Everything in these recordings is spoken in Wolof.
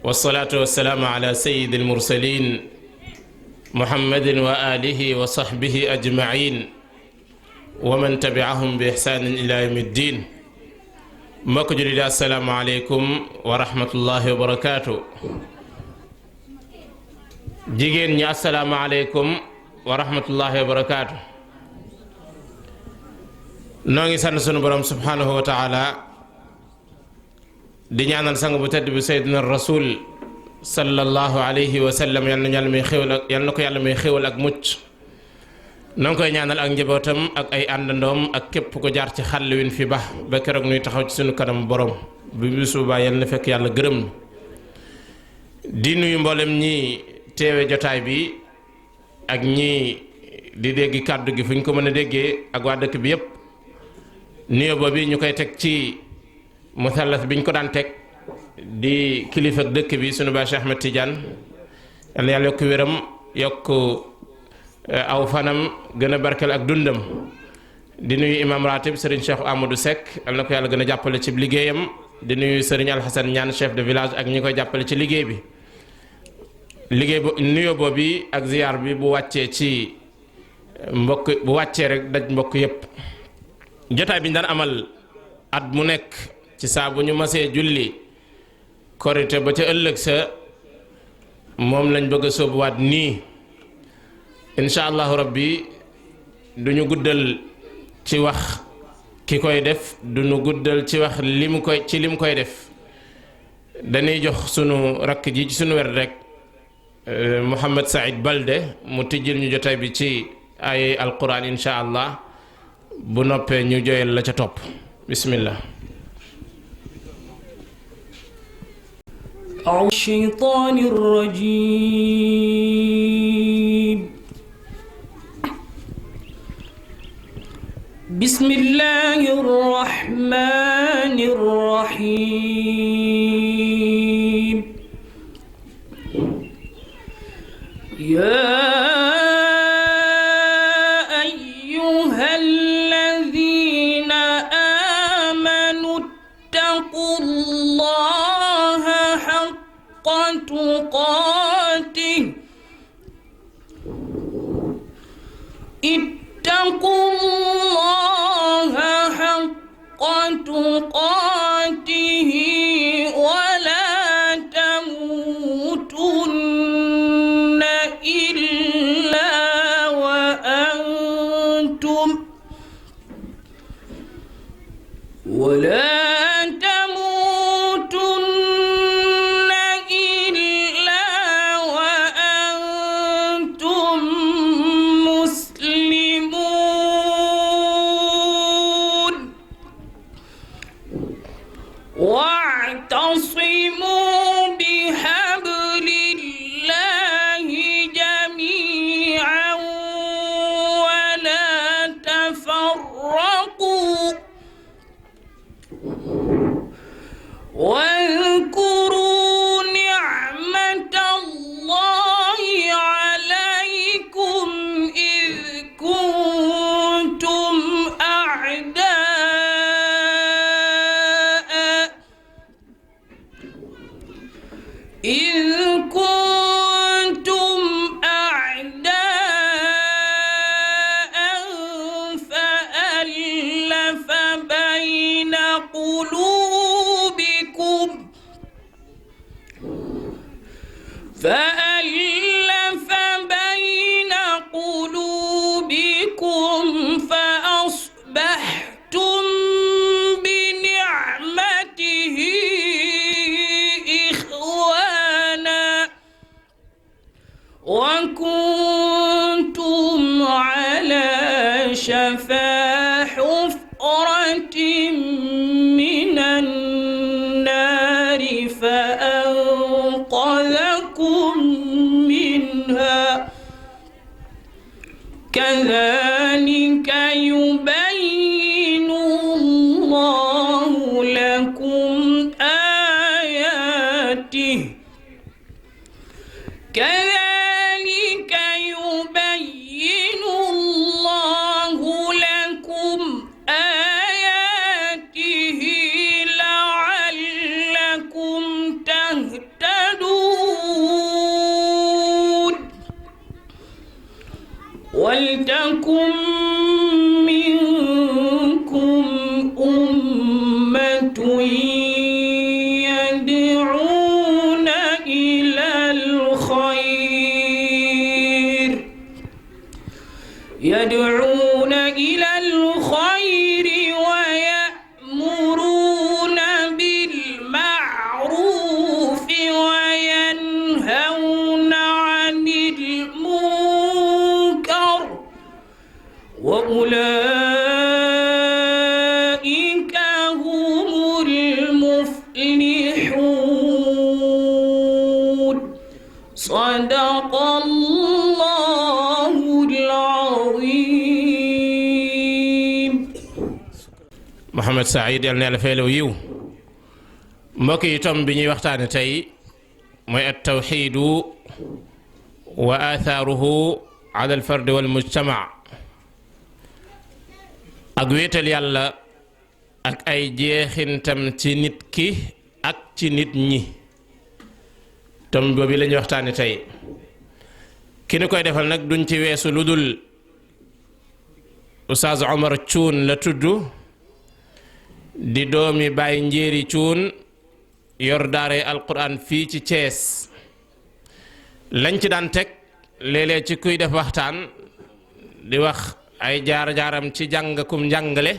والصلاة والسلام على سيد المرسلين محمد وآله وصحبه أجمعين ومن تبعهم بإحسان إلى يوم الدين. mbokk jullit yi assalaamu aleykum wa rahmatullahi wa barakaatu. jigéen ñi assalaamu aleykum wa rahmatullahi wa barakaatu. noo ngi sant sunu borom subhanahu wa taala di ñaanal sang bu tedd bi sayyidina rasul sallallahu alayhi wa sallam yal na ko yàlla may xéwal ak mucc. noo ngi koy ñaanal ak njabootam ak ay àndandoom ak képp ko jaar ci xàll win fi ba keroog nuy taxaw ci sunu kanam borom bi bisu ba yal na fekk yàlla gërëm na. di nuyu mboolem ñi teewe jotaay bi ak ñi di dégg kàddu gi fu ñu ko mën a déggee ak waa dëkk bi yépp. nuyoo boobu ñu koy teg ci musallas bi ñu ko daan teg di kilifa ak dëkk bi sunu baay Cheikh Ahmed Tidiane yal na yàlla yokk wéram yokk aw fanam gën a barkel ak dundam. di nuyu imam ratib Serigne Cheikh Amadou Seck yal na ko yàlla gën a jàppale ci liggéeyam. di nuyu Serigne Alhassane Ñaan chef de village ak ñi koy jàppale ci liggéey bi. nuyoo boobu ak ziyaar bi bu wàccee ci mbokk bu wàccee rek daj mbokk yépp. jotaay bi ñu daan amal at mu nekk ci saa bu ñu masee julli korite ba ca ëllëg sa moom lañ bëgg a sóobuwaat nii incha allahu rabbi duñu guddal ci wax ki koy def duñu guddal ci wax li mu koy def. dañuy jox sunu rakk ji ci sunu wet rek Mouhamed Saïd Balde mu tijjil ñu jotaay bi ci ay alquran incha allah bu noppee ñu joyal la ca topp bismillah. أعوذ الشيطان الرجيم بسم الله الرحمن الرحيم يا أيها الذين آمنوا اتقوا الله حق تقاته اتقوا الله حق تقاته ولا تموتن إلا وأنتم مسلمون واعتصموا بحبل الله جميعا ولا تفرقوا واذكروا نعمة الله عليكم إذ كنتم أعداء فألف بين قلوبكم فأصبحتم بنعمته إخوانا وكنتم على شفا حفرة من النار فأنقذكم منها كذلك يبين الله لكم آياته كذلك يبين الله لكم آياته لعلكم Mohamed Saïd yal na yàlla faylaw yiw. mbokk yi tom bi ñuy waxtaane tey mooy at tawxiidu wa athaaruhu ala al fard wal mujtama, ak wéetal yàlla ak ay jeexintam ci nit ki ak ci nit ñi. tom boobu la ñuy waxtaane tey. ki ni koy defal nag duñ ci weesu lu dul Oustaz Omar Cuun la tudd, di doomi Baay Njéeri Cuun, yor daare alquran fii ci Thiès. lañ ci daan teg léeg-léeg ci kuy def waxtaan di wax ay jaar-jaaram ci jàngakum njàngale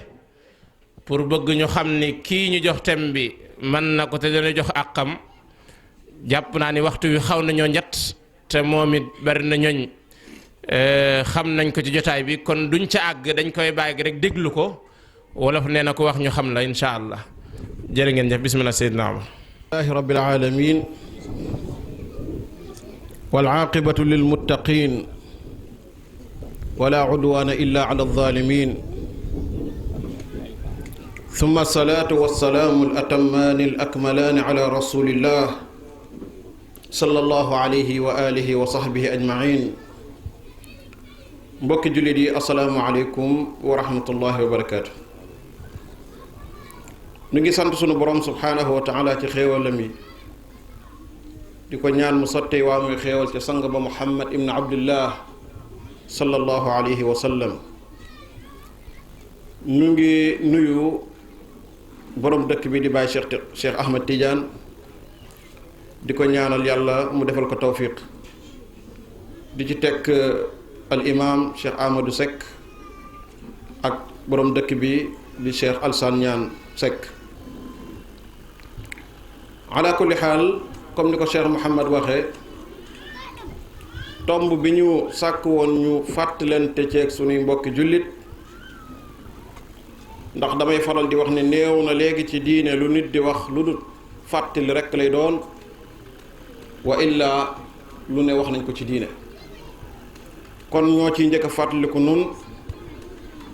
pour bëgg ñu xam ni kii ñu jox tem bi mën na ko te dana jox àqam. jàpp naa ni waxtu wi xaw nañoo njat te moom it bari na ñooñ xam nañ ko ci jotaay bi, kon duñ ca àgg, dañ koy bàyyi rek déglu ko. wolof nee na ko wax ñu xam la insha allah. jërë ngeen jëf. bismillah sayyidina Umar. alhamdulillahi rabbil alamin wal aqibatu lil muttaqin wala udwana illa ala adh-dhalimin thumma as-salatu was-salamu al-atammani al-akmalani ala rasulillah sallallahu alayhi wa alihi wa sahbihi ajma'in. mbokki jullit yi, assalaamu aleykum wa rahmatullahi wa barakaatu. ñu ngi sant sunu borom subhaanahu wa taala ci xéewalam yi, di ko ñaan mu sottee waa muy xéewal ci sang ba Muhammad ibn Abdullah sallallahu alayhi wa sallam. ñu ngi nuyu borom dëkk bi di bàyyi Cheikh Ahmed Tidiane, di ko ñaanal yàlla mu defal ko tawfiq. di ci teg al imam Cheikh Amadou Seck ak borom dëkk bi di Cheikh Alsane Niane Seck. ala kulli xaal, comme ni ko Cheikh Mouhamad waxee, tomb bi ñu sàkk woon ñu fàttalante ceeg sunuy mbokki jullit, ndax damay faral di wax ne néew na léegi ci diine lu nit di wax lu dul fàttali rekk lay doon, wa illaa lu ne wax nañ ko ci diine. kon ñoo ciy njëkk a fàttaliku nun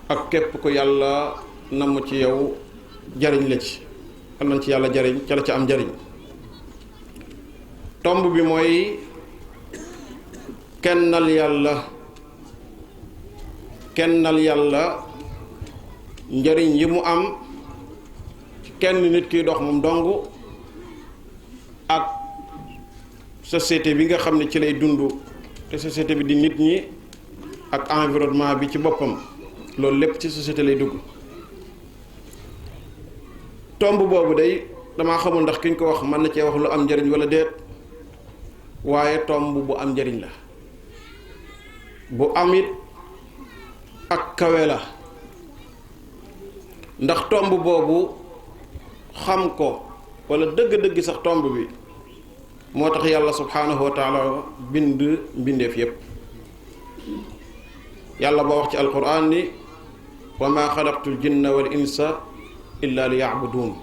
ak képp ko yàlla namm ci yow jariñ la ci, yal nañ ci yàlla jariñ ca la ca am jariñ. tomb bi mooy kennal yàlla njariñ yi mu am ci kenn nit kiy dox moom dong ak société bi nga xam ne ci lay dund, te société bi di nit ñi ak environnement bi ci boppam, loolu lépp ci société lay dugg. tomb boobu day damaa xamul ndax ki ñu ko wax mën na cee wax lu am njariñ wala déet, waaye tomb bu am njariñ la, bu amit ak kawe la. ndax tomb boobu xam ko wala dëgg-dëgg sax tomb bi moo tax yàlla subhaanahu wa taala bind mbindeef yépp. yàlla ba wax ci alquran ni wa ma xalaqtul jinna wal insa illa li ya'budun.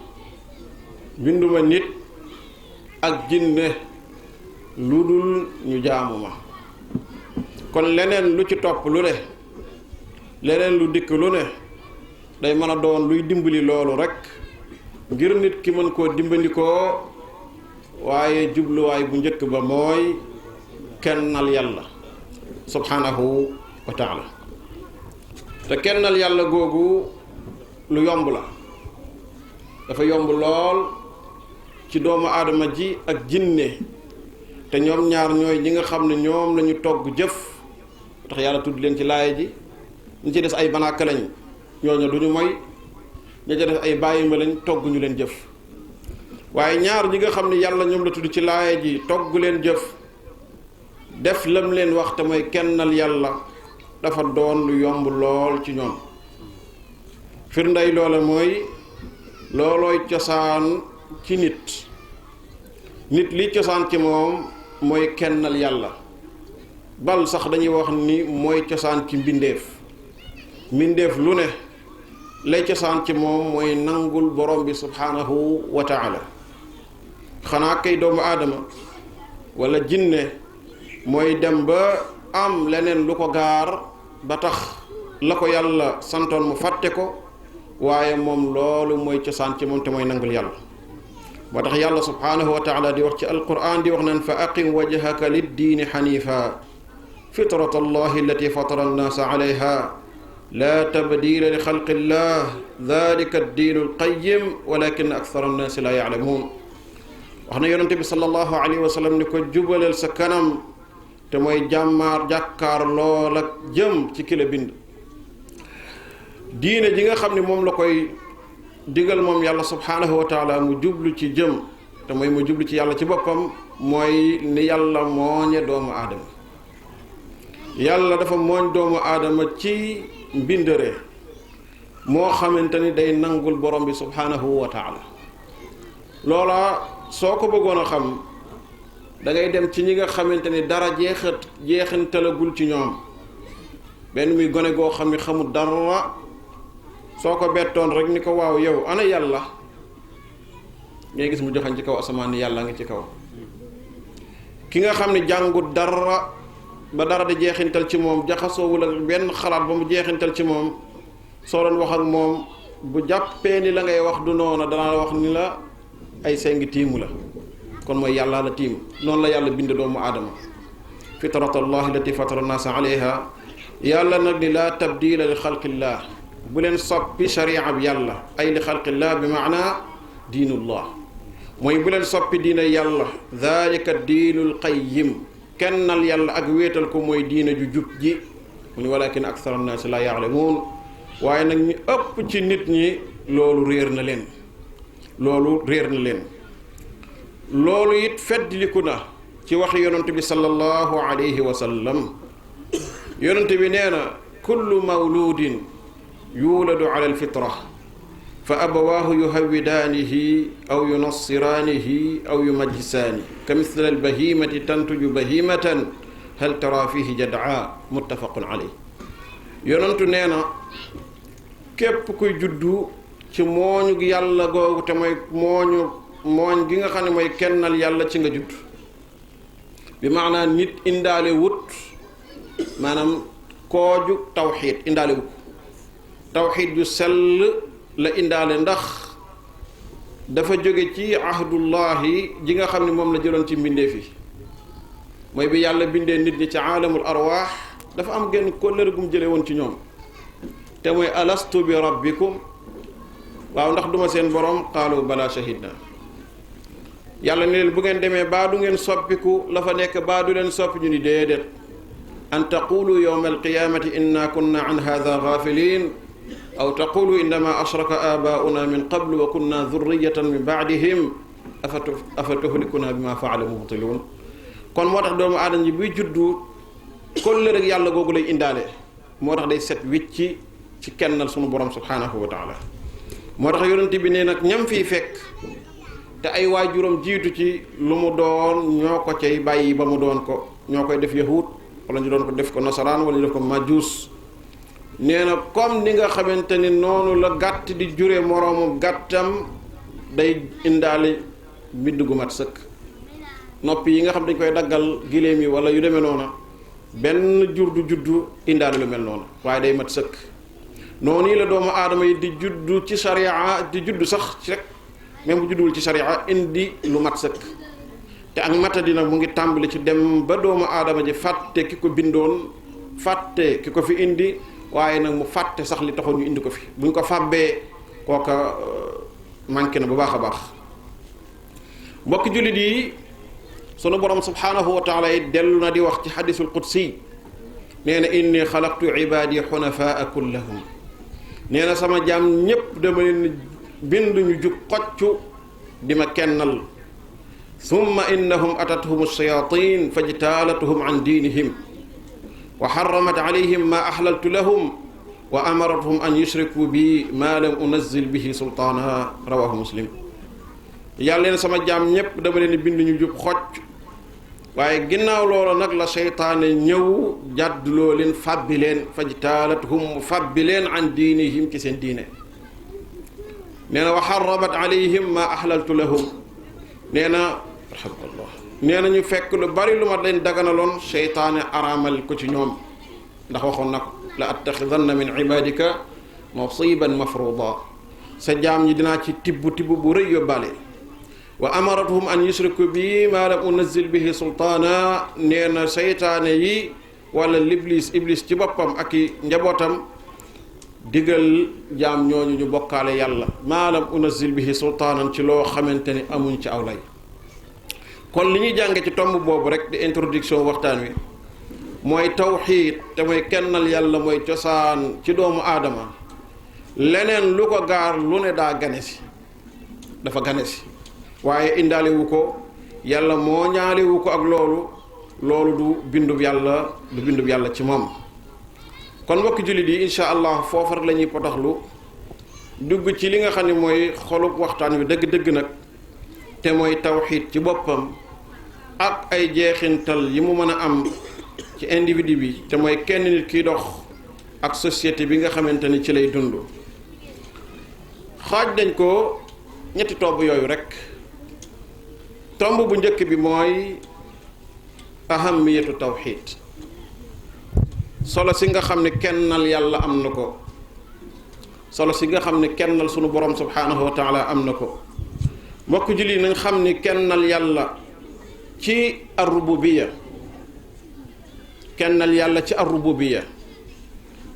binduma nit ak jinne lu dul ñu jaamu ma. kon leneen lu ci topp lu ne, leneen lu dikk lu ne, day mën a doon luy dimbali loolu rekk ngir nit ki mën koo dimbandikoo, waaye jubluwaay bu njëkk ba mooy kennal yàlla subhanahu wa taala. te kennal yàlla googu lu yomb la, dafa yomb lool ci doomu aadama ji ak jinne, te ñoom ñaar ñooy ñi nga xam ne ñoom lañu togg jëf, tax yàlla tudd leen ci laaya ji. ñu ci des ay banaaka lañ, ñooñu duñu moy, ña ca des ay bàyyi ma lañ, togg ñu leen jëf. waaye ñaar ñi nga xam ne yàlla ñoom la tudd ci laaya ji togg leen jëf, def lam leen wax te mooy kennal yàlla, dafa doon lu yomb lool ci ñoom. firnday loola mooy loolooy cosaan ci nit li cosaan ci moom mooy kennal yàlla, bal sax dañuy wax ni mooy cosaan ci mbindeef lu ne lay cosaan ci moom mooy nangul borom bi subhanahu wa taala. xanaa kay doomu aadama wala jinne mooy dem ba am leneen lu ko gaar ba tax la ko yàlla santoon mu fàtte ko, waaye moom loolu mooy cosaan ci moom te mooy nangul yàlla. moo tax yàlla subhanahu wa taala di wax ci alquran di wax naan fa aqim wajhaka liddiini xanifa fitrata allahi allati fatara annaasa alayha laa tabdila li xalqillah dalika addiinu alqayim walakin akthara annaasi laa yaclamuun. wax na yonente bi sallallahu alayhi wa sallam ni ko jubaleel sa kanam te mooy jàkkaar lool ak jëm ci ki la bind. diine ji nga xam ne moom la koy digal moom yàlla subhanahu wa taala mu jublu ci jëm te mooy mu jublu ci yàlla ci boppam mooy ni yàlla mooñe doomu aadama. yàlla dafa mooñ doomu aadama ci mbindere moo xamante ni day nangul borom bi subhanahu wa taala. loola soo ko bëggoon a xam da ngay dem ci ñi nga xamante ni dara jeexintalagul ci ñoom. benn muy gone goo xam ni xamul dara soo ko bettoon rek ni ko waaw yow ana yàlla ngay gis mu joxañ ci kaw asamaan ni yàlla ngi ci kaw. ki nga xam ne jàngut dara ba dara di jeexintal ci moom jaxasoowul ak benn xalaat ba mu jeexintal ci moom soo doon wax ak moom bu jàppee ni la ngay wax du noona danaa la wax ni la ay sengi tiimu la. kon mooy yàlla la tiim. noonu la yàlla bind doomu aadama fitratallahi allati fatara naasa alayha. yàlla nag ni laa tabdila li xalqillah bu leen soppi sharia bi yàlla ay li xalqillah bi maana diinullah mooy bu leen soppi diina yàlla dalika diinul qayyim kennal yàlla ak wéetal ko mooy diina ju jub ji mu ni walakin akthara annaasi laa yaalamuun. waaye nag ñu ëpp ci nit ñi loolu réer na leen. loolu it feddliku na ci wax yonent bi sallallahu alayhi wa sallam. yonent bi nee na kullu mawludin yuuladu ala alfitra fa abawaahu yuhawidaanihi aw yunassiraanihi aw yumajjisaani ka misla albahimati tantuju bahimatan hal tara fihi jadaa muttafaqun alayh. yonentu nee na képp kuy juddu ci mooñu yàlla googu te mooy mooñ gi nga xam ne mooy kennal yàlla ci nga judd bi maanaam nit indaale wut maanaam kooju tawxiid indaale wu ko tawxiid ju sell la indaale ndax dafa jóge ci ahdullahi ji nga xam ne moom la jëloon ci mbindeef yi mooy bi yàlla bindee nit ñi ci aalamul arwaax dafa am genn kóllëre gum jële woon ci ñoom te mooy alastu bi rabbikum waaw ndax duma seen borom qaalu bala shahidna. yàlla ne leen bu ngeen demee baa du ngeen soppiku la fa nekk baa du leen soppi ñu ni déedéet an taqulu yawma alqiyamati inna kunna an hadha ghafilin aw taqulu innama ashraka abauna min qablu wa kunna dhurriyatan min ba'dihim afa tuhlikuna bima fa'ala mubtilun. kon moo tax doomu aadama ji buy juddu kóllëre ak yàlla googu lay indaale moo tax day set wicci ci kennal sunu borom subhanahu wa taala. moo tax yonent bi ne nag ñam fii fekk te ay waajuram jiitu ci lu mu doon ñoo ko cay bàyyi ba mu doon ko ñoo koy def yahud wala ñu doon ko def ko nasaraan wala ñu def ko majuus. nee na comme ni nga xamante ni noonu la gàtt di jure moroomu gàttam day indaale mbind gu mat sëkk. noppi yi nga xam dañ koy daggal giléem yi wala yu demee noona benn jur du juddu indaale lu mel noonu waaye day mat sëkk. noonu la doomu aadama yi di juddu ci sharia di juddu sax ci rek même bu judduwul ci sharia indi lu mat sëkk. te ak mata dina mu ngi tàmbali ci dem ba doomu aadama ji fàtte ki ko bindoon fàtte ki ko fi indi waaye nag mu fàtte sax li taxoon ñu indi ko fi buñ ko fàbbee kooka manqué na bu baax a baax. mbokki jullit yi sunu borom subhanahu wa taala yi dellu na di wax ci xadisul qudsi nee na inni xalaqtu ibadi xunafaa kullahum. nee na sama jaam ñépp dama leen bind ñu jub xoccu di ma kennal. summa innahum atathum shayatin fajtaalatuhum an diinihim wa xaramat alayhim ma axlaltu lahum wa amarathum an yushriku bi ma lam unazil bihi sultaana rawahu muslim. yàlla leen sama jaam ñépp dama leen bind ñu jub xocc waaye ginnaaw loolu nag la seytaane ñëw jàdduloo leen fàbbi leen fajtaalatuhum fàbbi leen an diinihim ci seen diine. nee na wa xaramat alayhim ma axlaltu lahum. nee na alhamdulillah nee na ñu fekk lu bari lu ma leen daganaloon seytaane araamal ko ci ñoom ndax waxoon na ko la attaxidanna min ibadika nasiban mafruda sa jaam ñi dinaa ci tibb bu rëy yóbbaale wa amaratuhum an yushriku bi ma lam unazzil bihi sultaana nee na seytaane yi wala iblis ci boppam ak i njabootam digal jaam ñooñu ñu bokkaale yàlla ma lam unazzil bihi sultaanan ci loo xamante ni amuñ ci aw lay. kon li ñuy jànge ci tomb boobu rek di introduction waxtaan wi mooy tawxiid te mooy kennal yàlla mooy cosaan ci doomu aadama. leneen lu ko gaar lu ne daa gane si dafa gane si waaye indaalewu ko yàlla moo ñaalewu ko ak loolu du bindub yàlla ci moom. kon mbokki jullit yi incha allah foofu rek la ñuy potaxlu dugg ci li nga xam ne mooy xolub waxtaan wi dëgg-dëgg nag te mooy tawxiid ci boppam ak ay jeexintal yi mu mën a am ci individu bi te mooy kenn nit kiy dox ak société bi nga xamante ni ci lay dund. xaaj dañ ko ñetti tomb yooyu rek tomb bu njëkk bi mooy ahamiyatu tawxiid solo si nga xam ne kennal yàlla am na ko solo si nga xam ne kennal sunu borom subhaanahu wa taala am na ko mbokk julli nañ xam ni kennal yàlla ci ar-rububiyya kennal yàlla ci ar-rububiyya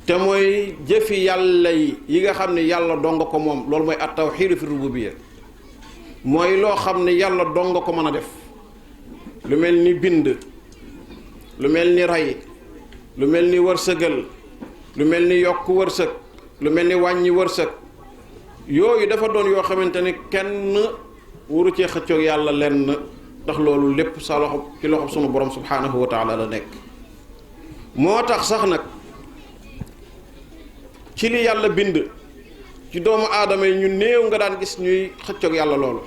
te mooy jëfi yàlla yi nga xam ne yàlla dong ko moom loolu mooy at-tawhiid fi rububiyya mooy loo xam ne yàlla dong ko mën a def lu mel ni bind lu mel ni rey lu mel ni wërsëgal lu mel ni yokk wërsëg lu mel ni wàññi wërsëg yooyu dafa doon yoo xamante ne kenn waru cee xëccoog yàlla lenn ndax loolu lépp sa loxo ci loxo sunu borom subhaanahu wa taala la nekk. moo tax sax nag ci li yàlla bind ci doomu aadama yi ñu néew nga daan gis ñuy xëccoog yàlla loolu.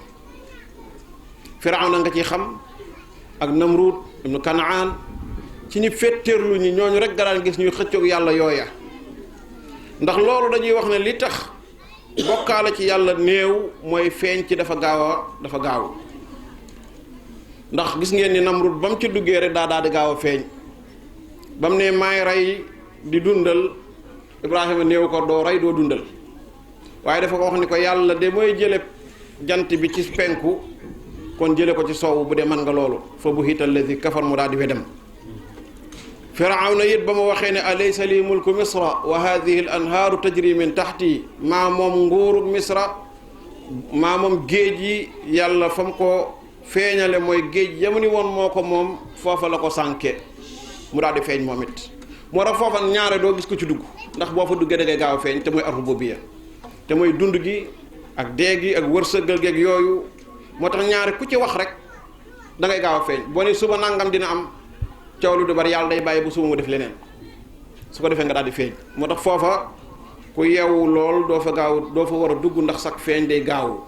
Firawna nga ci xam ak Namrud ibnu Kanaan ci ñi féttéerlu ñi ñooñu rek nga daan gis ñuy xëccoog yàlla yooya ndax loolu dañuy wax ne li tax bokkaale ci yàlla néew mooy feeñ ci dafa gaaw ndax gis ngeen ni Namrud ba mu ci duggee rek daa di gaaw a feeñ ba mu ne maay rey di dundal Ibrahima néew ko doo rey doo dundal waaye dafa ko wax ni ko yàlla de mooy jële jant bi ci penku kon jële ko ci soowu bu dee mën nga loolu fa buhita alladi kafar mu daal di wedem. Firawna it ba mu waxee ne alaysa li mulku misra wa hadihi al anhaaru tajri min taxti maa moom nguurug misra maa moom géej yi yàlla fa mu ko feeñale mooy géej yamu ni woon moo ko moom foofa la ko sànke mu daal di feeñ moom it moo tax foofa ñaare doo gis ko ci dugg ndax boo fa duggee da ngay gaaw a feeñ te mooy ar-rububiyya te mooy dund gi ak dee gi ak wërsëgal geeg yooyu moo tax ñaare ku ci wax rek da ngay gaaw a feeñ boo ne suba nangam dina am coow lu du bari yàlla day bàyyi bu suba mu def leneen su ko defee nga daal di feeñ moo tax foofa ku yeewu lool doo fa war a dugg ndax sax feeñ day gaawu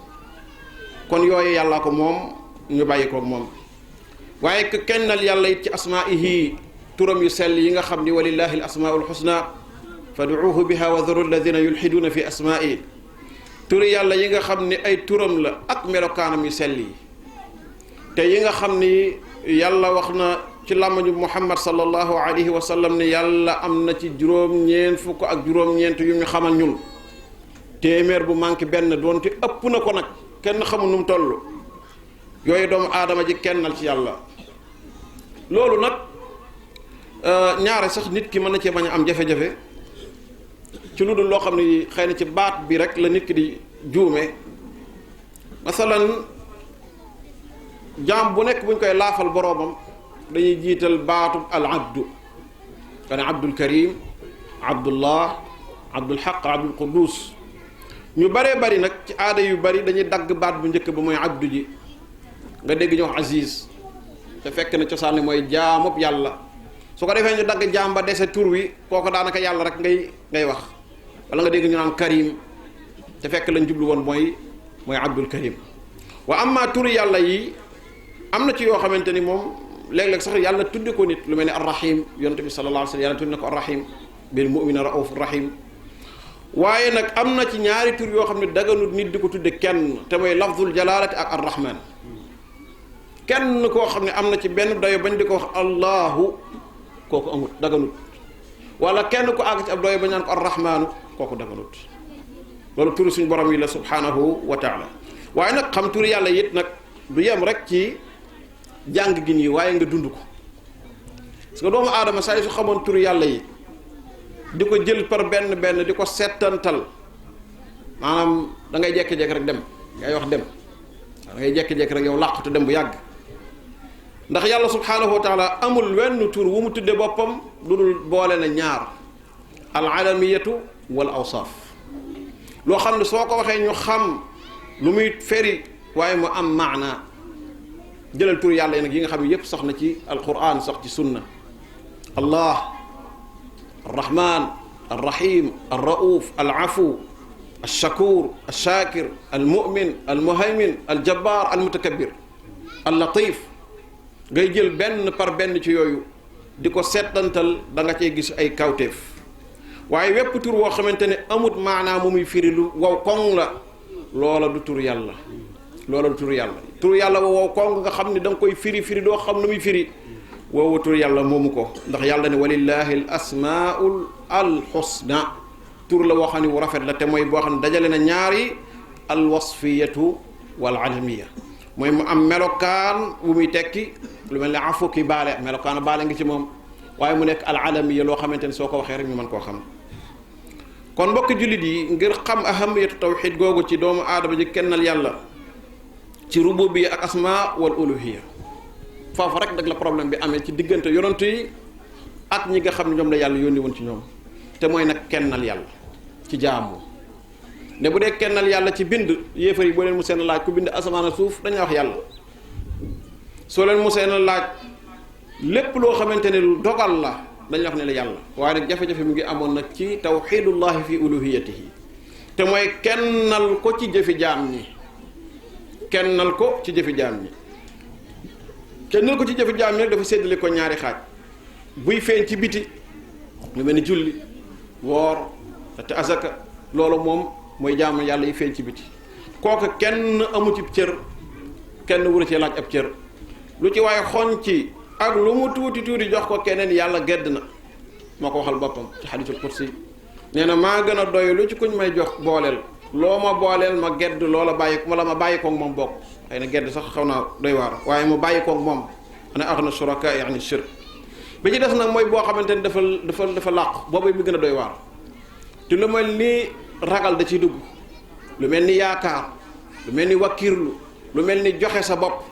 kon yooyu yàlla ko moom ñu bàyyi koog moom waaye kennal yàlla it ci asmaa'ihi turam yu sell yi nga xam ni walillahi al asmaa'ul husna fad'uuhu biha wa dharu alladhina yulhiduuna fi asmaa'i turi yàlla yi nga xam ni ay turam la ak melokaanam yu sell yi te yi nga xam ni yàlla wax na ci làmmañu Muhammad sallallahu alayhi wa sallam ne yàlla am na ci juróom-ñeent fukk ak juróom-ñeent yu ñu xamal ñun téeméer bu manqué benn doonte ëpp na ko nag kenn xamul nu mu toll yooyu doomu aadama ji kennal ci yàlla loolu nag ñaare sax nit ki mën na cee bañ a am jafe-jafe ci lu dul loo xam ne xëy na ci baat bi rek la nit ki di juume masalan jaam bu nekk buñ koy laafal boroomam dañuy jiital baatub al abdu kane abdul karim abdullah abdul xaq abdul quddus ñu baree bari nag ci aada yu bari dañuy dagg baat bu njëkk ba mooy abdu ji nga dégg ñu wax aziz te fekk na cosaan li mooy jaamub yàlla su ko defee ñu dagg jaam ba dese tur wi kooku daanaka yàlla rek ngay wax wala nga dégg ñu naan karim te fekk lañ jublu woon mooy abdul karim wa amma turi yàlla yi am na ci yoo xamante ni moom léeg-léeg sax yàlla tudde ko nit lu mel ne arrahim yonent bi sallallahu alayhi wa sallam yàlla tudde na ko arrahim bil mu'mina raufur rahim waaye nag am na ci ñaari tur yoo xam ne daganut nit di ko tudde kenn te mooy lafzul jalalati ak arrahman kenn koo xam ne am na ci benn dayo bañ di ko wax allahu kooku amut daganut wala kenn ko àgg ci ab dayo bañ naan ko arrahmanu kooku daganut loolu turu suñu borom yi la subhanahu wa taala. waaye nag xam turu yàlla it nag du yem rek ci jàng gi nii waaye nga dund ko parce que doomu aadama saa yi su xamoon turu yàlla yi di ko jël par benn benn di ko settantal maanaam da ngay jekki-jekki rek dem ngay wax dem da ngay jekki-jekki rek yow làqatu dem bu yàgg ndax yàlla subhanahu wa taala amul wenn tur wu mu tudde boppam lu dul boole na ñaar al alamiyatu wal awsaaf loo xam ne soo ko waxee ñu xam lu muy feri waaye mu am maana jëlal tur yàlla yi nag yi nga xam ne yépp sax na ci alquran sax ci sunna allah arrahman arrahim arrauf alafu alshakur alshakir almumin almuhaymin aljabbar almutakabbir allatif ngay jël benn par benn ci yooyu di ko settantal da nga cee gis ay kawteef waaye wépp tur woo xamante ne amut maanaa mu muy firi lu wow koŋ la loola du tur yàlla loola du tur yàlla tur yàlla wow koŋ nga xam ne da nga koy firi doo xam nu muy firi woowu tur yàlla moomu ko ndax yàlla ne walillahi al asmaul al husna tur la woo xam ne wu rafet la te mooy boo xam ne dajale na ñaari al wasfiyatu wal alamiya mooy mu am melokaan wu muy tekki lu mel ne afu ki baale melokaanu baale ngi ci moom waaye mu nekk al alamiya loo xamante ne soo ko waxee rek ñu mën koo xam kon mbokk jullit yi ngir xam ahamiyatu tawxid googu ci doomu aadama ji kennal yàlla ci rububiya ak asma wal uluhiya foofu rek nag la problème bi amee ci diggante yonent yi ak ñi nga xam ne ñoom la yàlla yónni woon ci ñoom te mooy nag kennal yàlla ci jaamu ne bu dee kennal yàlla ci bind yéefar yi boo leen mu seen laaj ku bind asamaan ak suuf dañuy wax yàlla soo leen mu seen laaj lépp loo xamante ne lu dogal la dañ wax ne la yàlla waaye nag jafe-jafe mu ngi amoon nag ci tawxidullahi fi uluhiyatihi te mooy kennal ko ci jëfi jaam ñi kennal ko ci jëfi jaam ñi kennal ko ci jëfi jaam ñi nag dafa séddale ko ñaari xaaj buy feeñ ci biti lu mel ni julli woor te azaka loolu moom mooy jaamu yàlla yi feeñ ci biti kooku kenn amu ci cër kenn wura ci laaj ab cër lu ci waaye xoñ ci ak lu mu tuuti tuuti jox ko keneen yàlla gedd na moo ko waxal boppam ci xadiisul kursi nee na maa gën a doy lu ci kuñ may jox booleel loo ma booleel ma gedd loola bàyyi wala ma bàyyi koog moom bokk xëy na gedd sax xaw naa doy waar waaye mu bàyyi koog moom ana aghna shuraka yani shirk bi ci des nag mooy boo xamante ni dafa làqu boobu bi gën a doy waar te lu mel ni ragal da ciy dugg lu mel ni yaakaar lu mel ni wakkirlu lu mel ni joxe sa bopp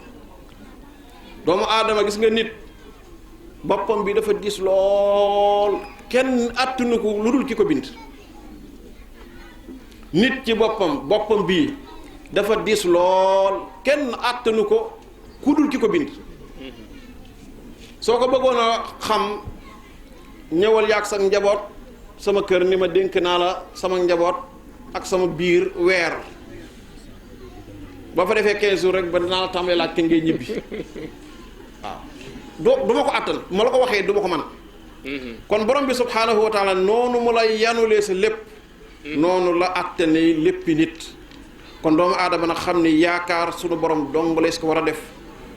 doomu aadama gis nga nit boppam bi dafa diis lool kenn attunu ko lu dul ki ko bind nit ci boppam bii dafa diis lool kenn attunu ko ku dul ki ko bind soo ko bëggoon a xam ñëwal yaag sa njaboot sama kër ni ma dénk naa la sama njaboot ak sama biir weer ba fa defee 15 jours rek ba dinaa la tàmbalee laaj kañ ngay ñibbi waaw du ma ko àttan ma la ko waxee du ma ko mën kon borom bi subhaanahu wa taala noonu mu la yanulee sa lépp noonu la àttane léppi nit kon doomu aadama nag xam ni yaakaar sunu borom dong lees ko war a def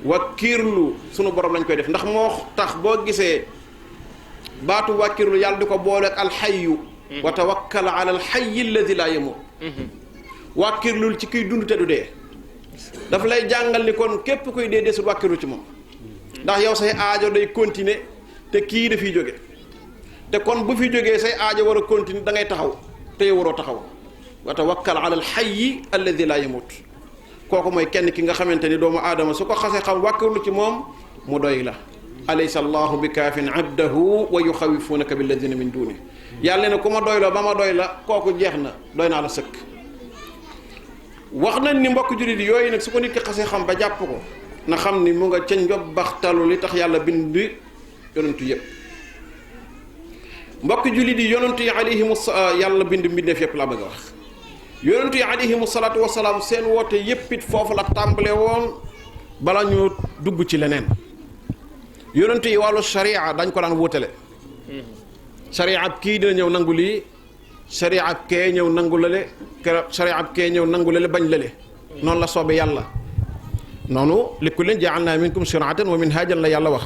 wakkiirlu sunu borom lañ koy def ndax moo tax boo gisee baatu wakkiirlu yàlla di ko boole ak alxayyu wa tawakkal ala alxayyi alladi laa yamut wàkkirlul ci kiy dund te du dee daf lay jàngal ni kon képp kuy dee desul wàkkirlu ci moom ndax yow say aajo day continuer te kii dafiy jóge te kon bu fi jógee say aajo war a continuer da ngay taxaw te yow waroo taxaw wa tawakkal ala alxayyi alladi laa yamut kooku mooy kenn ki nga xamante ni doomu aadama su ko xasee xam wàkkirlu ci moom mu doy la alaysa allahu bi kaafin abdahu wa yuxawifunaka billadina min duni yàlla ne ku ma doy la ba ma doy la kooku jeex na doy naa la sëkk wax nañ ni mbokk jullit yooyu nag su ko nit ki xasee xam ba jàpp ko na xam ni mu nga ca njobbaxtalu li tax yàlla bind yonentu yëpp mbokk jullit yi yonentu yi alayhimu yàlla bind mbindeef yëpp laa bëgg a wax yonentu yi alayhimu salaatu wasalaam seen woote yëpp it foofu la tàmbale woon bala ñu dugg ci leneen yonentu yi wàllu sharia dañ ko daan wóotale sharia ab kii dina ñëw nangu lii sharia ab kee ñëw nangu lale sharia ab kee ñëw nangu lale bañ lale noonu la soobee yàlla noonu li kullin ja'alna minkum shir'atan wa minhajan la yàlla wax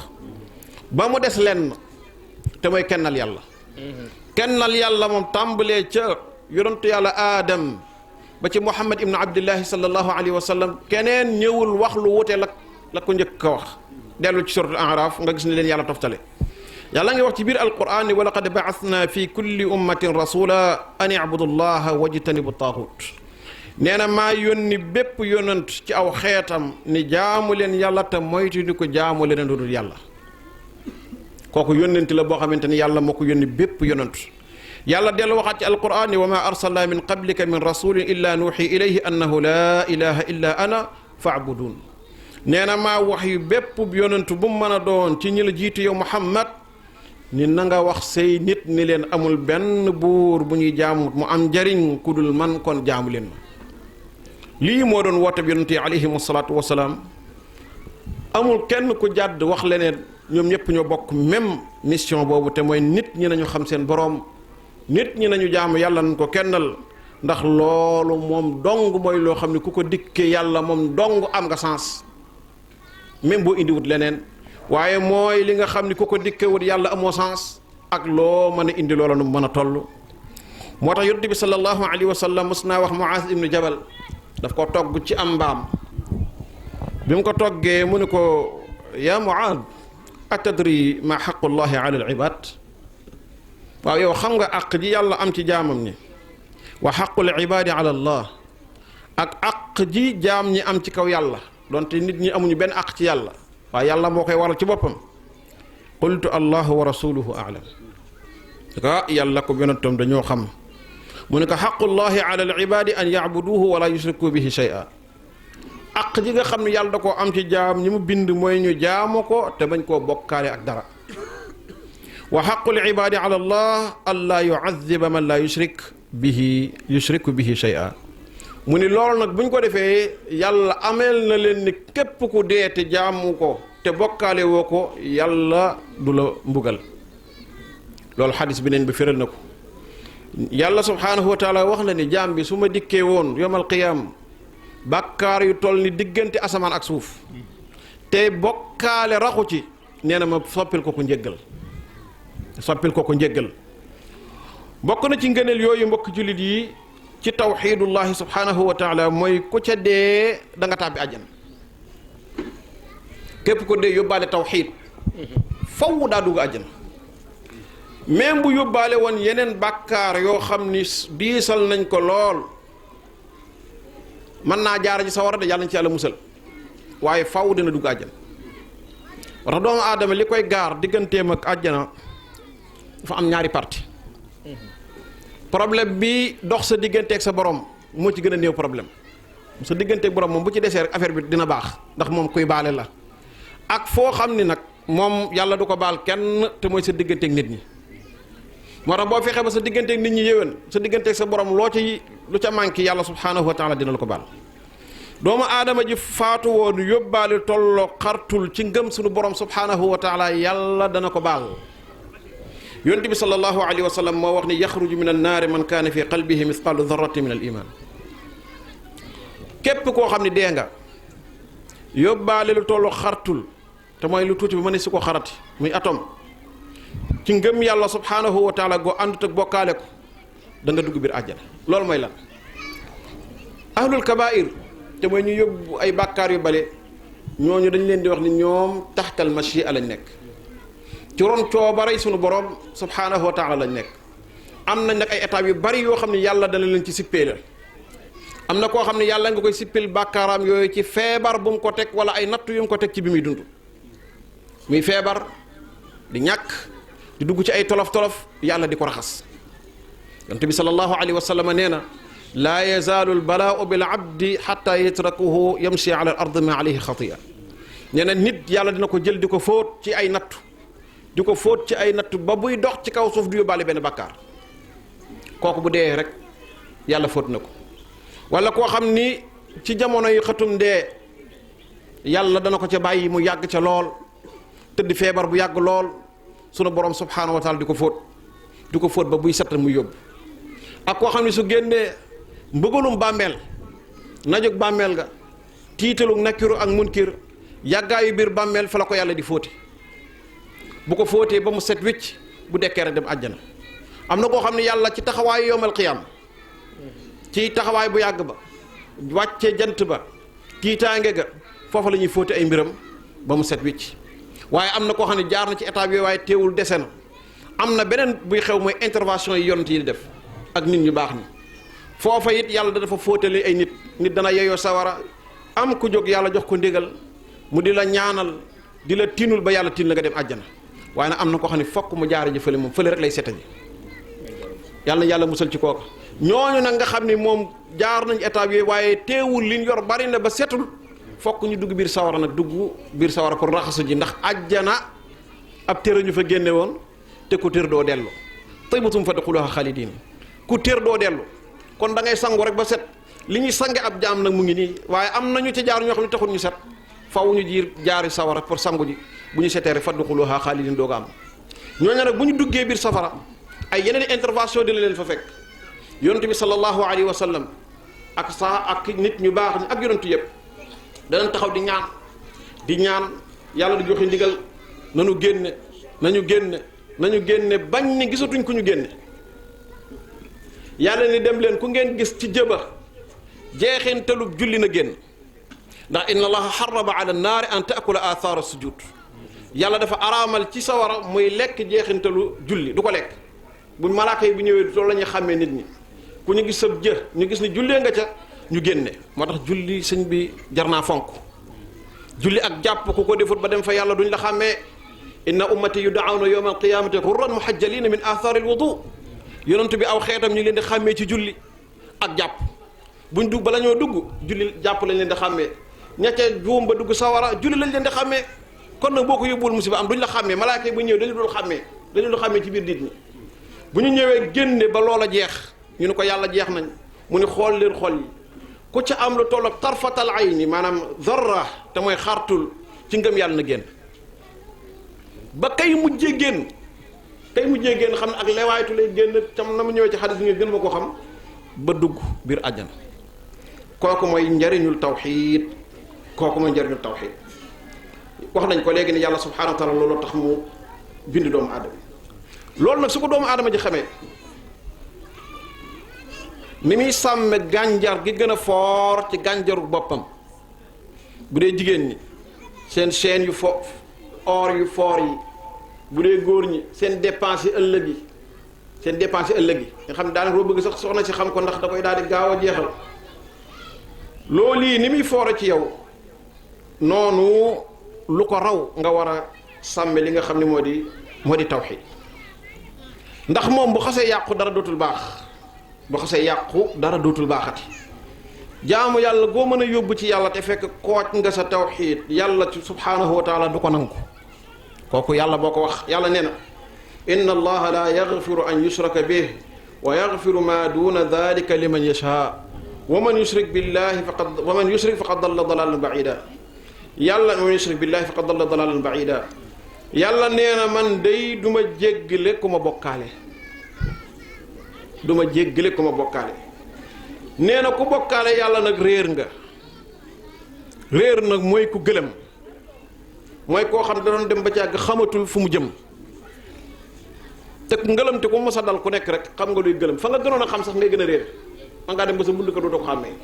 ba mu des lenn te mooy kennal yàlla kennal yàlla moom tàmbalee ca yonentu yàlla aadam ba ci Muhammad ibnu Abdillahi sallallahu alayhi wa sallam keneen ñëwul wax lu wute la ko njëkk a wax. dellu ci suratul A'raf nga gis ne leen yàlla toftale yàlla ngi wax ci biir alquran ni wa laqad ba'athna fi kulli ummatin rasula an i'budu llaha wajtanibu taaxut nee na maa yónni bépp yonant ci aw xeetam ni jaamu leen yàlla te moytu ni ko jaamu leen lu dul yàlla kooku yónnenti la boo xamante ni yàlla moo ko yónni bépp yonant yàlla dellu waxaat ci alquran ni wa ma arsalna min qablika min rasulin illa nuuxi ilayhi annahu la ilaha illa ana fa'budun nee na maa wax yu bépp yonantu bu mu mën a doon ci ñi la jiitu yow Muhammad ni na nga wax say nit ni leen amul benn buur bu ñuy jaamu mu am njariñ ku dul man kon jaamu leen ma lii moo doon woote bi yonent yi alayhim salaatu wasalaam amul kenn ku jàdd wax leneen ñoom ñëpp ñoo bokk même mission boobu te mooy nit ñi nañu xam seen boroom nit ñi nañu jaamu yàlla nañ ko kennal ndax loolu moom dong mooy loo xam ne ku ko dikkee yàlla moom dong am nga sens même boo indiwut leneen waaye mooy li nga xam ni ku ko dikkewut yàlla amoo sens ak loo mën a indi loola nu mën a toll moo tax yonent bi sallallahu alayhi wa sallam mos naa wax Muaz ibnu Jabal daf ko togg ci am mbaam bi mu ko toggee mu ne ko yaa Muaz atadri ma xaqullahi ala al ibad waaw yow xam nga àq ji yàlla am ci jaamam ñi wa xaqul ibaadi ala allah ak àq ji jaam ñi am ci kaw yàlla donte nit ñi amuñu benn àq ci yàlla waaye yàlla moo koy waral ci boppam qultu allahu wa rasuluhu a'lam yàlla ko yonentam dañoo xam mu ne ko xaqullahi ala al ibadi an yacbuduhu wala yushriku bihi shay'a àq ji nga xam ne yàlla da koo am ci jaam ñi mu bind mooy ñu jaamu ko te bañ koo bokkaale ak dara wa xaqul ibadi ala allah an laa yu'adhiba man laa yushriku bihi shay'a mu ni loolu nag bu ñu ko defee yàlla ameel na leen ni képp ku dee te jaamu ko te bokkaale woo ko yàlla du la mbugal loolu xadis bi neen bi féral na ko yàlla subhaanahu wa taala wax na ni jaam bi su ma dikkee woon yawmal qiyaam bàkkaar yu toll ni diggante asamaan ak suuf te bokkaale raxu ci nee na ma soppil ko njéggal bokk na ci ngëneel yooyu mbokk jullit yi ci tawxiidullahi subhaanahu wa taala mooy ku ca dee da nga tàbbi àjjana képp ko dee yóbbaale tawxiid faw daa dugg àjjana même bu yóbbaale woon yeneen bàkkaar yoo xam ni diisal nañ ko lool mën naa jaara ci sawara de yàlla nañ ci yàlla musal waaye faw dina dugg àjjana wax tax doomu aadama li koy gaar digganteem ak àjjana dafa am ñaari parti problème bi dox sa digganteeg sa borom moo ci gën a néew problème sa digganteeg borom moom bu ci desee rek affaire bi dina baax ndax moom kuy baale la ak foo xam ni nag moom yàlla du ko baal kenn te mooy sa digganteeg nit ñi moo tax boo fexee ba sa digganteeg nit ñi yéwén sa digganteeg sa borom lu ca manqué yàlla subhaanahu wa taala dina la ko baal doomu aadama ji faatu woon yóbbaale tolloo xartul ci ngëm suñu borom subhaanahu wa taala yàlla dana ko baal yonent bi sallallahu alayhi wa sallam moo wax ni yaxruju min annaari man kaana fi qalbihi misqaalu darratin min al iman képp koo xam ne dee nga yóbbaale lu tollu xartul te mooy lu tuuti bi ma ne si ko xarati muy atome ci ngëm yàlla subhaanahu wa taala goo àndut ak bokkaale ko da nga dugg biir àjjana loolu mooy lan ahlul kabair te mooy ñu yóbbu ay bàkkaar yu bale ñooñu dañ leen di wax ni ñoom taxtal machia lañ nekk ci ron coobaray sunu borom subhaanahu wa taala lañ nekk am nañ nag ay étapes yu bari yoo xam ne yàlla dana leen ci sippee la am na koo xam ne yàlla nga koy sippil bàkkaaraam yooyu ci feebar bu mu ko teg wala ay nattu yu mu ko teg ci bi muy dund muy feebar di ñàkk di dugg ci ay tolof-tolof yàlla di ko raxas yonent bi sallallahu alayhi wa sallam nee na laa yazaalu albalaau bil abdi xatta yatrakuhu yamshi ala al ard ma alayhi xatia nee na nit yàlla dina ko jël di ko fóot ci ay nattu di ko fóot ci ay nattu ba buy dox ci kaw suuf du yóbbaale benn bàkkaar kooku bu dee rek yàlla fóot na ko wala koo xam ni ci jamono yi xatum dee yàlla dana ko ca bàyyi mu yàgg ca lool tëdd feebar bu yàgg lool sunu borom subhaanahu wa taala di ko fóot ba buy set muy yóbbu ak koo xam ne su génnee mbëggalum bàmmeel najug bàmmeel ga tiitalu nakkiru ak munkir yàggaayu biir bàmmeel fa la ko yàlla di fóoti bu ko fóotee ba mu set wicc bu dekkee rek dem àjjana am na koo xam ne yàlla ci taxawaayu yowmal qiyaam ci taxawaay bu yàgg ba wàcce jant ba tiitaange ga foofa la ñuy fóote ay mbiram ba mu set wicc waaye am na koo xam ne jaar na ci état bi waaye teewul dese na am na beneen buy xew mooy intervention yi yonent yi di def ak nit ñu baax ñi foofa it yàlla dafa fóotale ay nit dana yeyoo sawara am ku jóg yàlla jox ko ndigal mu di la ñaanal di la tinul ba yàlla tin la nga dem àjjana waaye nag am na koo xam ne fokk mu jaare ji fële moom fële rek lay seta ji yàlla musal ci kooka ñooñu nag nga xam ni moom jaar nañ étape yooyu waaye teewul liñ yor bari na ba setul fokk ñu dugg biir sawara nag dugg biir sawara pour raxasu ji ndax àjjana ab téere ñu fa génne woon te ku téer doo dellu taybatum fadxuluha xaalidin ku téer doo dellu kon da ngay sangu rek ba set li ñuy sange ab jaam nag mu ngi nii waaye am nañu ci jaar ñoo xam ne taxul ñu set faw ñu jaari sawara pour sangu ji bu ñu setee rek fadxuluha xaalidin dooga am ñooñu nag bu ñu duggee biir safara ay yeneen intervention dina leen fa fekk yonent bi sallallahu alayhi wa sallam ak nit ñu baax ñi ak yonentu yëpp danañ taxaw di ñaan yàlla di joxe ndigal nañu génne bañ ni gisatuñ ku ñu génne yàlla ni dem leen ku ngeen gis ci jëba jeexintalub julli na génn ndax inna allaha xarama ala naari an taakula athara sujud yàlla dafa araamal ci sawara muy lekk jeexintalu julli du ko lekk bu malaaka yi bu ñëwee loolu la ñuy xàmmee nit ñi ku ñu gis sa ñu gis ni jullee nga ca ñu génne moo tax julli sëñ bi jar naa fonk julli ak jàpp ku ko defut ba dem fa yàlla duñ la xàmmee inna ummati yud'awna yawma alqiyamati ghurran muhajjalina min athari alwudu yonent bi aw xeetam ñu leen di xàmmee ci julli ak jàpp buñ dugg bala ñoo dugg julli jàpp lañ leen di xàmmee ñettee juum ba dugg sawara julli lañ leen di xàmmee kon nag boo ko yóbbuwul musiba am duñ la xàmmee malaaka yi bu ñëwee dañu dul xàmmee ci biir nit ñi bu ñu ñëwee génne ba loola jeex ñu ne ko yàlla jeex nañ mu ni xool leen xol yi ku ca am lu toll ak tarfatal ayni maanaam zarra te mooy xartul ci ngëm yàlla na génn ba kay mujjee génn xam ne ak lewaaytu lay génn tam na mu ñëwee ci xadis bi ngeen gën ma ko xam ba dugg biir àjjana kooku mooy njariñul tawxiid wax nañ ko léegi ni yàlla subhanahu wa taala loolu tax mu bind doomu aadama loolu nag su ko doomu aadama ji xamee ni muy sàmme gànjar gi gën a foor ci gànjaru boppam bu dee jigéen ñi seen chaîne yu or yu foor yi bu dee góor ñi seen dépense yi ëllëg yi nga xam ne daanaka boo bëgg sax soxna si xam ko ndax da koy daal di gaaw a jeexal loolu yi ni muy foore ci yow noonu lu ko raw nga war a sàmme li nga xam ne moo di tawxiid ndax moom bu xasee yàqu dara dootul baaxati jaamu yàlla goo mën a yóbbu ci yàlla te fekk kooj nga sa tawxiid yàlla subhaanahu wa taala du ko nangu kooku yàlla boo ko wax yàlla nee na inna allaha la yaghfiru an yushraka bih wa yaghfiru ma duna dhalika liman yasha wa man yushrik billahi faqad dalla dalalan ba'ida yàlla nee na man day du ma jéggale ku ma bokkaale nee na ku bokkaale yàlla nag réer nag mooy ku gëlëm mooy koo xam ne da doon dem ba ci àgg xamatul fu mu jëm te ngëlëm te ku mos a dal ku nekk rek xam nga luy gëlëm fa nga gënoon a xam sax ngay gën a réer man ngaa dem ba sa bund ko doo ko xàmmee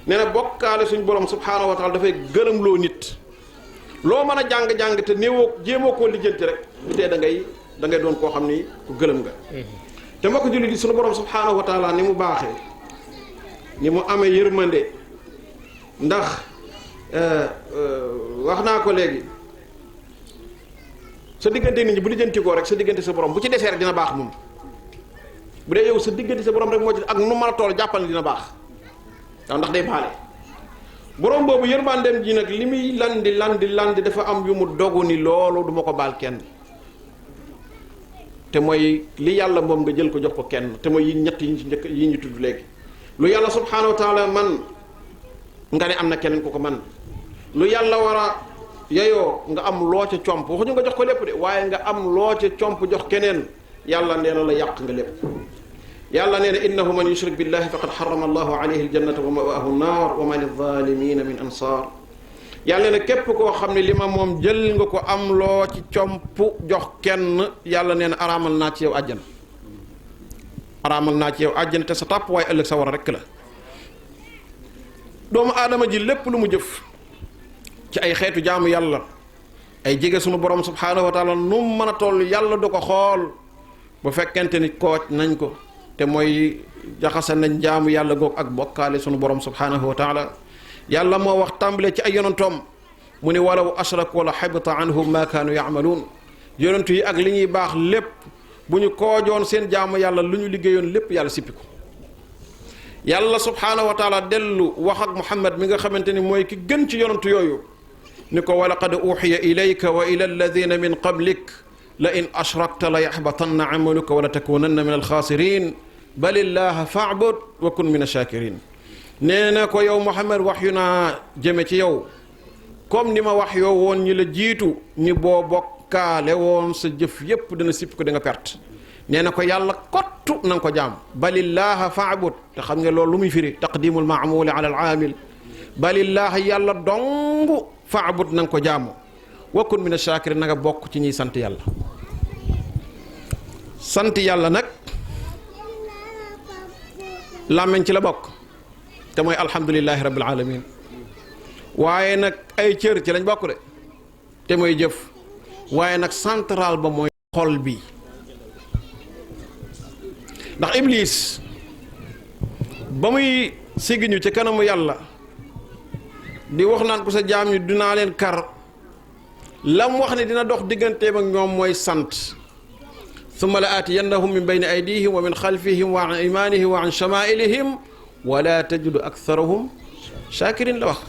nee na bokkaale suñ borom subhaanahu wa taala dafay gëlëm loo nit loo mën a jàng-jàng te jéemoo koo lijjanti rek bu tee da ngay doon koo xam ni ku gëlëm nga te mbokk jullit yi suñu borom subhaanahu wa taala ni mu baaxee ni mu amee yërmande ndax wax naa ko léegi sa diggante nit ñi bu lijjanti koo rek sa diggante sa borom bu ci desee rek dina baax moom bu dee yow sa diggante sa borom rek moo ci ak nu mën a toll jàppal ne dina baax waaw ndax day baale borom boobu yërmandeem ji nag li muy landi dafa am yu mu dogu ni loolu duma ko baal kenn te mooy li yàlla moom nga jël ko jox ko kenn te mooy yi ñett yi ci njëkk yi ñu tudd léegi lu yàlla subhaanahu wa taala man nga ne am na keneen ku ko man lu yàlla war a yeyoo nga am loo ca comp waxuñu nga jox ko lépp de waaye nga am loo ca comp jox keneen yàlla nee na la yàq nga lépp yàlla nee na innahu man yushrik billahi faqad harrama allahu alayhi aljannata wa ma'wahu an-nar wa ma lilzalimina min ansar yàlla nee na képp koo xam ne li ma moom jël nga ko am loo ci comp jox kenn yàlla nee na araamal naa ci yow àjjana te sa tàpp waaye ëllëg sa war a rekk la doomu aadama ji lépp lu mu jëf ci ay xeetu jaamu yàlla ay jege sunu borom subhaanahu wa taala nu mu mën a toll yàlla du ko xool bu fekkente ni kooc nañ ko te mooy jaxase nañ jaamu yàlla goog ak bokkaale sunu borom subhaanahu wa taala yàlla moo wax tàmbale ci ay yonantoom mu ne walaw ashraku la xabita anhum ma kaanu yaamaluun yonantu yi ak li ñuy baax lépp bu ñu koojoon seen jaamu yàlla lu ñu liggéeyoon lépp yàlla sippi ko yàlla subhaanahu wa taala dellu wax ak Muhammad mi nga xamante ni mooy ki gën ci yonantu yooyu ni ko wa laqad uxiya ilayka wa ila alladina min qablik la in ashrakta la yaxbatanna amaluka wala takunanna min alxaasirin bal illaha faabud wa kun min ashakirin nee na ko yow Muhammad wax yu naa jëme ci yow comme ni ma wax yoo woon ñi la jiitu ni boo bokkaale woon sa jëf yépp dana sipp ko da nga perte nee na ko yàlla kottu na nga ko jaam balillaha faabud te xam nga loolu lu muy firi taqdimul maamuli ala al aamil balillaha yàlla dong faabud na nga ko jaamu wa kun min ash-shakirin na nga bokk ci ñiy sant yàlla sant yàlla nag làmmeñ ci la bokk te mooy alhamdulillahi rabbil alamin waaye nag ay cër ci lañ bokk de te mooy jëf waaye nag central ba mooy xol bi ndax iblis ba muy siggiñu ci kanamu yàlla di wax naan ko sa jaam ñu dinaa leen kar lam wax ne dina dox digganteem ak ñoom mooy sant summa la aatiyannahum min bayni aydihim wa min xalfihim wa an imanihim wa an chamailihim wala tajidu aktharahum shakirin la wax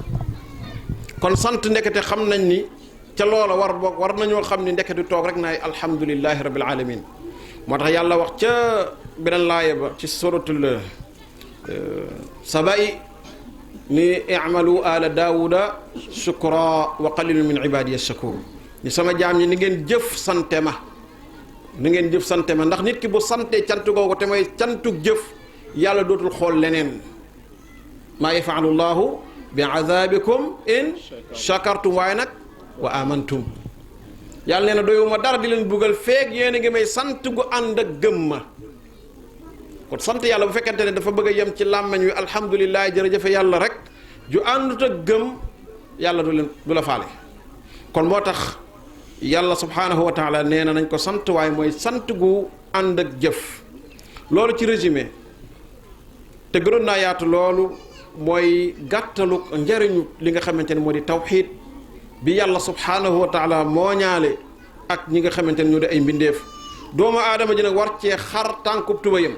kon sant ndekete xam nañ ni ca loola war nañoo xam ni ndekete toog rek naay alhamdulillahi rabbil alamin moo tax yàlla wax ca beneen laaya ba ci suratul saba'i ni i'malu ala daawuda shukra wa qalilun min ibadiya shakur ni sama jaam ñi ni ngeen jëf sante ma ndax nit ki bu sante cant googu te mooy cantug jëf yàlla dootul xool leneen maa yafaalu llahu bi azabikum in shakartum waaye nag wa amantum yàlla nee na doyuma dara di leen buggal feeg yéen a ngi may sant gu ànd ak gëm ma kon sant yàlla bu fekkente ne dafa bëgg a yem ci làmmeñ wi alhamdulilah jërëjëfe yàlla rek ju àndut ak gëm yàlla du la faale kon moo tax yàlla subhaanahu wa taala nee na nañ ko sant waaye mooy sant gu ànd ak jëf loolu ci résumé te gënoon naa yaatu loolu mooy gàttalu njariñu li nga xamante ne moo di tawxiid bi yàlla subhaanahu wa taala moo ñaale ak ñi nga xamante ne ñoo di ay mbindeef doomu aadama ji nag war cee xar tànkub tubayam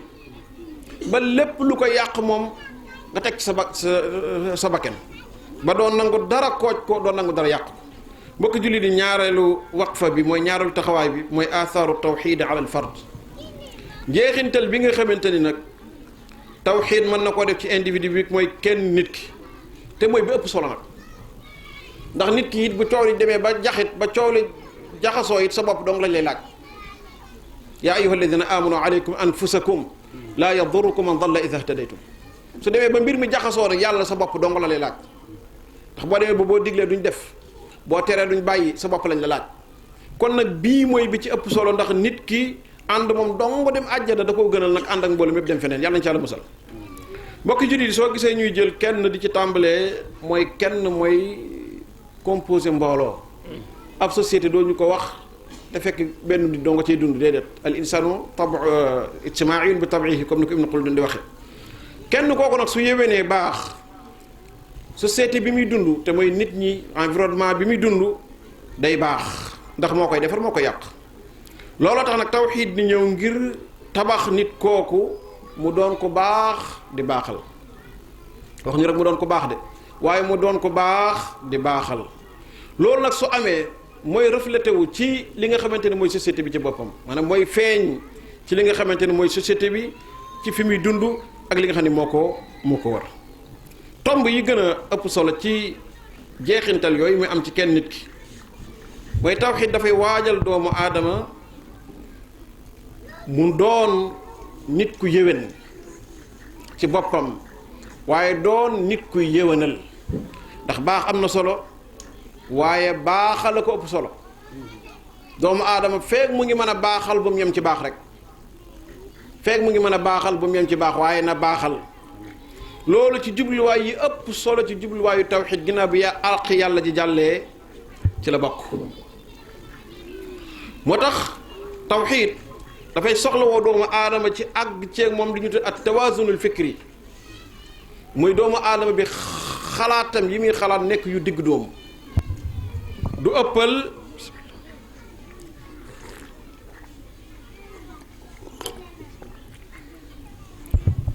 ba lépp lu ko yàq moom nga teg sa bakken ba doon nangu dara kooj ko doon nangu dara yàq ko mbokk julli di ñaareelu waqfa bi mooy ñaareelu taxawaay bi mooy athaaru tawxiid ala al fard njeexintal bi nga xamante ni nag tawxiid mën na koo def ci individu bi mooy kenn nit ki te mooy bi ëpp solo nag ndax nit ki it bu coow li demee ba jaxit ba coow li jaxasoo it sa bopp dong lañ lay laaj yaa ayyuha alladina amanu alaykum anfusakum laa yadurukum man dalla ida htadaytum su demee ba mbir mi jaxasoo rek yàlla sa bopp dong la lay laaj ndax boo demee ba boo diglee duñ def boo teree duñ bàyyi sa bopp lañ la laaj kon nag bii mooy bi ci ëpp solo ndax nit ki ànd moom dong dem àjjana da koo gënal nag ànd ak mbooloo mépp dem feneen yàlla nañ ci yàlla musal mbokki jullit yi soo gisee ñuy jël kenn di ci tàmbalee mooy kenn mooy composé mbooloo ab société doo ñu ko wax te fekk benn nit doo nga cay dund déedéet al insanu tabu ijtimaiyun bi tabihi comme ni ko Ibn Khaldun di waxe kenn kooku nag su yéwénee baax société bi muy dund te mooy nit ñi environnement bi muy dund day baax ndax moo koy defar moo koy yàq looloo tax nag tawxiid ni ñëw ngir tabax nit kooku mu doon ko baax di baaxal wax ñu rek mu doon ko baax de waaye mu doon ko baax di baaxal loolu nag su amee mooy reflété wu ci li nga xamante ne mooy société bi ci boppam maanaam mooy feeñ ci li nga xamante ne mooy société bi ci fi muy dund ak li nga xam ne moo ko war tomb yi gën a ëpp solo ci jeexintal yooyu muy am ci kenn nit ki mooy tawxiid dafay waajal doomu aadama mu doon nit ku yéwén ci boppam waaye doon nit kuy yéwénal ndax baax am na solo waaye baaxal la ko ëpp solo doomu aadama feeg mu ngi mën a baaxal ba mu yem ci baax rek feeg mu ngi mën a baaxal ba mu yem ci baax waaye na baaxal loolu ci jubluwaay yi ëpp solo ci jubluwaayu tawxiid ginnaaw bi àq yàlla ji jàllee ci la bokk. moo tax tawxiid dafay soxla woo doomu aadama ci àgg ceeg moom di ñu tudd at tawaazunul fikri muy doomu aadama bi xalaatam yi muy xalaat nekk yu digg doomu du ëppal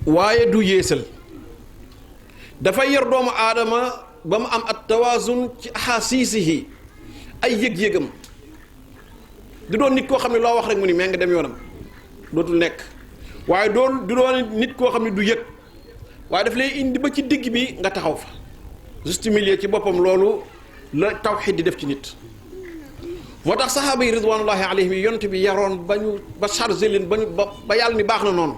waaye du yéesal. dafay yor doomu aadama ba mu am at tawaazun ci axaasiisihi ay yëg-yëgam du doon nit koo xam ne loo wax rek mu ni mais nga dem yoonam dootul nekk waaye du doon nit koo xam ne du yëg waaye daf lay indi ba ci digg bi nga taxaw fa juste milieu ci boppam loolu la tawxiid di def ci nit. moo tax saxaaba yi ridwanullahi alayhim yonent bi yaroon ba chargé leen ba yàlla ni baax na noonu.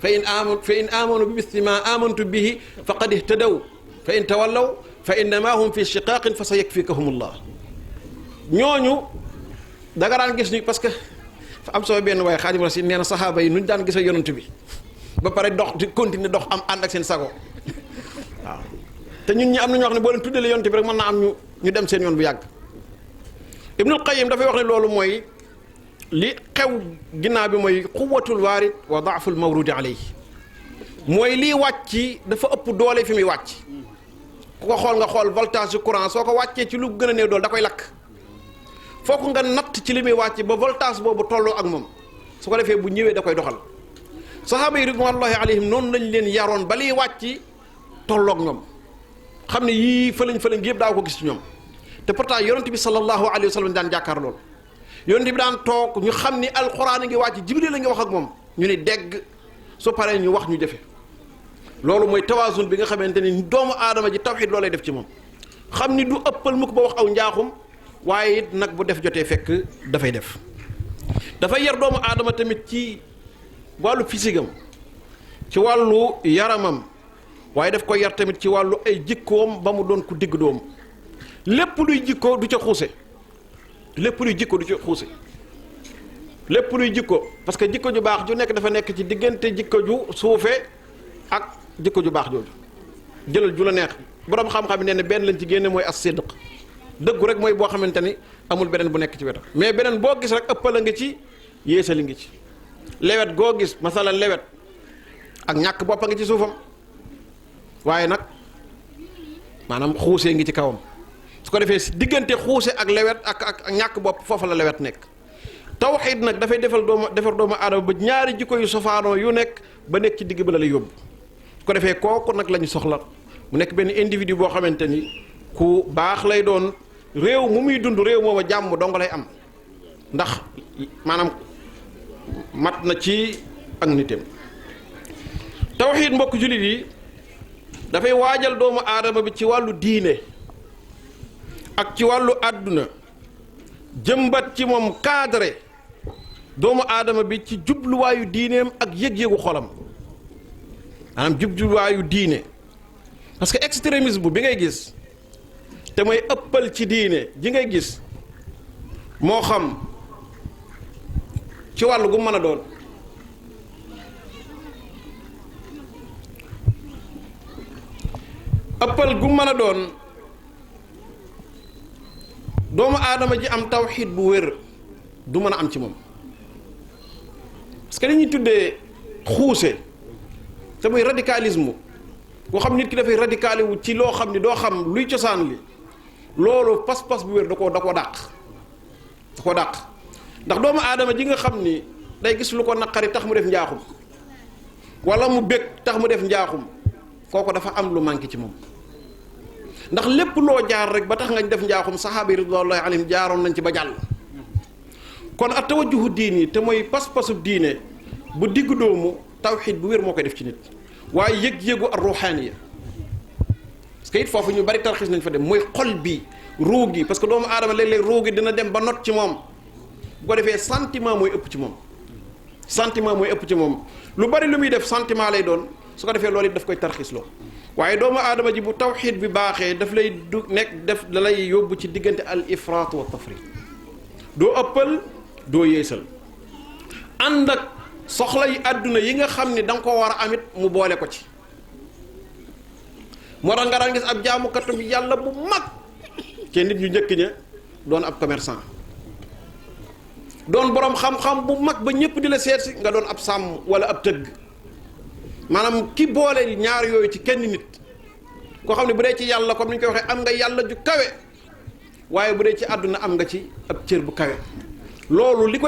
fa in amanu bi misli ma amantu bihi faqad ihtadaw fa in tawallaw fa innama hum fi shiqaqin fa sa yakfikahumullah. ñooñu da nga daan gis ni parce que fa am soo benn waaye Xaadimu Rasuul nee na saxaaba yi nuñ daan gisee yonent bi ba pare dox di continuer dox am ànd ak seen sago waaw te ñun ñi am na ñoo xam ne boo leen tuddalee yonent bi rek mën naa am ñu dem seen yoon bu yàgg. Ibnul Qayyim dafay wax ne loolu mooy li xew ginnaaw bi mooy quwwatul waarid wa daaful mawrudi alayhi mooy lii wàcc dafa ëpp doole fi muy wàcc ku ko xool nga xool voltage courant soo ko wàccee ci lu gën a néew doole da koy lakk fokk nga natt ci li muy wàcc ba voltage boobu tolloo ak moom su ko defee bu ñëwee da koy doxal. sahaaba yi ridwanullahi alayhim noonu lañ leen yaroon ba liy wàcc tolloog ñoom xam ne yii fëlañ yëpp daa ko gis ci ñoom te pourtant yonent bi sallallahu alayhi wa sallam daan jàkkaar lool. yonent bi daan toog ñu xam ni alxuraan a ngi wàcc jibril la ngi wax ak moom ñu ni dégg su paree ñu wax ñu jëfe loolu mooy tawaasun bi nga xamante ni doomu aadama ji tawxiid loolay def ci moom xam ni du ëppal mu ko ba wax aw njaaxum waaye it nag bu def jotee fekk dafay def. dafay yar doomu aadama tamit ci wàllu physique am ci wàllu yaramam waaye daf ko yar tamit ci wàllu ay jikkoom ba mu doon ku digg doom lépp luy jikko du ca xuuse. lépp luy jikko du ci xuuse lépp luy jikko parce que jikko ju baax ju nekk dafa nekk ci diggante jikko ju suufe ak jikko ju baax jooju jëlal ju la neex boroom xam-xam nee na benn lañ ci génne mooy as-sidq dëggu rek mooy boo xamante ni amul beneen bu nekk ci wetam mais beneen boo gis rek ëppal a ngi ci yéesali ngi ci lewet goo gis masalan lewet ak ñàkk bopp a ngi ci suufam waaye nag maanaam xuusee ngi ci kawam su ko defee si diggante xuuse ak lewet ak ñàkk bopp foofa la lewet nekk. tawxiid nag dafay defar doomu aadama ba ñaari jikko yu sofaanoo yu nekk ba nekk ci digg ba la lay yóbbu su ko defee kooku nag la ñu soxla mu nekk benn individu boo xamante ni ku baax lay doon réew mu muy dund réew mooma jàmm dong lay am ndax maanaam mat na ci ak nitam. tawxiid mbokk jullit yi dafay waajal doomu aadama bi ci wàllu diine ak ci wàllu àdduna jëmbat ci moom cadre doomu aadama bi ci jubluwaayu diineem ak yëg-yëgu xolam maanaam jubluwaayu diine parce que extrémisme bi ngay gis te mooy ëppal ci diine ji ngay gis moo xam ci wàllu gu mën a doon ëppal gu mën a doon doomu aadama ji am tawxiid bu wér du mën a am ci moom parce que dañuy tuddee xuuse te muy radicalisme boo xam nit ki dafay radicalé wu ci loo xam ni doo xam luy cosaan li loolu pas-pas bu wér da koo dàq ndax doomu aadama ji nga xam ni day gis lu ko naqari tax mu def njaaxum wala mu bég tax mu def njaaxum kooku dafa am lu manqué ci moom ndax lépp loo jaar rek ba tax nga def njaaxum saxaaba yi ridwanullahi alayhim jaaroon nañ ci ba jàll kon at tawajjuhu diin yi te mooy pas-pasu diine bu diggu doomu tawxiid bu wér moo koy def ci nit waaye yëg-yëgu ar ruuxaaniya parce que it foofu ñu bari tarxis nañ fa dem mooy xol bi ruu gi parce que doomu aadama léeg-léeg ruu gi dina dem ba not ci moom bu ko defee sentiment mooy ëpp ci moom lu bari lu muy def sentiment lay doon su ko defee loolu it daf koy tarxis loo waaye doomu aadama ji bu tawxiid bi baaxee daf lay du nekk def da lay yóbbu ci diggante al ifraat wa tafrit doo ëppal doo yéesal ànd ak soxla yi àdduna yi nga xam ni da nga ko war a amit mu boole ko ci moo tax nga daan gis ab jaamukatu bi yàlla bu mag ci nit ñu njëkk ña doon ab commerçant doon borom xam-xam bu mag ba ñëpp di la seet si nga doon ab sàmm wala ab tëgg maanaam ki boole ñaar yooyu ci kenn nit koo xam ne bu dee ci yàlla comme ni ñu koy waxee am nga yàlla ju kawe waaye bu dee ci àdduna am nga ci ab cër bu kawe loolu li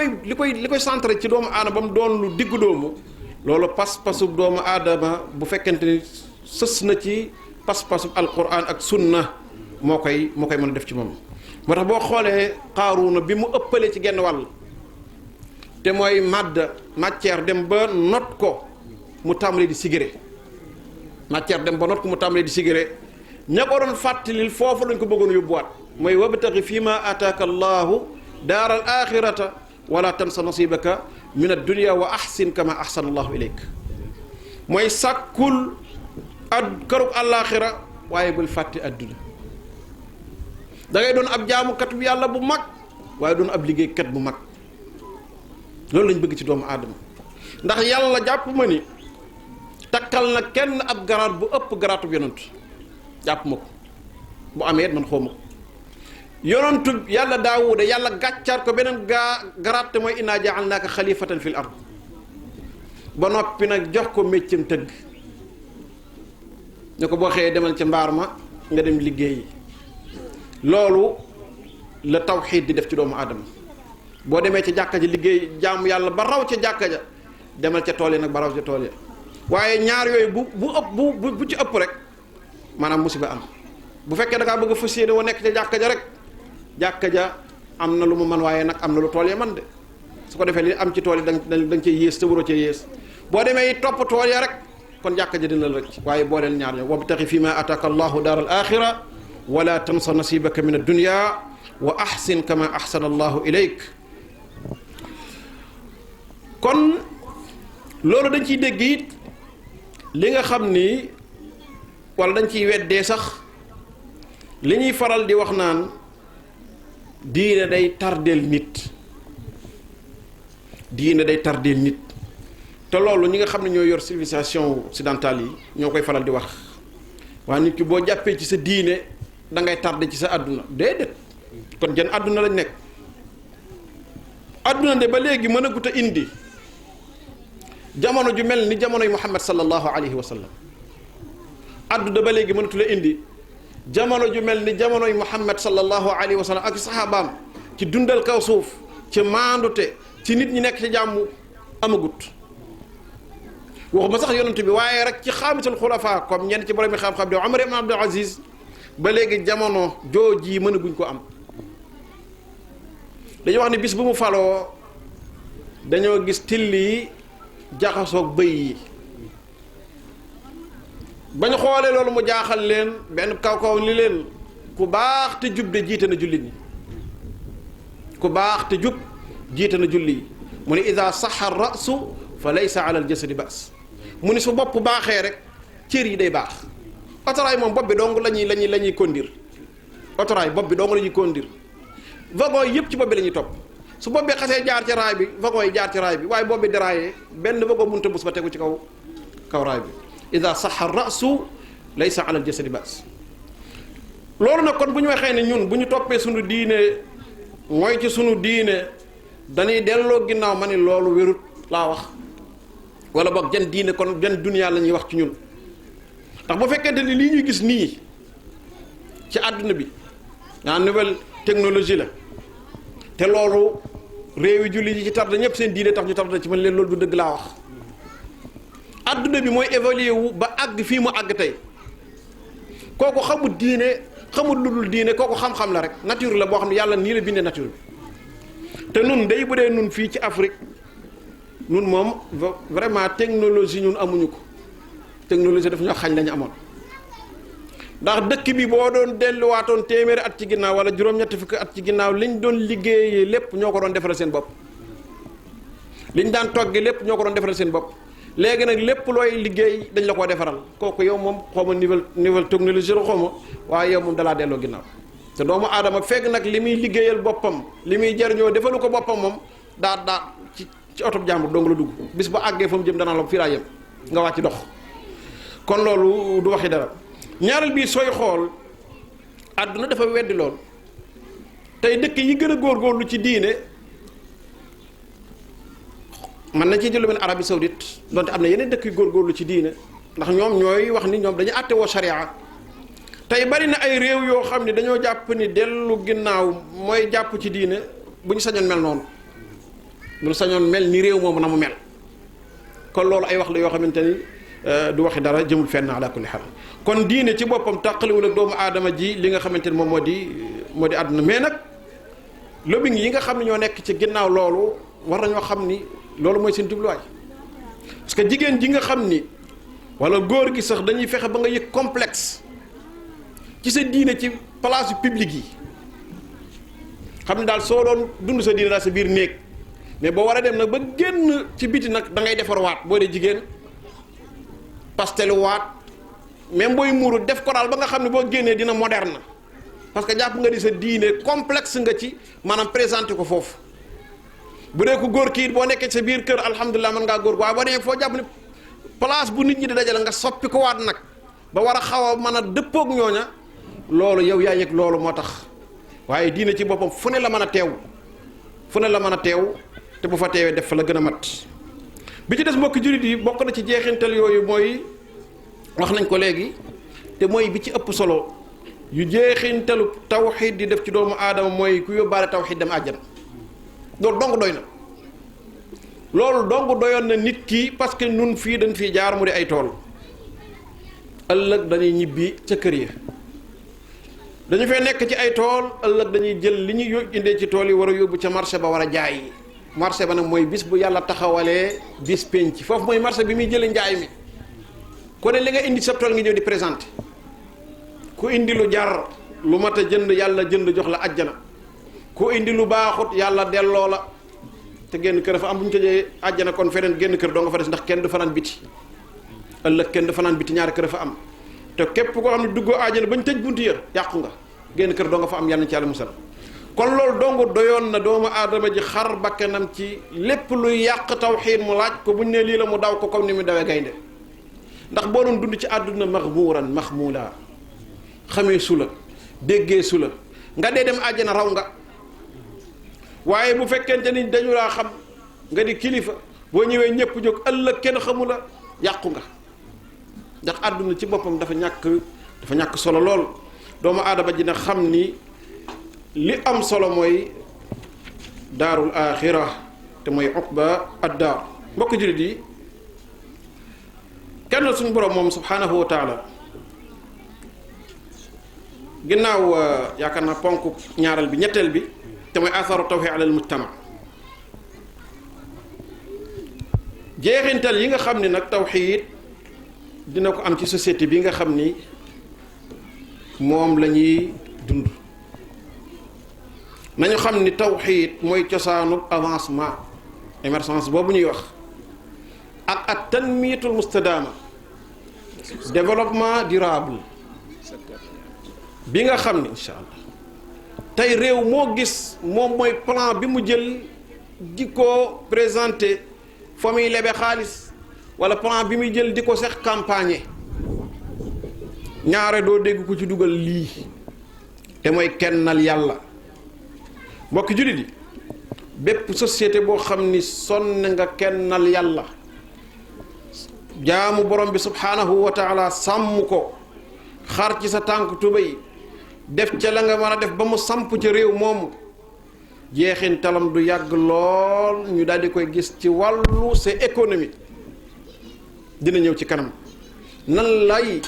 koy centré ci doomu aadama ba mu doon lu diggu doomu loolu pas-pasu doomu aadama bu fekkente ni sës na ci pas-pasu alquran ak sunna moo koy mën a def ci moom. moo tax boo xoolee Qaaruuna bi mu ëppalee ci genn wàll te mooy matière dem ba not ko mu tàmbalee di sigéré matière dem ba not ko mu tàmbalee di sigéré ña ko doon fàttalil foofu lañ ko bëggoon yóbbuwaat mooy wabtaxi fii ma ataaka allahu daaral axirata wala tansa nasibaka min addunia wa ahsin kama ahsana allahu ilayk mooy sàkkul kërug àllaaxira waaye bul fàtte adduna da ngay doon ab jaamukat bu yàlla bu mag waaye doon ab liggéeykat bu mag loolu lañ bëgg ci doomu aadama ndax yàlla jàpp ma ni takkal na kenn ab garaat bu ëpp garaatu yonent jàpp ma ko bu amee it man xaw ma ko yonentu yàlla daawuda yàlla gàccaar ko beneen garaat te mooy innaa ja'alnaaka xalifatan fil ard ba noppi nag jox ko méccam tëgg ne ko boo xëyee demal ca mbaar ma nga dem liggéeyi loolu la tawxiid di def ci doomu aadama boo demee ca jàkka ja liggéey jaamu yàlla ba raw ca jàkka ja demal ca tool yi nag ba raw ca tool ya waaye ñaar yooyu bu ci ëpp rek maanaam musiba am bu fekkee da ngaa bëgg a fas yéene woo nekk ca jàkka ja rek jàkka ja am na lu mu man waaye nag am na lu tool ya man de su ko defee li am ci tool yi da nga cee yées te waroo cee yées boo demee topp tool ya rek kon jàkka ja dina la rek waaye boo leen ñaar ñoom wabtaxi fii ma ataaka allahu daar al axira wala tansa nasibaka min addunia wa ahsin kama ahsana allahu ilayk kon loolu dañ ciy dégg it li nga xam ni wala dañ ciy weddee sax li ñuy faral di wax naan diine day tardeel nit diine day tardeel nit te loolu ñi nga xam ne ñoo yor civilisation occidentale yi ñoo koy faral di wax waaye nit ki boo jàppee ci sa diine da ngay tardé ci sa àdduna déedéet kon jën àdduna lañ nekk àdduna de ba léegi mën a gut a indi jamono ju mel ni jamonoy Muhammad sallallahu alayhi wa sallam àdduna ba léegi mënatu la indi jamono ju mel ni jamonoy Muhammad sallallahu alayhi wa sallam ak saxaabaam ci dundal kaw suuf ci maandute ci nit ñi nekk ci jàmm amagut waxuma sax yonent bi waaye rek ci xaamisul xulafa comme ñenn ci borom xam-xam de Umar ibn Abdul Aziz ba léegi jamono jooji mën a guñ ko am dañuy wax ni bis bu mu faloo dañoo gis till yi jaxasoog bëy yi bañ xoolee loolu mu jaaxal leen benn kaw li leen ku baax te jub de jiite na julli ñi ku baax te jub jiite na julli yi mu ne ida saxa rasu fa laysa ala al jasadi bas mu ne su bopp baaxee rek cër yi day baax otoraay moom bopp bi dong la ñuy conduire otoraay bopp bi dong la ñuy conduire wagon yëpp ci bopp bi la ñuy topp su bopp bi xasee jaar ci raay bi wagon yi jaar ci raay bi waaye bopp bi déraillé benn wagon mënut a bus ba tegu ci kaw raay bi ida saxa rasu laysa ala al jasadi bas loolu nag kon bu ñu waxee ne ñun bu ñu toppee suñu diine mooy ci suñu diine dañuy delloo ginnaaw ma ni loolu wérut laa wax wala boog jan diine kon jan duniyaa la ñuy wax ci ñun ndax bu fekkente ni lii ñuy gis nii ci àdduna bi yaa nouvelle technologie la te loolu réewi julli yi ci tarda ñëpp seen diine tax ñu tarda ci man leen loolu du dëgg laa wax àdduna bi mooy évolué wu ba àgg fii mu àgg tey kooku xamul diine xamul lu dul diine kooku xam-xam la rek nature la boo xam ne yàlla nii la bindee nature bi te nun day bu dee nun fii ci Afrique nun moom vraiment technologie ñun amuñu ko technologie daf ñoo xañ lañu amoon ndax dëkk bi boo doon delluwaatoon téeméeri at ci ginnaaw wala juróom-ñetti fukki at ci ginnaaw liñ doon liggéeyee lépp ñoo ko doon defaral seen bopp liñ daan togge lépp ñoo ko doon defaral seen bopp léegi nag lépp looy liggéey dañ la koo defaral kooku yow moom xaw ma nouvelle technologie la xaw ma waaye yow moom dalaa delloo ginnaaw te doomu aadama fekk nag li muy liggéeyal boppam li muy jariñoo defalu ko boppam moom daa ci oto jàmbur dong la dugg bis ba àggee fa mu jëm dana la fii laa yem nga wàcc dox kon loolu du waxi dara ñaareel bii sooy xool àdduna dafa weddi lool tey dëkk yi gën a góorgóorlu ci diine mën na ci jël lu mel Arabie Saoudite donte am na yeneen dëkk yu góorgóorlu ci diine ndax ñoom ñooy wax ni ñoom dañu àtte woo sharia tey bari na ay réew yoo xam ne dañoo jàpp ni dellu ginnaaw mooy jàpp ci diine bu ñu sañoon mel noonu bu ñu sañoon mel ni réew moomu na mu mel kon loolu ay wax la yoo xamante ni du waxi dara jëmul fenn ala kulli xaal kon diine ci boppam tàqaliwul ak doomu aadama ji li nga xamante ni moom moo di àdduna mais nag lobbying yi nga xam ne ñoo nekk ci ginnaaw loolu war nañoo xam ni loolu mooy seen jubluwaay parce que jigéen ji nga xam ni wala góor gi sax dañuy fexe ba nga yëg complexe ci sa diine ci place publique yi xam ne daal soo doon dund sa diine daal sa biir néeg mais boo war a dem nag ba génn ci biti nag da ngay defar waat boo dee jigéen pastelu waat même booy muuru def ko daal ba nga xam ne boo génnee dina moderne parce que jàpp nga di sa diine complexe nga ci maanaam présenté ko foofu bu dee ko góor kii boo nekkee sa biir kër alhamdulilah mën ngaa góor waaye boo demee foo jàpp ne place bu nit ñi di dajale nga soppi ko waat nag ba war a xaw a mën a dëppoog ñooña loolu yow yaa yëg loolu moo tax waaye diine ci boppam fu ne la mën a teew fu ne la mën a teew te bu fa teewee def fa la gën a mat bi ci des mbokki jullit yi bokk na ci jeexintal yooyu mooy wax nañ ko léegi te mooy bi ci ëpp solo yu jeexintalu tawxiid di def ci doomu aadama mooy ku yóbbaale tawxiid dem àjjana loolu dong doy na loolu dong doyoon na nit ki parce que ñun fii dañ fii jaar mu di ay tool ëllëg dañuy ñibbi ca kër yi dañu fee nekk ci ay tool ëllëg dañuy jël li ñuy indee ci tool yi war a yóbbu ca marché ba war a jaay marché ba nag mooy bis bu yàlla taxawalee bis penc foofu mooy marché bi muy jëlee njaay mi ku ne li nga indi sa tool nga ñëw di présenté ku indi lu jar lu mat a jënd yàlla jënd jox la ajjana ku indi lu baaxut yàlla delloo la te génn kër dafa am bu ñu tëjee ajjana kon feneen génn kër doo nga fa des ndax kenn du fanaan biti ëllëg kenn du fanaan biti ñaari kër dafa am te képp koo xam ne duggoo ajjana bañ tëj buntu yër yàqu nga génn kër doo nga fa am yàlla na ci yàlla musal kon loolu dong doyoon na doomu aadama ji xar bakkanam ci lépp luy yàq tawxiid mu laaj ko buñ ne lii la mu daw ko comme ni mu dawee gaynde ndax boo doon dund ci àdduna maxmuuran maxmuula xamee su la déggee su la nga dee dem àjjana raw nga waaye bu fekkente ni dañu laa xam nga di kilifa boo ñëwee ñëpp jóg ëllëg kenn xamu la yàqu nga ndax àdduna ci boppam dafa ñàkk solo lool doomu aadama ji na xam ni li am solo mooy daarul aaxira te mooy uqba ad-daar mbokk jullit yi kenn suñu borom moom subhaanahu wa taala ginnaaw yaakaar naa ponk ñaareel bi ñetteel bi te mooy athaaru tawxiid ala al mujtama jeexintal yi nga xam ni nag tawxiid dina ko am ci société bi nga xam ni moom la ñuy dund nañu xam ni tawxiid mooy cosaanu avancement émergence boobu ñuy wax ak at tanmiyatul mustadaama développement durable bi nga xam ni incha allah tey réew moo gis moom mooy plan bi mu jël di ko présenté fa muy lebe xaalis wala plan bi muy jël di ko sex campagne ñaare doo dégg ko ci dugal lii te mooy kennal yàlla mbokki jullit yi bépp société boo xam ni sonn nga kennal yàlla jaamu borom bi subhaanahu wa taala sàmm ko xar ci sa tànk tubéy def ca la nga mën a def ba mu samp ca réew moomu jeexintalam du yàgg lool ñu daal di koy gis ci wàllu sa économie dina ñëw ci kanam nan lay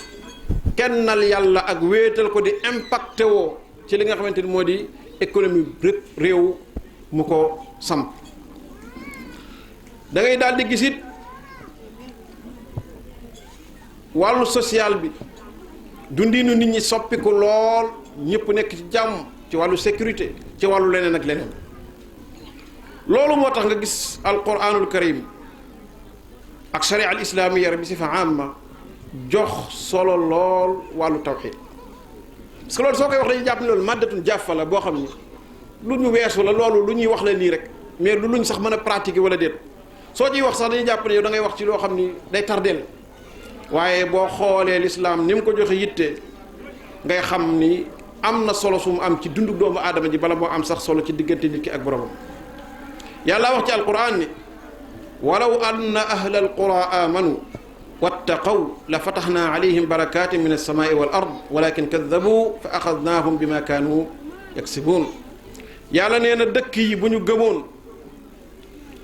kennal yàlla ak wéetal ko di impacté woo ci li nga xamante ni moo di économie réew mu ko samp da ngay daal di gis it wàllu social bi dundinu nit ñi soppiku lool ñëpp nekk ci jàmm ci wàllu sécurité ci wàllu leneen ak leneen loolu moo tax nga gis alquranul karim ak sharia al islamiyya bi sifa amma jox solo lool wàllu tawxiid parce que loolu soo koy wax dañuy jàpp ne loolu maddatun jàffa la boo xam ni lu ñu weesu la loolu lu ñuy wax la nii rek mais lu luñ sax mën a pratiquer wala déet soo ciy wax sax dañuy jàpp ne yow da ngay wax ci loo xam ni day tardeel waaye boo xoolee lislaam ni mu ko joxe yitte ngay xam ni am na solo su mu am ci dundu doomu aadama ji bala moo am sax solo ci diggante nit ki ak boromam. yàlla wax ci alquran ni walaw anna ahla alqura amanu wattaqaw la fataxna alayhim barakatin min alsamaai wal ard walakin kaddabu fa axadnaahum bima kaanu yaksibuun. yàlla nee na dëkk yi bu ñu gëmoon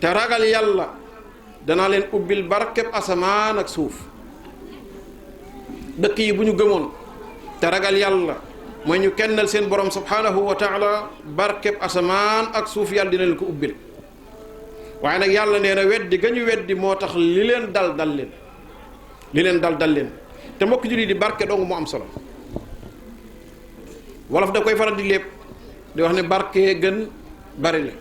te ragal yàlla danaa leen ubbil barkeb asamaan ak suuf. dëkk yi bu ñu gëmoon te ragal yàlla mooy ñu kennal seen borom subhanahu wa taala barkeb asamaan ak suuf yàlla dina leen ko ubbil. waaye nag yàlla nee na weddi ga ñu weddi moo tax li leen dal dal leen li leen dal dal leen te mbokk jullit di barke dong mu am solo. wolof da koy faral di lépp di wax ne barke gën bari le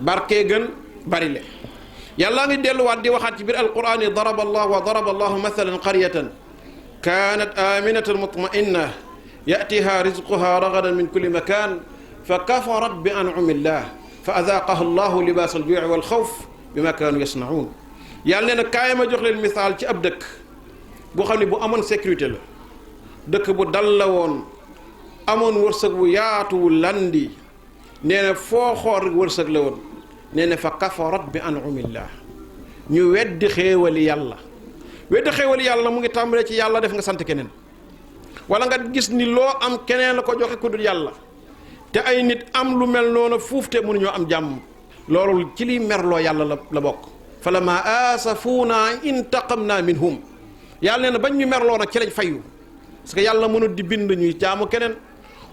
barke gën bari le. yàlla ngi delluwaat di waxaat ci biir alquran yi daraba allahu mathalan qaryatan kanat aminatan mutma'inna ya'tiha rizquha ragadan min kulli makan fa kafarat bi an'amillah fa adaqaha allahu libaas al-juu'i wal xawf bima kaanu yasna'uun. yàlla nee na kaay ma jox leen misaal ci ab dëkk boo xam ne bu amoon sécurité la, dëkk bu dal la woon, amoon wërsëg bu yaatuwu landi, nee na foo xool wërsëg la woon. nee na fa kafarat bi an'amillah ñu weddi xéewali yàlla. weddi xéewali yàlla mu ngi tàmbalee ci yàlla def nga sant keneen, wala nga gis ni loo am keneen la ko joxe ku dul yàlla, te ay nit am lu mel noonu fuuf te mënuñoo am jàmm. loolu ci liy merloo yàlla la bokk. falammaa aasafuunaa intaqamnaa minhum. yàlla nee na bañ ñu merloo nag ci lañ fayu, parce que yàlla mënut di bind ñuy jaamu keneen,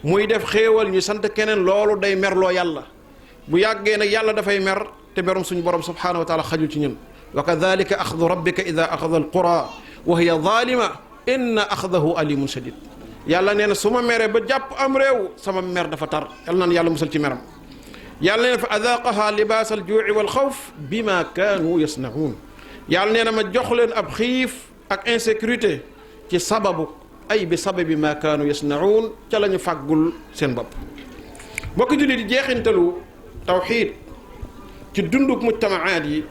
muy def xéewal ñu sant keneen. loolu day merloo yàlla. bu yàggee nag yàlla dafay mer, te merum suñu borom subhanahu wa taala xajul ci ñun. wa kadalika axdu rabbika ida axada alqura wa hiya zalima inna axdahu alimun shadid. yàlla nee na su ma meree ba jàpp am réew sama mer dafa tar. yàlla naan yàlla musal ci meram. yàlla nee na fa adaqaha libaas aljuuci wal xawf bima kaanu yasnaun. yàlla nee na ma jox leen ab xiif ak insécurité ci sababu ay bi sababi ma kaanu yasnaun, ca la ñu fàggul seen bopp. mbokk jullit di jeexintalu tawxiid ci dunduk mujtamaat yi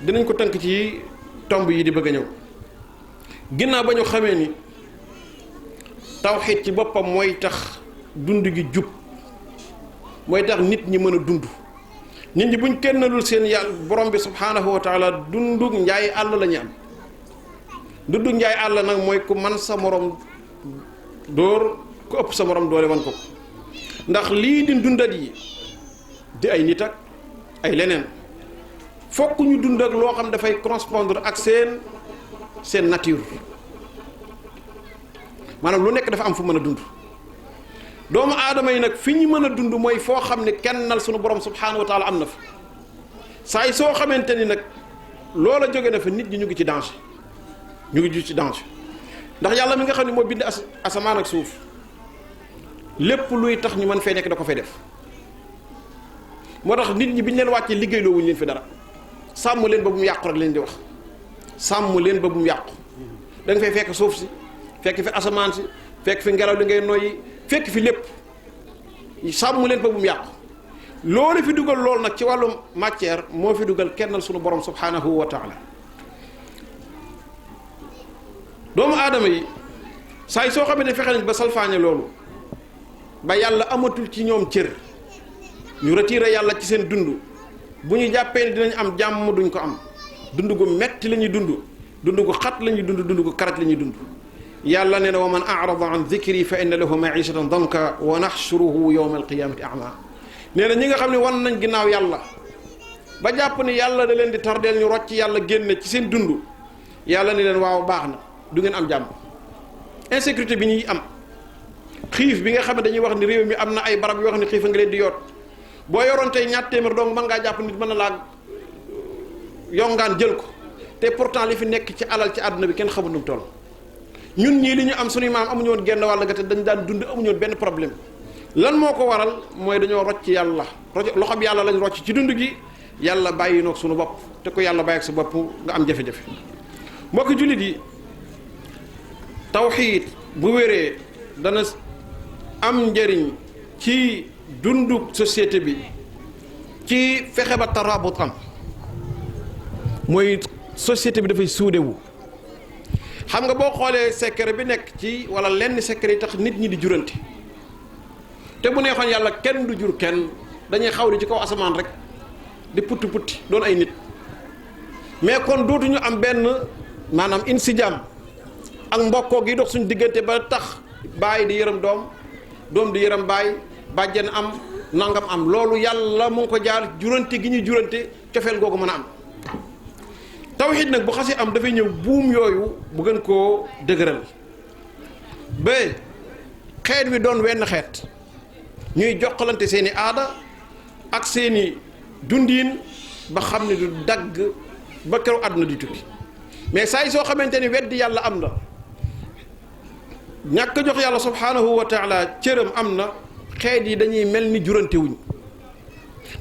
dinañ ko tënk ci tomb yi di bëgg a ñëw. ginnaaw ba ñu xamee ni tawxiid ci boppam mooy tax dund gi jub, mooy tax nit ñi mën a dund. nit ñi buñ kennalul seen yàlla borom bi subhaanahu wa taala dunduk njaay àll la ñu am. dunduk njaay àll nag mooy ku man sa morom dóor, ku ëpp sa morom doole wan ko. ndax lii di dundat yi di ay nit ak ay leneen fokk ñu dund ak loo xam dafay correspondre ak seen nature. maanaam lu nekk dafa am fu mën a dund. doomu aadama yi nag fi ñu mën a dund mooy foo xam ne kennal sunu borom subhanahu wa taala am na fa. saa yi soo xamante ni nag loola jóge na fa, nit ñi ñu ngi ci danger, ñu ngi ci danger. ndax yàlla mi nga xam ne moo bind asamaan ak suuf, lépp luy tax ñu mën fee nekk da ko fay def. moo tax nit ñi bi ñu leen wàccee liggéeyloo wuñu leen fi dara. sàmm leen ba bu mu yàqu rek leen di wax. sàmm leen ba bu mu yàqu. da nga fay fekk suuf si, fekk fi asamaan si, fekk fi ngelaw li ngay noyyi, fekk fi lépp. sàmm leen ba bu mu yàqu. loolu fi dugal loolu nag ci wàllu matière moo fi dugal kennal sunu borom subhanahu wa taala. doomu aadama yi saa yi soo xamee ne fexe nañ ba salfaañe loolu, ba yàlla amatul ci ñoom cër, ñu retiré yàlla ci seen dund, bu ñu jàppee ne dinañ am jàmm duñ ko am. dund gu metti la ñuy dund, dund gu xat la ñuy dund, dund gu karaj la ñuy dund. yàlla nee na wa man arada an dikri fa inna lahu maishatan danka wa naxshuruhu yawma alqiyamati ama. nee na ñi nga xam ne wan nañ ginnaaw yàlla ba jàpp ni yàlla da leen di tardeel, ñu rocc yàlla génne ci seen dund, yàlla ni leen waaw baax na, du ngeen am jàmm. insécurité bi ñuy am, xiif bi nga xam ne dañuy wax ni réew mi am na ay barab yoo xam ne xiif a nga leen di yoot. boo yoroon tey ñaar téeméer dong mën ngaa jàpp nit mën na laa yongaan jël ko, te pourtant li fi nekk ci alal ci àdduna bi kenn xamul nu mu toll. ñun ñii li ñu am suñuy maam amuñu woon genn wàll ga te dañ daan dund, amuñu woon benn problème. lan moo ko waral mooy dañoo rocc yàlla, loxob yàlla lañ rocc ci dund gi. yàlla bàyyi noog suñu bopp, te ko yàlla bàyyi ak sa bopp nga am jafe-jafe. mbokki jullit yi, tawxiid bu wéree dana am njëriñ ci dundu société bi, ci fexe ba taraabut am. mooy société bi dafay suudewu, xam nga boo xoolee secret bi nekk ci wala lenn secret yi tax nit ñi di jurante te bu neexoon yàlla kenn du jur kenn dañuy xaw di ci kaw asamaan rek di putti putti doon ay nit mais kon dootuñu am benn maanaam insijaam ak mbokkoo gi dox suñu diggante ba tax baay di yërëm doom di yërëm baay bàjjen am nangam am loolu yàlla mu ngi ko jaar jurante gi ñuy jurante cofeel googu mën a am tawxiid nag bu xasee am dafay ñëw buum yooyu bu gën koo dëgëral ba xeet wi doon wenn xeet ñuy jokkalante seeni aada ak seeni dundiin ba xam ne du dagg ba keroog àdduna di tukki mais saa yi soo xamante ni weddi yàlla am na ñàkk jox yàlla subhaanahu wa taala cëram am na xeet yi dañuy mel ni jurante wuñ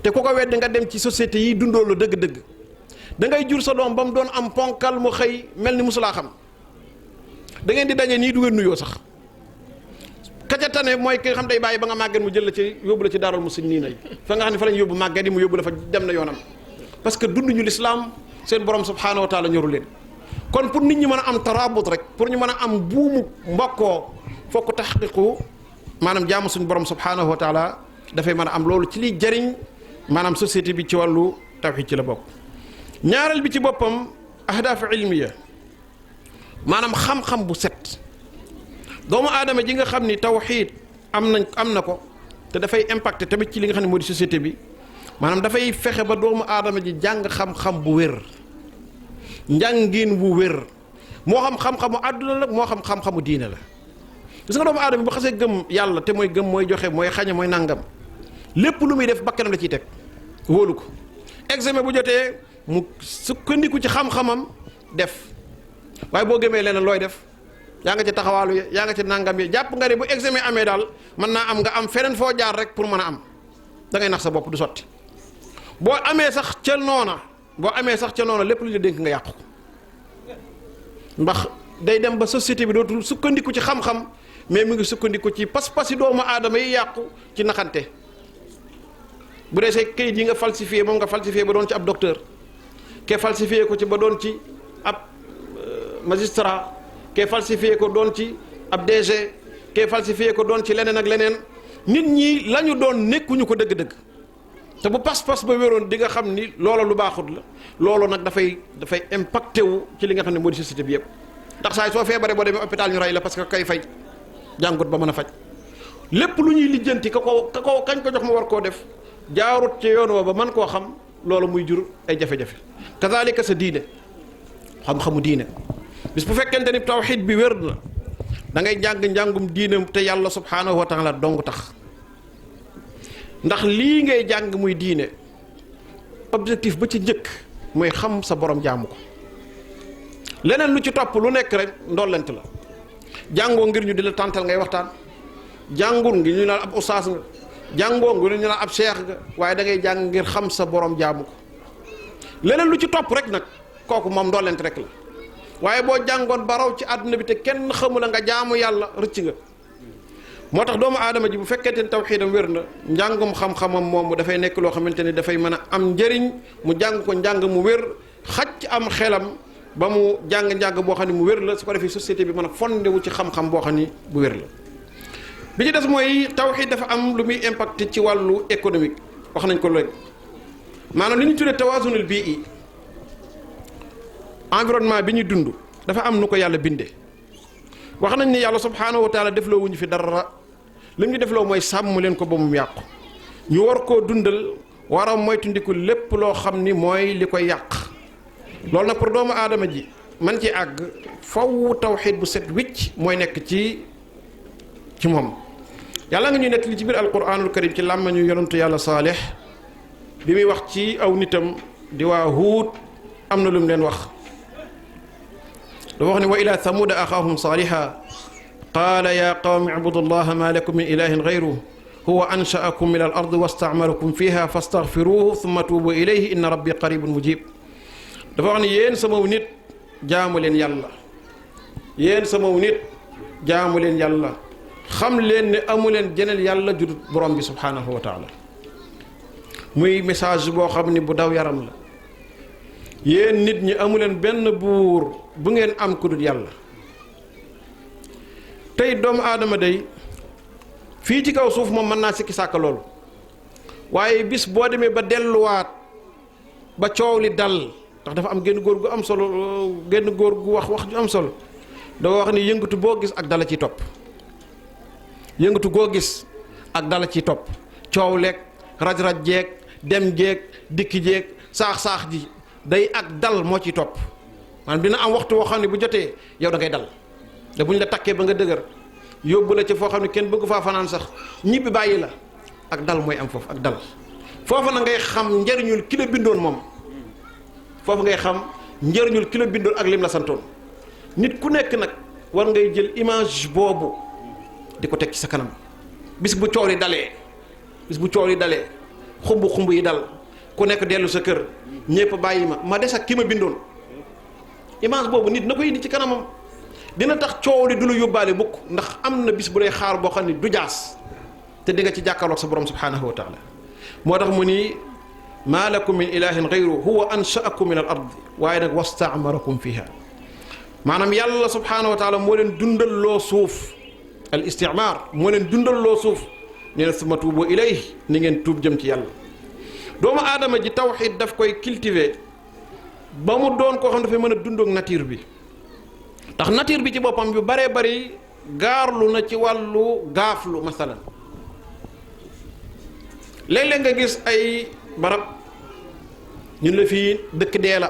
te ku ko wedd nga dem ci société yi dundoo la dëgg-dëgg da ngay jur sa doom ba mu doon am ponkal mu xëy mel ni musulaa xam da ngeen di daje nii du ngeen nuyoo sax kaca tane mooy ki nga xam day bàyyi ba nga màgget mu jël la ci yóbbu la ci daaral musin nii nay fa nga xam ne fa lañ yóbbu màgget yi mu yóbbu la fa dem na yoonam parce que dunduñu lislaam seen borom subhaanahu wa taala ñoru leen kon pour nit ñi mën a am tarabut rek pour ñu mën a am buumu mbokkoo fokk taxqiqu maanaam jaamu suñu borom subhaanahu wa taala dafay mën a am loolu ci liy jariñ maanaam société bi ci wàllu tawxiid ci la bokk ñaareel bi ci boppam ahdaaf ilmiya maanaam xam-xam bu set doomu aadama ji nga xam ni tawxiid am na ko te dafay impacté tamit ci li nga xam ne moo di société bi maanaam dafay fexe ba doomu aadama ji jàng xam-xam bu wér njàngin bu wér moo xam xam-xamu àdduna la moo xam xam-xamu diine la gis nga doomu aadama bu xasee gëm yàlla te mooy gëm mooy joxe mooy xañe mooy nangam lépp lu muy def bakkanam la ciy teg wóolu ko examen bu jotee mu sukkandiku ci xam-xamam def waaye boo gëmee leneen looy def yaa nga ci taxawaalu ya yaa nga ci nangam yi jàpp nga ne bu examen amee daal mën naa am nga am feneen foo jaar rek pour mën a am da ngay nax sa bopp du sotti boo amee sax ca noona lépp lu ñu dénk nga yàqu ko ndax day dem ba société bi dootul sukkandiku ci xam-xam mais mu ngi sukkandiku ci pas-pasi doomu aadama yi yàqu ci naxante bu dee say kayit yi nga falsifié moom nga falsifié ba doon ci ab docteur ke falsifié ko ci ba doon ci ab magistrat ke falsifié ko doon ci ab DG ke falsifié ko doon ci leneen ak leneen nit ñi la ñu doon nekkuñu ko dëgg-dëgg te bu pas-pas ba wéroon di nga xam ni loola lu baaxut la loolu nag dafay impacté wu ci li nga xam ne moo di société bi yëpp ndax saa soo feebaree boo demee hôpital ñu rey la parce que kay fay jàngut ba mën a faj lépp lu ñuy lijjanti kañ ko jox ma war koo def jaarut ci yoon wa ba mën koo xam loolu muy jur ay jafe-jafe kazalika sa diine xam-xamu diine bis bu fekkente ni tawxiid bi wér na da ngay jàng njàngum diine te yàlla subhaanahu wa taala dong tax ndax lii ngay jàng muy diine objectif ba ci njëkk mooy xam sa borom jaamu ko leneen lu ci topp lu nekk rek ndollent la jàngoo ngir ñu di la tàntal ngay waxtaan jàngul ngir ñu naan ab ustaas nga jàngoo ngir ñu naan ab cheikh nga waaye da ngay jàng ngir xam sa borom jaamu ko leneen lu ci topp rek nag kooku moom ndollent rek la waaye boo jàngoon baraw ci àdduna bi te kenn xamula nga jaamu yàlla rëcc nga moo tax doomu aadama ji bu fekkente ni tawxiidam wér na njàngum xam-xamam moomu dafay nekk loo xamante ni dafay mën a am njëriñ mu jàng ko njàng mu wér xacc am xelam ba mu jàng-njàng boo xam ne mu wér la su ko defee société bi mën a fondé wu ci xam-xam boo xam ni bu wér la bi ci des mooy tawxiid dafa am lu muy impacté ci wàllu économique wax nañ ko léegi maanaam li ñu tuddee tawaasunul bii environnement bi ñuy dund dafa am nu ko yàlla bindee wax nañ ni yàlla subhaanahu wa taala defloo wuñu fi dara li ñu defloo mooy sàmm leen ko ba mu yàqu ñu war koo dundal war a moytundiku lépp loo xam ni mooy li koy yàq loolu nag pour doomu aadama ji man ci àgg faw tawxiid bu set wicc mooy nekk ci moom yàlla nga ñuy nekk li ci biir alquranul karim ci làmmañu yonantu yàlla saalix bi muy wax ci aw nitam di waa Huud am na lu mu leen wax dafa wax ne wa ila thamuda axaahum saaliha qaala ya qawmi ibudu llaha ma lakum min ilahin gayru huwa anshaakum min al ardi wastaamarakum fiha fastaghfiruhu thumma tuubu ilayhi inna rabbi qaribun mujib dafa wax ne yéen samaw nit jaamu leen yàlla yéen samaw nit jaamu leen yàlla xam leen ne amu leen jeneen yàlla judut borom bi subhaanahu wa taala muy message boo xam ne bu daw yaram la yéen nit ñi amu leen benn buur bu ngeen am ku dul yàlla tey doomu aadama day fii ci kaw suuf moom mën naa sikki sàkk loolu waaye bis boo demee ba delluwaat ba coow li dal ndax dafa am génn góor gu am solo génn góor gu wax ju am solo doo wax ni yëngatu boo gis ak dala ciy topp yëngatu goo gis ak dala ciy topp coow leeg raj-raj jeeg dem jeeg dikki jeeg saax-saax ji day ak dal moo ciy topp maanaam dina am waxtu woo xam ne bu jotee yow da ngay dal te bu ñu la takkee ba nga dëgër yóbbu la ci foo xam ne kenn bëgg faa fanaan sax ñibbi bàyyi la ak dal mooy am foofu ak dal foofu na ngay xam njëriñul ki la bindoon moom foofu ngay xam njëriñul ki la bindoon ak lim la santoon nit ku nekk nag war ngay jël image boobu di ko teg ci sa kanam bis bu coow li dalee xumb yi dal ku nekk dellu sa kër ñépp bàyyi ma des ak ki ma bindoon image boobu nit na ko indi ci kanamam dina tax coow li du la yóbbaale mukk ndax am na bis bu lay xaar boo xam ne du jaas te di nga ci jàkkaarloog sa borom subhanahu wa taala moo tax mu ni maa lakum min ilahin gayru huwa anshaakum min al ard waaye nag wastaamarakum fiha maanaam yàlla subhanahu wa taala moo leen dundal loo suuf al isticmaar moo leen dundal loo suuf nee na summa tuubu ilayhi ni ngeen tuub jëm ci yàlla doomu aadama ji tawxid daf koy cultiver ba mu doon koo xam dafay mën a dundoog nature bi ndax nature bi ci boppam yu baree bari gaarlu na ci wàllu gaaflu masalan léeg-léeg nga gis ay barab ñun la fii dëkk dee la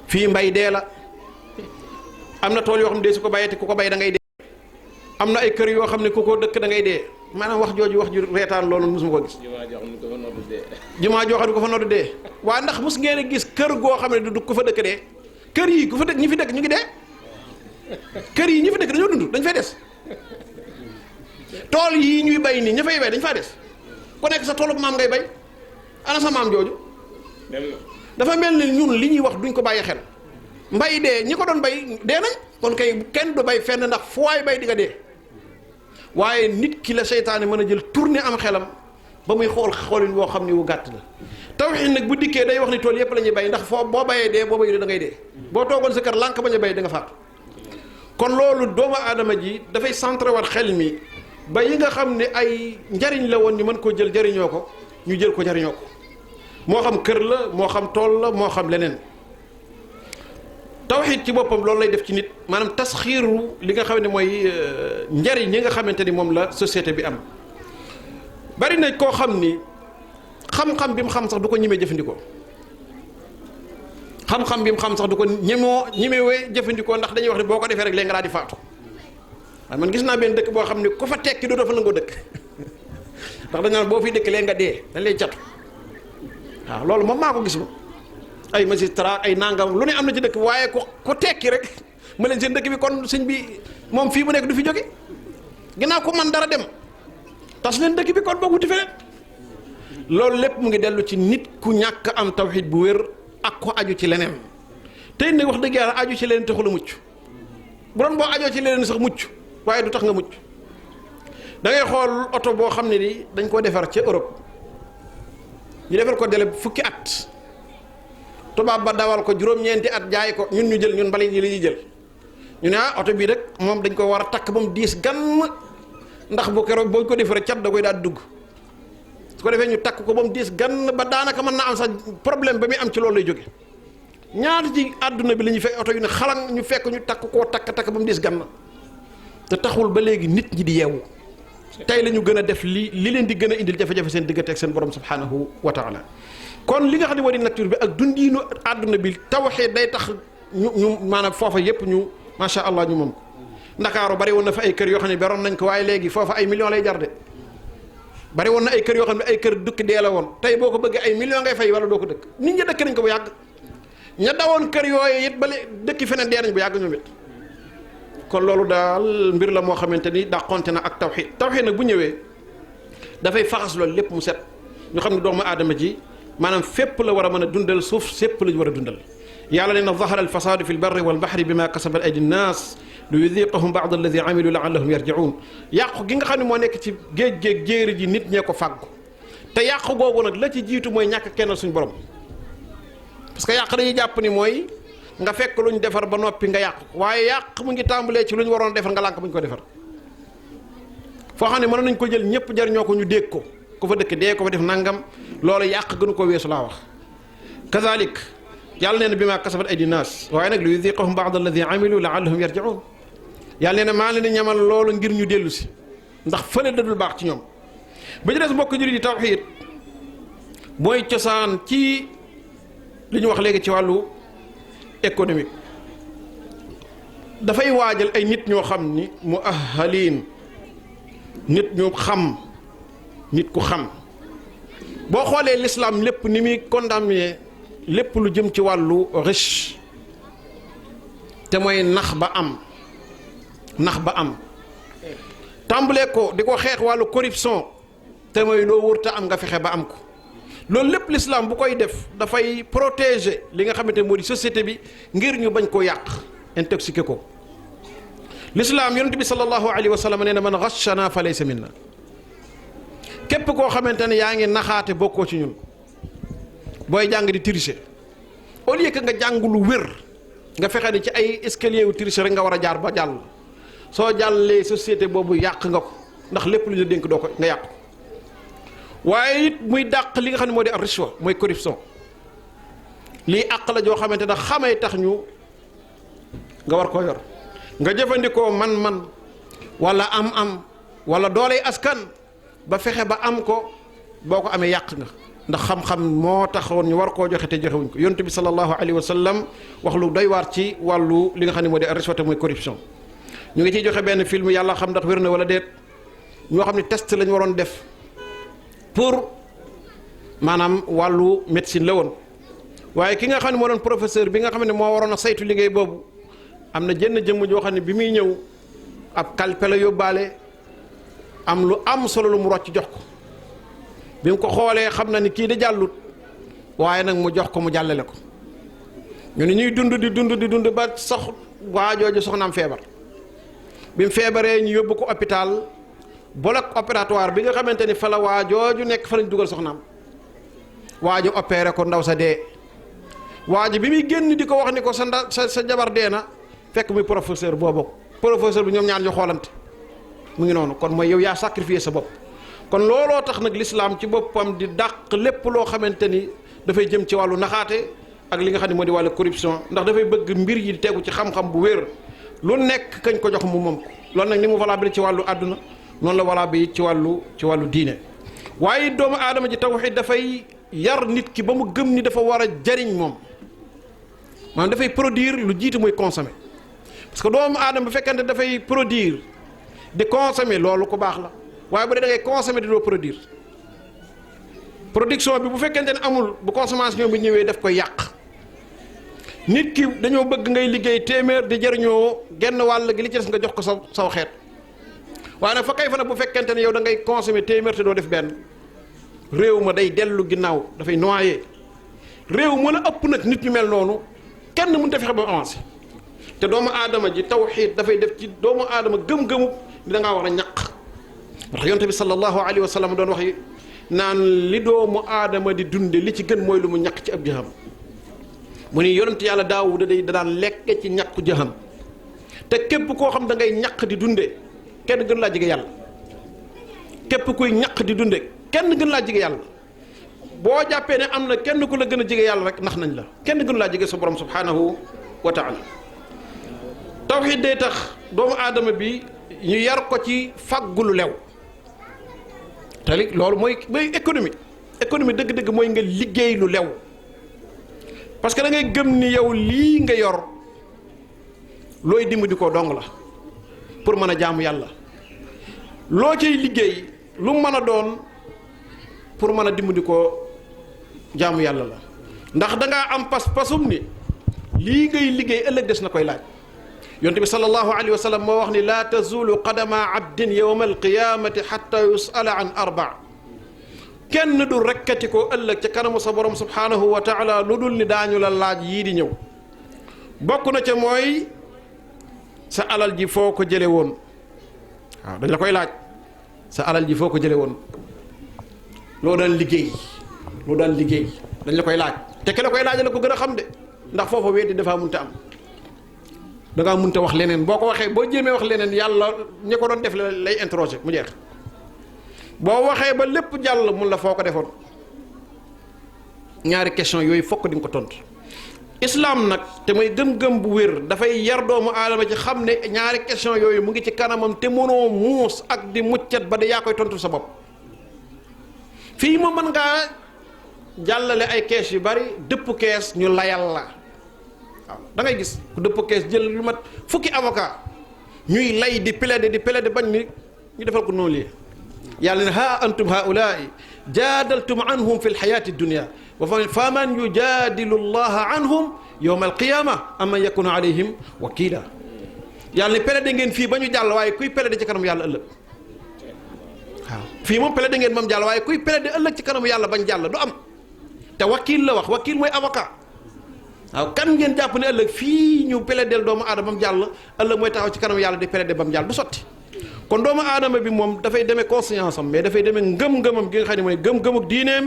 fii mbay dee la am na tool yoo xam ne dee su ko bàyyee te ku ko bay da ngay dee am na ay kër yoo xam ne ku ko dëkk da ngay dee maanaam wax ju reetaan loolu mosuma ko gis jumaa joo xam ne ko fa noddu dee waa ndax mos ngeen a gis kër goo xam ne du ko fa dëkk dee kër yi ku fa dëkk ñi fi dëkk ñu ngi dee kër yi ñi fi dëkk dañoo dund dañ fay des tool yi ñuy bay nii ña fay bay dañ faa des ku nekk sa toolu maam ngay bay ana sa maam jooju dafa mel ni ñun li ñuy wax duñ ko bàyyi xel mbay dee ñi ko doon bay dee nañ kon kay kenn du bay fenn ndax fu waay bay di nga dee waaye nit ki la seytaane mën a jël tourné am xelam ba muy xoolin boo xam ni wu gàtt la tawxiid nag bu dikkee day wax ni tool yépp la ñuy bay ndax foo boo bayee dee boo bayee da ngay dee boo toogoon sa kër lànk bañ a bay da nga faatu kon loolu doomu aadama ji dafay centré wat xel mi ba yi nga xam ne ay njariñ la woon ñu mën koo jël jariñoo ko ñu jël ko jariñoo ko moo xam kër la moo xam tool la moo xam leneen tawxiid ci boppam loolu lay def ci nit maanaam tasxiiru li nga xam ne mooy njariñ yi nga xamante ni moom la société bi am bari na koo xam ni xam-xam bi mu xam sax du ko ñemee jëfandikoo xam-xam bi mu xam sax du ko ñemewee jëfandikoo ndax dañuy wax ne boo ko defee rek léegi nga daal di faatu waaye man gis naa benn dëkk boo xam ne ku fa tekki doo dafa nangoo dëkk ndax dañ naan boo fiy dëkk léegi nga dee dañ lay catu waaw loolu moom maa ko gis ma ay magistrat ay nangam lu ne am na ci dëkk waaye ku tekki rek ma leen seen dëkk bi kon sëñ bi moom fii mu nekk du fi jóge ginnaaw ko man dara dem tas leen dëkk bi kon boo wuti feneen loolu lépp mu ngi dellu ci nit ku ñàkk am tawxiid bu wér ak ko aju ci leneen tey nag wax dëgg yàlla aju ci leneen taxul a mucc bu doon boo ajoo ci leneen sax mucc waaye du tax nga mucc da ngay xool oto boo xam ne ni dañ koo defar ca Europe ñu defar ko délai fukki at tubaab ba dawal ko juróom-ñeenti at jaay ko ñun ñu jël ñun mbali yi la ñuy jël ñu ne oto bii rek moom dañ ko war a takk ba mu diis gann ndax bu keroog boo ko defaree cat da koy daal dugg su ko defee ñu takk ko ba mu diis gann ba daanaka mën na am sax problème ba muy am ci loolu lay jóge ñaata ci àdduna bi la ñuy fekk oto yu ne xalang ñu fekk ñu takk koo takk ba mu diis gann te taxul ba léegi nit ñi di yeewu tey la ñu gën a def li leen di gën a indil jafe-jafe seen diggante ak seen borom subhanahu wa taala kon li nga xam ne moo di nature bi ak dundiinu àdduna bi tawxiid day tax ñu maanaam foofa yépp ñu macha allah ñu moom ndakaaru bari woon na fa ay kër yoo xam ne beroon nañ ko waaye léegi foofa ay millions lay jar de bari woon na ay kër yoo xam ne ay kër dëkk dee la woon tey boo ko bëggee ay millions ngay fay wala doo ko dëkk nit ñi dëkk nañ ko bu yàgg ña dawoon kër yooyu it bale dëkki feneen dee nañ bu yàgg ñoom it kon loolu daal mbir la moo xamante ni dàqonte na ak tawxiid nag bu ñëwee dafay faxas loolu lépp mu set ñu xam ne doomu aadama ji maanaam fépp la war a mën a dundal suuf sépp la ñu war a dundal yàlla nee na zahara alfasadu fi lbarri walbahri bima kasabat aydi nnas li yudiqahum ba'd alladi amilu laallahum yarji'un yàqu gi nga xam ne moo nekk ci géej géej jéeri ji nit ñee ko fàggu te yàqu googu nag la ci jiitu mooy ñàkk kennal suñu borom parce que yàq dañuy jàpp ni mooy nga fekk luñ defar ba noppi nga yàq waaye yàq mu ngi tàmbalee ci lu ñu waroon defar nga lànk bu ñu ko defar foo xam ne mën nañ ko jël ñëpp jariñoo ko ñu dégg ko ku fa dëkk dee ko fa def nangam loolu yàq gënu ko weesu laa wax kazalik yàlla nee na bi maa kasabat aydi naas waaye nag li yudiqahum ba'da alladi amilu la'allahum yarji'un yàlla nee na maa leen di ñamal loolu ngir ñu dellu si ndax fële dadul baax ci ñoom ba ci des mbokk jullit yi tawxiid mooy cosaan ci li ñu wax léegi ci wàllu économique dafay waajal ay nit ñoo xam ni mu ahaliin nit ñu xam nit ku xam boo xoolee l'islam lépp ni muy condamné lépp lu jëm ci wàllu riche te mooy nax ba am tàmbalee ko di ko xeex wàllu corruption te mooy loo wërta am nga fexe ba am ko loolu lépp l'islam bu koy def dafay protéger li nga xamante moo di société bi ngir ñu bañ koo yàq intoxiqué ko l'islam yonent bi sallallahu alayhi wa sallam nee na man ghashana fa laysa minna képp koo xamante ne yaa ngi naxaate bokkoo ci ñun booy jàng di tricher au lieu que nga jàng lu wér nga fexe ni ci ay escalier wu tricher rek nga war a jaar ba jàll soo jàllee société boobu yàq nga ko ndax lépp lu ñu dénk doo ko nga yàq ko waaye it muy dàq li nga xam ne moo di ar-rishwa mooy corruption lii àq la joo xamante ne xamay tax ñu nga war koo yor nga jëfandikoo man-man wala am wala dooley askan ba fexe ba am ko boo ko amee yàq nga ndax xam-xam moo taxoon ñu war koo joxe te joxewuñ ko yonent bi sallallahu alayhi wa sallam wax lu doy waar ci wàllu li nga xam ne moo di ar-rishwa mooy corruption ñu ngi ciy joxe benn film yàlla xam ndax wér na wala déet ñoo xam ne test lañ waroon def pour maanaam wàllu médecine la woon waaye ki nga xam ne moo doon professeur bi nga xam ne moo waroon a saytu liggéey boobu am na jënn jëmm joo xam ne bi muy ñëw ab kalpe la yóbbaale am lu am solo lu mu rocc jox ko bi mu ko xoolee xam na ni kii di jàllut waaye nag mu jox ko mu jàllale ko ñu ne ñuy dund ba sax waajooju soxnaam feebar bi mu feebaree ñu yóbbu ko hôpital bloc opératoire bi nga xamante ni fa la waajooju nekk fa lañ dugal soxnaam waaju opéré ko ndaw sa dee waaju bi muy génn di ko wax ni ko sa jabar dee na fekk muy professeur boobu professeur bi ñoom ñaar ñu xoolante mu ngi noonu kon mooy yow yaa sacrifié sa bopp kon looloo tax nag l'islam ci boppam di dàq lépp loo xamante ni dafay jëm ci wàllu naxaate ak li nga xam ne moo di wàllu corruption ndax dafay bëgg mbir yi di tegu ci xam-xam bu wér lu nekk kañ ko jox mu moom ko loolu nag ni mu valable ci wàllu àdduna noonu la valable bi ci wàllu diine waaye doomu aadama ji tawhid dafay yar nit ki ba mu gëm ni dafa war a jariñ moom maanaam dafay produire lu jiitu muy consommer parce que doomu aadama bu fekkente dafay produire di consommer loolu ku baax la waaye bu dee da ngay consommer di doo produire production bi bu fekkente ne amul bu consommation bi ñëwee daf koy yàq nit ki dañoo bëgg ngay liggéey téeméer di jëriñoo genn wàll gi li ci des nga jox ko saw xeet waaye nag fa kay fa nag bu fekkente ne yow da ngay consommer téeméer te doo def benn réew ma day dellu ginnaaw dafay noyé réew mën a ëpp nag nit ñu mel noonu kenn mënut a fexe ba avancé te doomu aadama ji tawxiid dafay def ci doomu aadama gëm-gëmu da ngaa war a ñaq ndax yonte bi sallallahu alayhi wa sallam doon wax naan li doomu aadama di dunde li ci gën mooy lu mu ñaq ci ab jaham mu ni yonent yàlla Daawuda day da daan lekke ci ñaqu jaham te képp koo xam da ngay ñaq di dunde kenn gën laa jege yàlla képp kuy ñaq di dunde kenn gën laa jege yàlla boo jàppee ne am na kenn ku la gën a jege yàlla rek nax nañ la kenn gën laa jege sa borom subhanahu wa taala tawxiid day tax doomu aadama bi ñu yar ko ci fàggulu lew te li loolu mooy économie dëgg-dëgg mooy nga liggéey lu lew parce que da ngay gëm ni yow lii nga yor looy dimbali ko dong la pour mën a jaamu yàlla loo cay liggéey lu mën a doon pour mën a dimbali ko jaamu yàlla la ndax da ngaa am pas-pasum ni lii ngay liggéey ëllëg des na koy laaj yonte bi sallallahu alayhi wa sallam moo wax ni laa tazulu qadama abdin yawma alqiyamati xatta yusala an arba kenn du rekkati ko ëllëg ca kanamu sa borom subhanahu wa taala lu dul ni daañu la laaj yii di ñëw bokk na ca mooy sa alal ji foo ko jële woon waaw dañ la koy laaj sa alal ji foo ko jële woon loo daan liggéey dañ la koy laaj te ki la koy laaj la ko gën a xam de ndax foofa weddi dafaa munta am da ngaa munta wax leneen boo ko waxee boo jéemee wax leneen yàlla ñi ko doon def lay interroger mu jeex boo waxee ba lépp jàll mun la foo ko defoon ñaari question yooyu fokk di nga ko tontu. islam nag te mooy gëm-gëm bu wér dafay yar doomu aadama ci xam ne ñaari question yooyu mu ngi ci kanamam te mënoo muus ak di muccat ba da yaa koy tontu sa bopp fii ma mën ngaa jàllale ay kees yu bari dëpp kees ñu layal la waaw da ngay gis ku dëpp kees jël lu mat fukki avocat ñuy lay di plaider bañ mi ñu defal ko noonu lii yàlla ne ha antum haulaai jaadaltum anhum fi lxayaati dunia wa fa man yujaadilu llaha anhum yowma alqiyama aman yakunu alayhim wakila yàlla ne plaider ngeen fii ba ñu jàll waaye kuy plaider ci kanam yàlla ëllëg waaw fii moom plaider ngeen moom jàll waaye kuy plaider ëllëg ci kanam yàlla bañ jàll du am te wakil la wax wakil mooy avocat waaw kan ngeen jàpp ne ëllëg fii ñu plaidel doomu aadama ba mu jàll ëllëg mooy taxaw ci kanam yàlla di plaider ba mu jàll du sotti kon doomu aadama bi moom dafay demee conscience am mais dafay demee ngëm-ngëmam gi nga xam ne mooy gëm-gëmuk diineem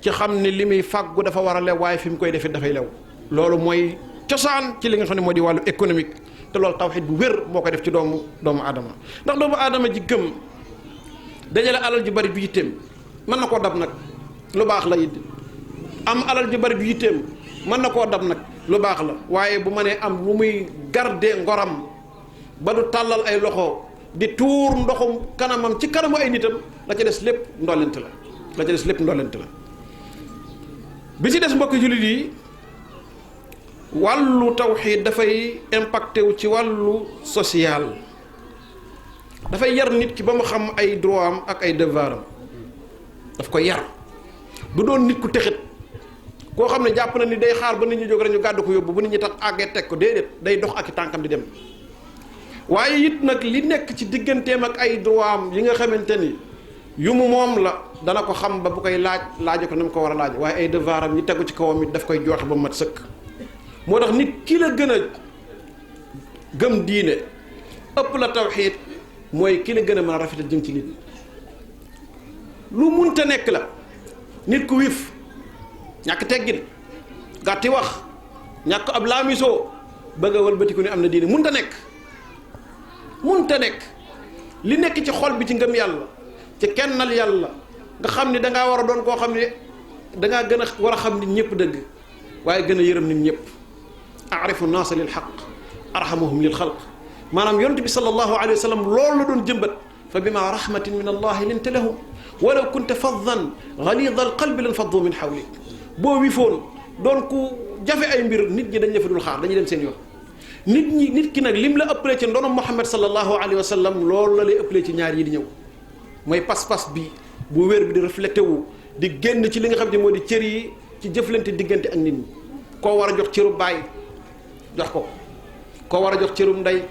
ci xam ne li muy fàggu dafa war a lew waaye fi mu koy defee dafay lew loolu mooy cosaan ci li nga xam ne moo di wàllu économique te loolu tawxiid bu wér moo koy def ci doomu aadama ndax doomu aadama ji gëm dajale alal ju bari bi yitteem mën na koo dab nag lu baax la it am alal ju bari bi yitteem mën na koo dab nag lu baax la waaye bu mënee am lu muy garder ngoram ba du tàllal ay loxo di tuur ndoxum kanamam ci kanamu ay nitam la ca des lépp ndollent la bi ci des mbokk jullit yi wàllu tawxiid dafay impacté wu ci wàllu social dafay yar nit ki ba mu xam ay droit am ak ay devoir am daf ko yar du doon nit ku texit koo xam ne jàpp na ni day xaar ba nit ñi jóg rek ñu gàddu ko yóbbu bu nit ñi tax àggee teg ko déedéet day dox ak i tànkam di dem waaye it nag li nekk ci digganteem ak ay droit am yi nga xamante ni yu mu moom la dana ko xam ba bu koy laaje ko na mu ko war a laaj waaye ay devoir am ñi tegu ci kawam it daf koy joxe ba mat sëkk moo tax nit ki la gën a gëm diine ëpp la tawxiid mooy ki la gën a mën a rafetal jëm ci nit lu munta nekk la nit ku wif ñàkk teggin gàtti wax ñàkk ab laamisoo bëgg a wëlbatiku ni am na diine munta nekk li nekk ci xol bi ci ngëm yàlla ci kennal yàlla nga xam ni dangaa war a doon koo xam ne dangaa gën a war a xam nit ñëpp dëgg waaye gën a yërëm nit ñëpp arifu naasa lil xaq arhamuhum lil xalq maanaam yonent bi sallallahu alayhi wa sallam loolu la doon jëmbat fa bima rahmatin min allahi linta lahum walaw kunta faddan galida al qalbi lan faddu min xawlik boo wifoon doon ku jafe ay mbir nit ñi dañ la fa dul xaar dañuy dem seen yoon nit ki nag lim la ëppalee ci ndono Muhammad sallallahu alayhi wa sallam loolu la lay ëppalee ci ñaar yi di ñëw mooy pas-pas bi bu wér bi di reflété wu di génn ci li nga xam ne moo di cër yi ci jëflante diggante ak nit ñi koo war a jox cëru baay jox ko koo war a jox cëru ndey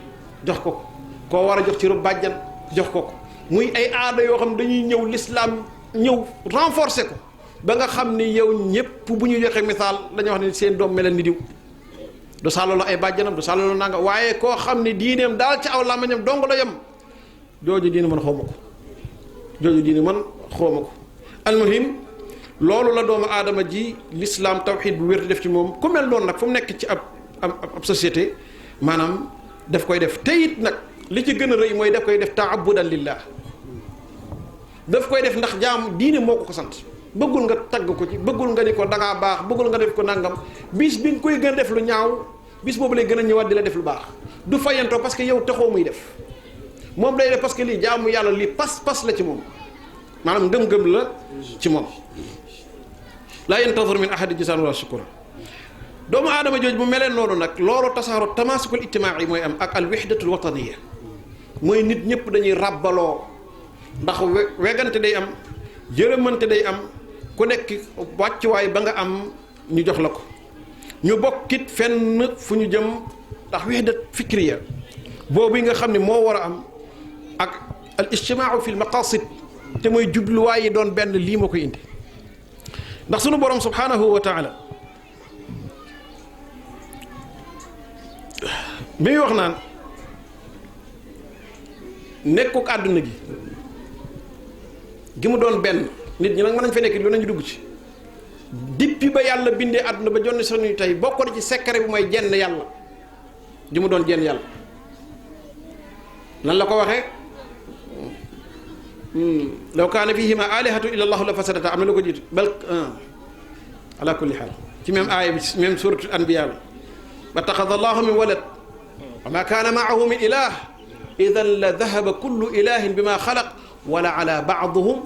jox ko koo war a jox cëru bàjjan jox ko muy ay aada yoo xam dañuy ñëw l'islam ñëw renforcer ko ba nga xam ni yow ñëpp bu ñu joxe misaal dañuy wax ne seen doom melal ni diw du sàllalo ay bàjjanam du sàllalo nanga waaye koo xam ne diineem daal ci aw làmmiñam dong la yem jooju diine man xawma ko almuhim loolu la doomu aadama ji l'islam tawxiid bu wér def ci moom ku mel noonu nag fu mu nekk ci ab société maanaam daf koy def te it nag li ci gën a rëy mooy daf koy def taabudan lillah daf koy def ndax jaam diine moo ko sant bëggul nga tagg ko ci bëggul nga ni ko dangaa baax bëggul nga def ko nangam bis bi nga koy gën a def lu ñaaw bis boobu lay gën a ñëwaat di la def lu baax du fayantoo parce que yow taxoo muy def moom day def parce que lii jaamu yàlla lii pas-pas la ci moom maanaam ngëm-ngëm la ci moom laa yantadir min ahadi jazaan wala shukura doomu aadama jooj bu meleen noonu nag loolu tasaaro tamaasukul ijtimaai mooy am ak al wahdatul wataniya mooy nit ñëpp dañuy ràbbaloo ndax wegante day am yërëmante day am ku nekk wàccuwaay ba nga am ñu jox la ko ñu bokkit fenn fu ñu jëm ndax wahdat fikriya boobu nga xam ne moo war a am ak al ijtimaau fi l maqasid te mooy jubluwaay yi doon benn lii moo koy indi ndax sunu borom subhanahu wa taala bi muy wax naan nekkuk àdduna gi mu doon benn nit ñi nag mën nañ fa nekk lu nañu dugg ci dippi ba yàlla bindee àdduna ba jonni suñuy tey bokk na ci secret bi mooy jenn yàlla di mu doon jenn yàlla lan la ko waxee law kaana fihima alihatu illa allahu la fasadata am na lu ko jiitu bal ala kulli xaal ci même aaya bi même suratul anbiya la wattaxada allahu min walad wa ma kaana maahu min ilah idan la dahaba kullu ilahin bima xalaq wala ala baaduhum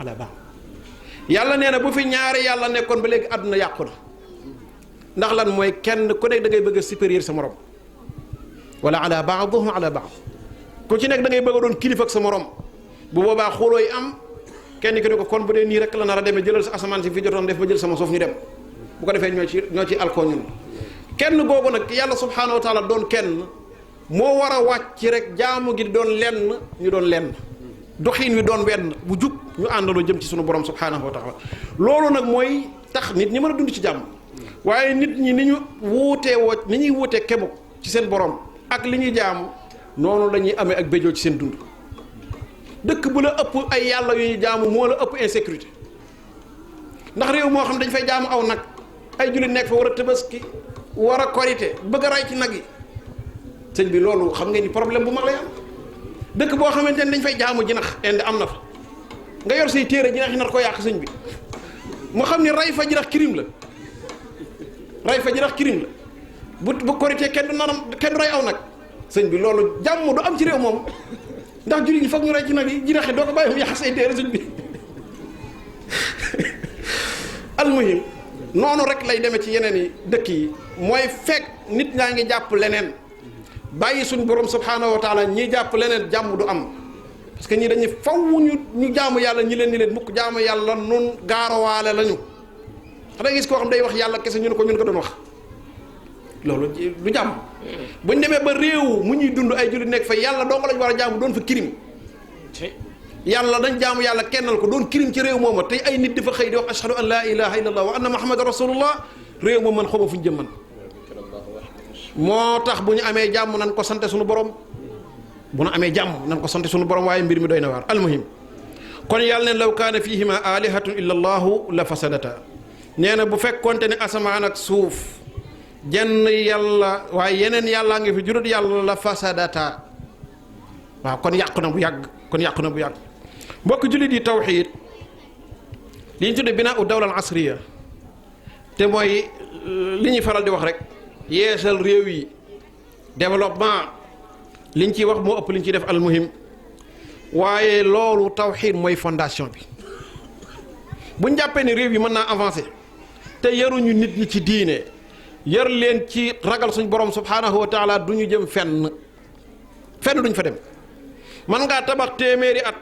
ala baad yàlla nee na bu fi ñaari yàlla nekkoon ba léegi àdduna yàqu na ndax lan mooy kenn ku nekk da ngay bëgg a supérieur sa morom wala ala baaduhum ala baad ku ci nekk da ngay bëgg a doon kilifa ak sa morom bu boobaa xooloo yi am kenn ki ne ko kon bu dee nii rek la nar a demee jëlal sa asamaan si fi jotoon def ba jël sama suuf ñu dem bu ko defee ñoo ci alkoo ñun kenn googu nag yàlla subhaanahu wa taala doon kenn moo war a wàcc rek jaamu gi doon lenn ñu doon lenn doxiin wi doon wenn bu jub ñu àndandoo jëm ci sunu borom subhaanahu wa taala loolu nag mooy tax nit ñi mën a dund ci jàmm waaye nit ñi ni ñu wuutee woo ni ñuy wuutee kemu ci seen borom ak li ñuy jaamu noonu la ñuy amee ak béjoo ci seen dund dëkk bu la ëpp ay yàlla yu ñuy jaamu moo la ëpp insécurité ndax réew moo xam dañ fay jaamu aw nag ay jullit nekk fa war a tabaski war a korite bëgg a ray ci nag yi sëñ bi loolu xam nga ni problème bu mag lay am dëkk boo xamante ne dañ fay jaamu jinax inde am na fa nga yor say téere jinax yi nar ko yàq sëñ bi mu xam ni ray fa jinax kirim la ray fa jinax kirim la bu korite kenn du nanam kenn du ray aw nag sëñ bi loolu jàmm du am ci réew moom ndax jullit ñi foog ñu ray ci nag yi jinax yi doo ko bàyyi mu yàq say téere sëñ bi almuhim noonu rek lay demee ci yeneen yi dëkk yi mooy fekk nit ñaa ngi jàpp leneen bàyyi suñu borom subhaanahu wa taala ñii jàpp leneen jàmm du am parce que ñii dañuy faw ñu jaamu yàlla ñi leen ni leen mukk jaamu yàlla nun gaarawaale lañu da gis koo xam day wax yàlla kese ñu ne ko ñun ko doon wax loolu du jàmm buñ demee ba réew mu ñuy dund ay jullit nekk fa yàlla doo ko lañ war a jaamu doon fa kirim yàlla dañ jaamu yàlla kennal ko doon kirim ci réew mooma tey ay nit dafa xëy di wax ashhadu an la ilaha illallah wa anna muhammadan rasulullah réew moom man xawma fu ñu jëm man moo tax bu ñu amee jàmm nan ko sante suñu borom bu ñu amee jàmm nan ko sante suñu borom waaye mbir mi doy na waar almuhim kon yàlla neen law kaana fihima alihatun illa allahu la fasadata nee na bu fekkonte ne asamaan ak suuf jenn yàlla waaye yeneen yàllaa ngi fi jurut yàlla la fasadata waaw kon yàqu na bu yàgg mbokk jullit yi tawxiid li ñu tudde binaa u dawla al asriya te mooy li ñuy faral di wax rek yeesal réew yi développement liñ ciy wax moo ëpp liñ ciy def almuhim waaye loolu tawxiid mooy fondation bi buñ jàppee ni réew yi mën naa avancer te yaruñu nit ñi ci diine yar leen ci ragal suñ borom subhaanahu wa taala du ñu jëm fenn duñ fa dem man ngaa tabax téeméeri at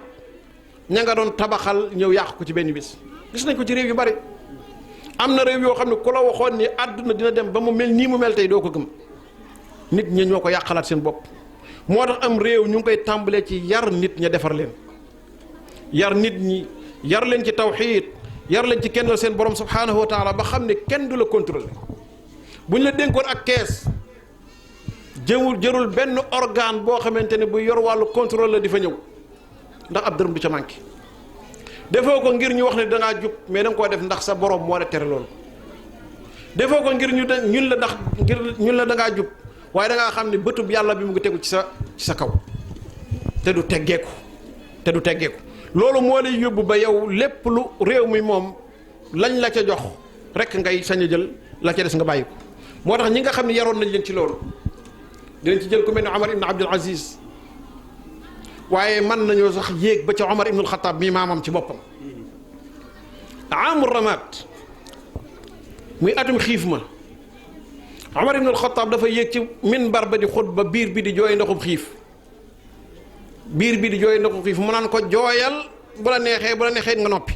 ña nga doon tabaxal ñëw yàq ko ci benn bis gis nañ ko ci réew yu bari am na réew yoo xam ne ku la waxoon ni àdduna dina dem ba mu mel nii mu mel tey doo ko gëm nit ñi ñoo ko yàqalaat seen bopp moo tax am réew ñu ngi koy tàmbalee ci yar nit ña defar leen yar nit ñi yar leen ci tawxiid yar leen ci kennal seen borom subhaanahu wa taala ba xam ne kenn du la contrôler bu ñu la dénkoon ak kees jërul benn organe boo xamante ne bu yor wàllu contrôle la di fa ñëw ndax ab dërëm du ca manqué defoo ko ngir ñu wax ne dangaa jub mais da nga koo def ndax sa borom moo la tere loolu defoo ko ngir ñun la dangaa jub waaye da ngaa xam ne bëtub yàlla bi mu ngi tegu ci sa kaw te du teggeeku loolu moo lay yóbbu ba yow lépp lu réew mi moom lañ la ca jox rek ngay sañ a jël la ca des nga bàyyi ko moo tax ñi nga xam ne yaroon nañ leen ci loolu dinañ ci jël ku mel ne Omar ibn Abdul Aziz waaye mën nañoo sax yéeg ba ca Omar ibnul Xataab mii maamam ci boppam amul ramaat muy atum xiif ma Omar ibnul Xataab dafa yéeg ci minbar ba di xutba biir bi di jooy ndoxum xiif mu naan ko jooyal bu la neexee nga noppi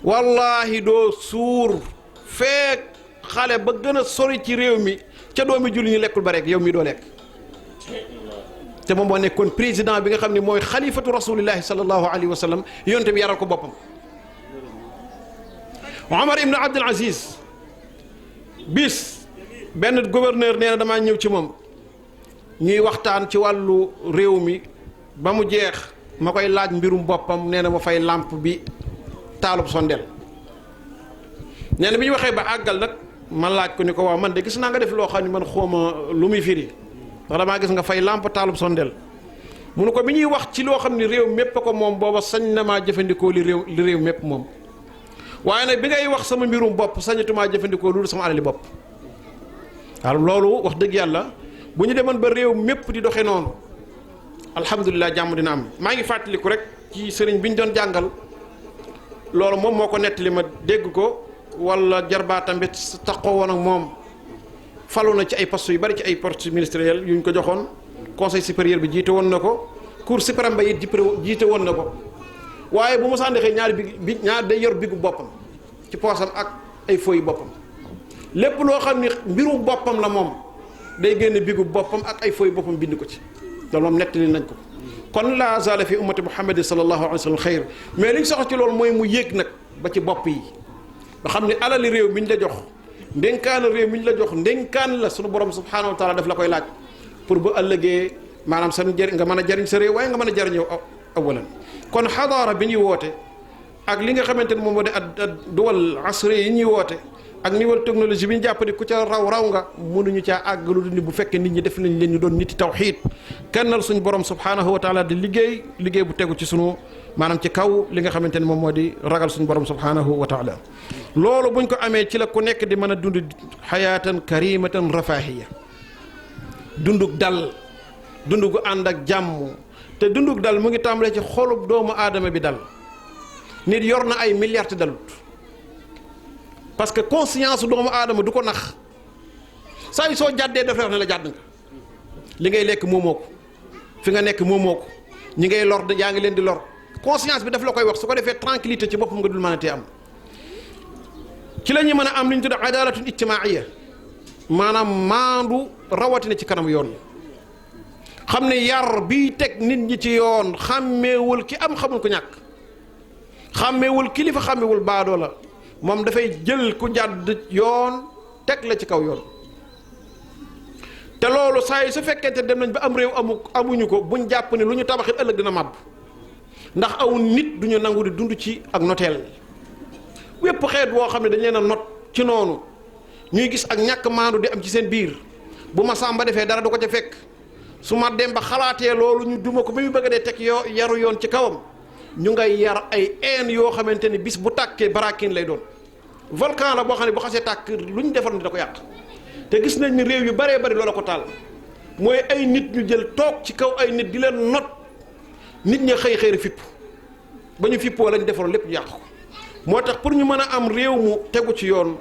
wallahi doo suur feek xale ba gën a sori ci réew mi ca doomi julli ñu lekkul ba rek yow mii doo lekk te moom moo nekkoon président bi nga xam ne mooy xalifatu rasulillahi sallallahu alayhi wa sallam yonte bi yaral ko boppam Omar ibn Abdul Aziz bis benn gouverneur nee na damaa ñëw ci moom ñuy waxtaan ci wàllu réew mi ba mu jeex ma koy laaj mbirum boppam nee na ma fay làmp bi taalub sondeel nee na bi ñu waxee ba àggal nag ma laaj ko ni ko waaw man de gis naa nga def loo xam ne man xooma lu muy firi ndax damaa gis nga fay lamp taalub sondeel mu ne ko bi ñuy wax ci loo xam ne réew mépp ko moom booba sañ na maa jëfandikoo li réew mépp moom waaye nag bi ngay wax sama mbirum bopp sañatumaa jëfandikoo loolu sama alali bopp waaw loolu wax dëgg yàlla bu ñu demoon ba réew mépp di doxe noonu alhamdulilah jàmm dina am. maa ngi fàttaliku rek ci sëriñ bi ñu doon jàngal loolu moom moo ko nettali ma dégg ko wala jarbaatam bi taxoo woon ak moom falu na ci ay postes yu bari ci ay postes ministériels yu ñu ko joxoon conseil supérieur bi jiite woon na ko cour suprême ba it jiite woon na ko waaye bu ma sànni xëy ñaari day yor bigu boppam ci poosam ak ay feuilles boppam lépp loo xam ni mbiru boppam la moom day génne bigu boppam ak ay feuilles boppam bind ko ci loolu moom nettali nañ ko. kon laa zaala fi ummati muhammadin sallallahu alayhi wa sallam xayr mais li ñu soxla ci loolu mooy mu yéeg nag ba ci bopp yi nga xam ne alali réew mi ñu la jox ndénkaan réew mi ñu la jox ndénkaan la sunu borom subhaanahu wa taala daf la koy laaj pour bu ëllëgee maanaam sa njëriñ nga mën a jariñ sa réew waaye nga mën a jariñoo awalan kon xadaara bi ñuy woote ak li nga xamante ne moom moo di ak duwal asri yi ñuy woote ak niveau technologie bi ñu jàpp ni ku ca raw nga mënuñu caa àgg lu ni bu fekkee nit ñi def nañ leen ñu doon niti tawxiid kennal suñu borom subhaanahu wa taala di liggéey bu tegu ci sunu maanaam ci kaw li nga xamante ne moom moo di ragal suñu borom subhaanahu wa taala loolu buñ ko amee ci la ku nekk di mën a dund xayaatan karimatan rafahiya dundug dal dundugu ànd ak jàmm te dundug dal mu ngi tàmbalee ci xolub doomu aadama bi dal nit yor na ay milliards dalut parce que conscience doomu aadama du ko nax saa yu soo jàddee daf lay wax ne la jàdd nga li ngay lekk moomoo ko fi nga nekk moomoo ko ñi ngay lor yaa ngi leen di lor conscience bi daf la koy wax su ko defee tranquillité ci boppam nga dul mën a tee am ci la ñuy mën a am li ñu tudd adalatun ijtimaaiya maanaam maandu rawatina ci kanam yoon xam ne yar bii teg nit ñi ci yoon xàmmeewul ki am xamul ko ñàkk xàmmeewul kilifa xàmmeewul baadoo la moom dafay jël ku jàdd yoon teg la ci kaw yoon te loolu saa yi su fekkente dem nañ ba am réew amuñu ko buñ jàpp ne lu ñu tabaxit ëllëg dina màbb ndax aw nit duñu nangu di dund ci ak noteel wépp xeet woo xam ne dañ leen a not ci noonu ñuy gis ak ñàkk maandu di am ci seen biir bu ma sàmba defee dara du ko ca fekk su ma dem ba xalaatee loolu ñu duma ko ba mu bëgg a dee teg yaru yoon ci kawam ñu ngay yar ay een yoo xamante ni bis bu tàkkee barakin lay doon volcan la boo xam ne bu xasee tàkk lu ñu defoon da ko yàq te gis nañ ni réew yu baree bari loola ko taal mooy ay nit ñu jël toog ci kaw ay nit di leen not nit ña xëy xëy fipp ba ñu fippoo lañ defoon lépp ñu yàq ko moo tax pour ñu mën a am réew mu tegu ci yoon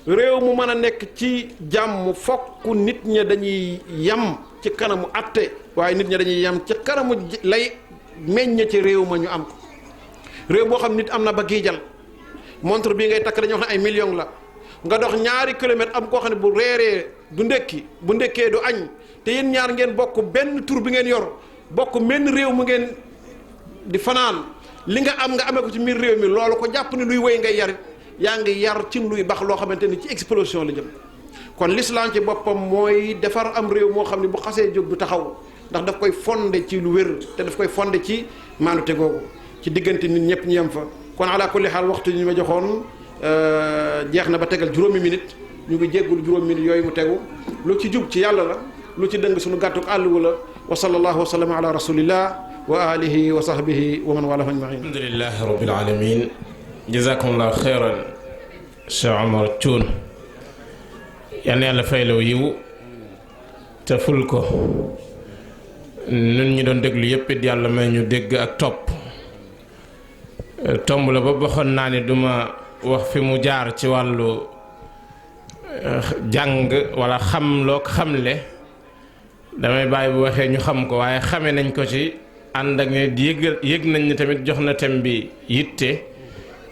réew mu mën a nekk ci jàmm fokk nit ña dañuy yam ci kanamu atte waaye nit ña dañuy yam ci kanamu lay meññ ci réew ma ñu am ko réew boo xam nit am na ba giijal montre bii ngay takk dañuy wax ne ay millions la nga dox ñaari kilomètre am koo xam ne bu reeree du ndekki bu ndekkee du añ te yéen ñaar ngeen bokk benn tur bi ngeen yor bokk menn réew mu ngeen di fanaan li nga am nga amee ko ci biir réew mi loolu ko jàpp ni luy wéy ngay yarit yaa ngi yar ci luy bax loo xamante ni ci explosion la jëm kon l'islam ci boppam mooy defar am réew moo xam ne bu xasee jóg du taxaw ndax daf koy fondé ci lu wér te daf koy fondé ci maandute googu ci diggante nit ñëpp ñu yem fa kon ala kulli xaal waxtu ñu ma joxoon jeex na ba tegal juróomi minute ñu ngi jéggul juróomi minute yooyu mu tegu lu ci jub ci yàlla la lu ci dëng suñu gàttuk àlluwu la wa sallallahu wa sallam ala rasulillah wa alihi wa sahbihi wa man walahu ajmain alhamdulillahi rabbil alamin jazakumullahu xeyran Cheikh Omar Thioune yal na yàlla faylaw yiw te ful ko nun ñi doon déglu yëpp it yàlla may ñu dégg ak topp tomb la ba waxoon naa ne duma wax fi mu jaar ci wàllu jàng wala xam loo xamle damay bàyyi bu waxee ñu xam ko waaye xame nañ ko ci ànd ak ne yëg nañ ne tamit jox na thème bi yitte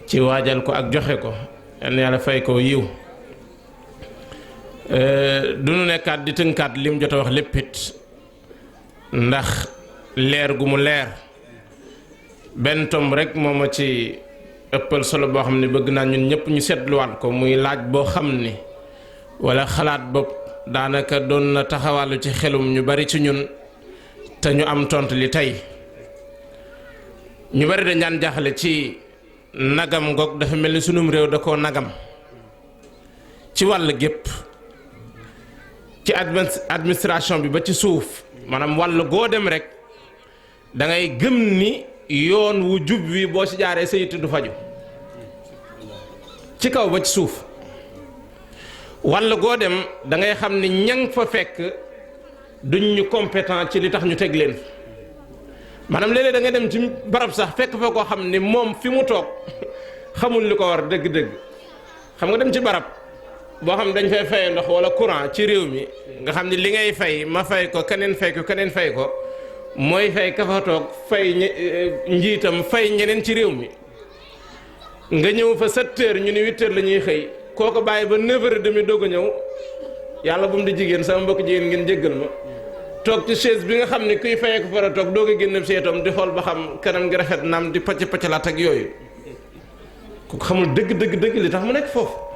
ci waajal ko ak joxe ko yal na yàlla fay ko yiw du nu nekkaat di tënkaat lim jot a wax léppit ndax leer gu mu leer benn tomb rek moo ma ci ëppal solo boo xam ne bëgg naa ñun ñëpp ñu seetluwaat ko muy laaj boo xam ni walla xalaat bopp daanaka doon na taxawàllu ci xelum ñu bari ci ñun te ñu am tontu li tey ñu bari dañ daan jaaxle ci nagam goog dafa mel ni sunum réew da koo nagam ci wàll gépp ci administration bi ba ci suuf maanaam wàll goo dem rek da ngay gëm ni yoon wu jub wi boo ci jaaree sa yitte du faju ci kaw ba ci suuf wàll goo dem da ngay xam ni ñang fa fekk duñ ñu compétent ci li tax ñu teg leen maanaam léeg-léeg da nga dem ci barab sax fekk fa koo xam ni moom fi mu toog xamul li ko war dëgg-dëgg xam nga dem ci barab boo xam dañ fay fay ndox wala courant ci réew mi nga xam ni li ngay fay ma fay ko keneen fay ko keneen fay ko mooy fay ka fa toog fay njiitam fay ñeneen ci réew mi nga ñëw fa 7 heures ñu ni 8 heures la ñuy xëy kooko bàyyi ba 9 heures et demi doog a ñëw yàlla bu mu di jigéen sama mbokk jigéen ngeen jéggal ma toog ci chaise bi nga xam ni kuy fayee ko fara toog doog a génn seetam di xool ba xam kanam gi rafet naam di pacc paccalaat ak yooyu ku xamul dëgg li tax mu nekk foofu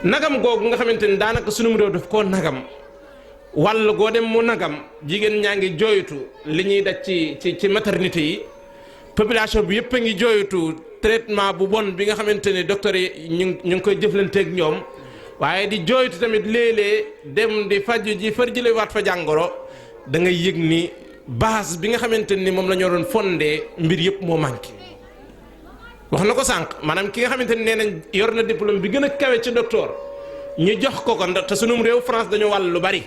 nagam googu nga xamante ni daanaka sunum réew daf koo nagam wàll goo dem mu nagam jigéen ñaa ngi jooytu li ñuy daj ci maternité yi population bi yëpp a ngi jooytu traitement bu bon bi nga xamante ni docteur yi ñu ngi koy jëflanteeg ñoom waaye di jooytu tamit léeg-léeg dem di faju ji far jële waat fa jàngoro da ngay yëg ni base bi nga xamante ni moom la ñu doon fondé mbir yëpp moo manqué wax na ko sànq maanaam ki nga xamante ni nee nañ yor na diplôme bi gën a kawe ci docteur ñu jox ko ko te sunum réew France dañu wàll lu bari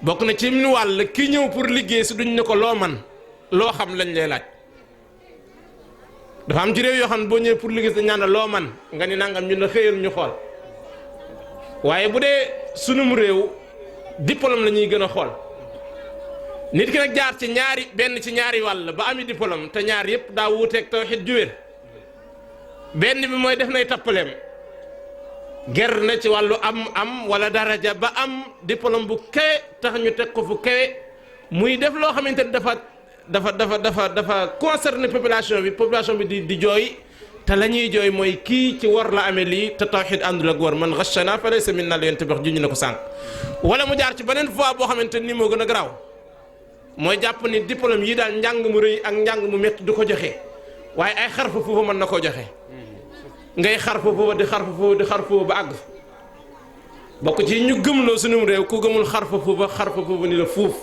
bokk na ci mu wàll ki ñëw pour liggéey si duñ ne ko loo man loo xam lañ lay laaj dafa am ci réew yoo xam ne boo ñëwee pour liggéey si ñaan loo man nga ni nangam ñu ne xëyal ñu xool waaye bu dee sunum réew diplôme la ñuy gën a xool nit ki nag jaar ci benn ci ñaari wàll ba ami diplôme te ñaar yëpp daa wuuteeg tawhid ju wér benn bi mooy def nay tappaleem ger na ci wàllu am wala daraja ba am diplôme bu kawe tax ñu teg ko fu kawe muy def loo xamante ni dafa concerné population bi di jooy te la ñuy jooy mooy kii ci war la amee lii te tawhid àndul ak war man ghashana fa laysa minna leen tabax juñu ne ko sànq wala mu jaar ci beneen voie boo xamante ni moo gën a garaaw mooy jàpp ni diplôme yi daal njàng mu rëy ak njàng mu métti du ko joxe waaye ay xarfa foofu mën na koo joxe ngay xarfa foofu di xarfa foofu ba àgg bokk ci ñu gëmloo sunum réew ku gëmul xarfa foofu ni la fuuf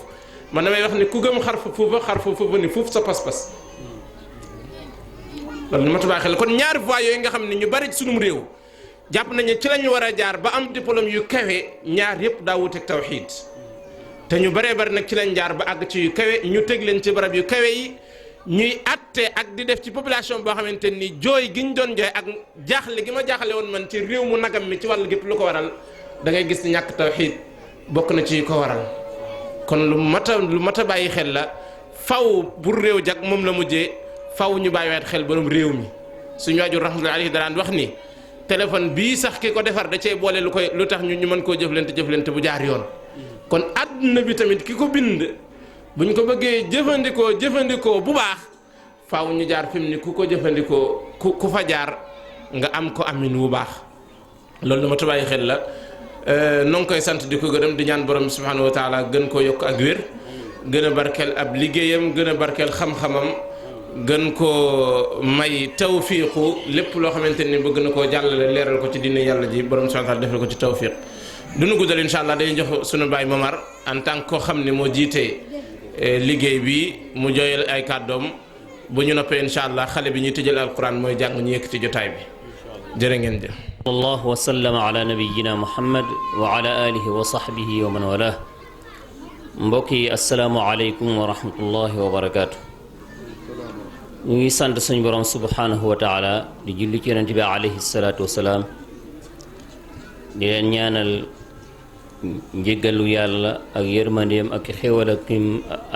man damay wax ni ku gëm xarfa foofu ni fuuf sa pas-pas loolu ma tubaab xel kon ñaari voies yooyu nga xam ne ñu bari sunum réew jàpp nañu ci lañu war a jaar ba am diplôme yu kawe ñaar yëpp daa wuteeg tawxiid te ñu baree bari nag ci lañ jaar ba àgg ci yu kawe ñu teg leen ci barab yu kawe yi ñuy atte ak di def ci population boo xamante ni jooy gi ñu doon jooy ak jaaxle gi ma jaaxle woon man ci réew mu nagam mi ci wàll gépp lu ko waral da ngay gis ni ñàkk tawxiid bokk na ci ko waral kon lu mat a bàyyi xel la faw pour réew jag moom la mujjee faw ñu bàyyiwaat xel borom réew mi suñu waajur rahmatullahi alayhi daan wax ni téléphone bii sax ki ko defar da cee boole lu tax ñu mën koo jëflante bu jaar yoon kon àdduna bi tamit ki ko bind buñ ko bëggee jëfandikoo bu baax faaw ñu jaar fi mu ni ku ko jëfandikoo ku fa jaar nga am ko amin wu baax loolu dama tabaay xel la noo ngi koy sant di ko gërëm di ñaan borom subhanahu wa taala gën koo yokk ak wér gën a barkeel ab liggéeyam gën a barkeel xam-xamam gën koo may tawfiiqu lépp loo xamante ni bëgg na koo jàllale leeral ko ci diine yàlla ji borom subhanahu wa taala defal ko ci tawfiiq du nu guddal incha allah dañuy jox sunu baay Momar en tant que koo xam ne moo jiite liggéey bi mu jooyal ay kàddoom bu ñu noppee incha allah xale bi ñuy tëjal alquran mooy jàng ñu yëkkati jotaay bi jërë ngeen jëf. sallallahu wa sallama ala nabiyyina muhammad wa ala alihi wa sahbihi wa man walah. mbokk yi asalaamu aleykum wa rahmatullahi wa barakaatu. ñu ngi sant suñu borom subhanahu wa taala di julli ci yonent bi alayhi salaatu wa salaam di leen ñaanal njéggalu yàlla ak yërmandeem ak xéwal ak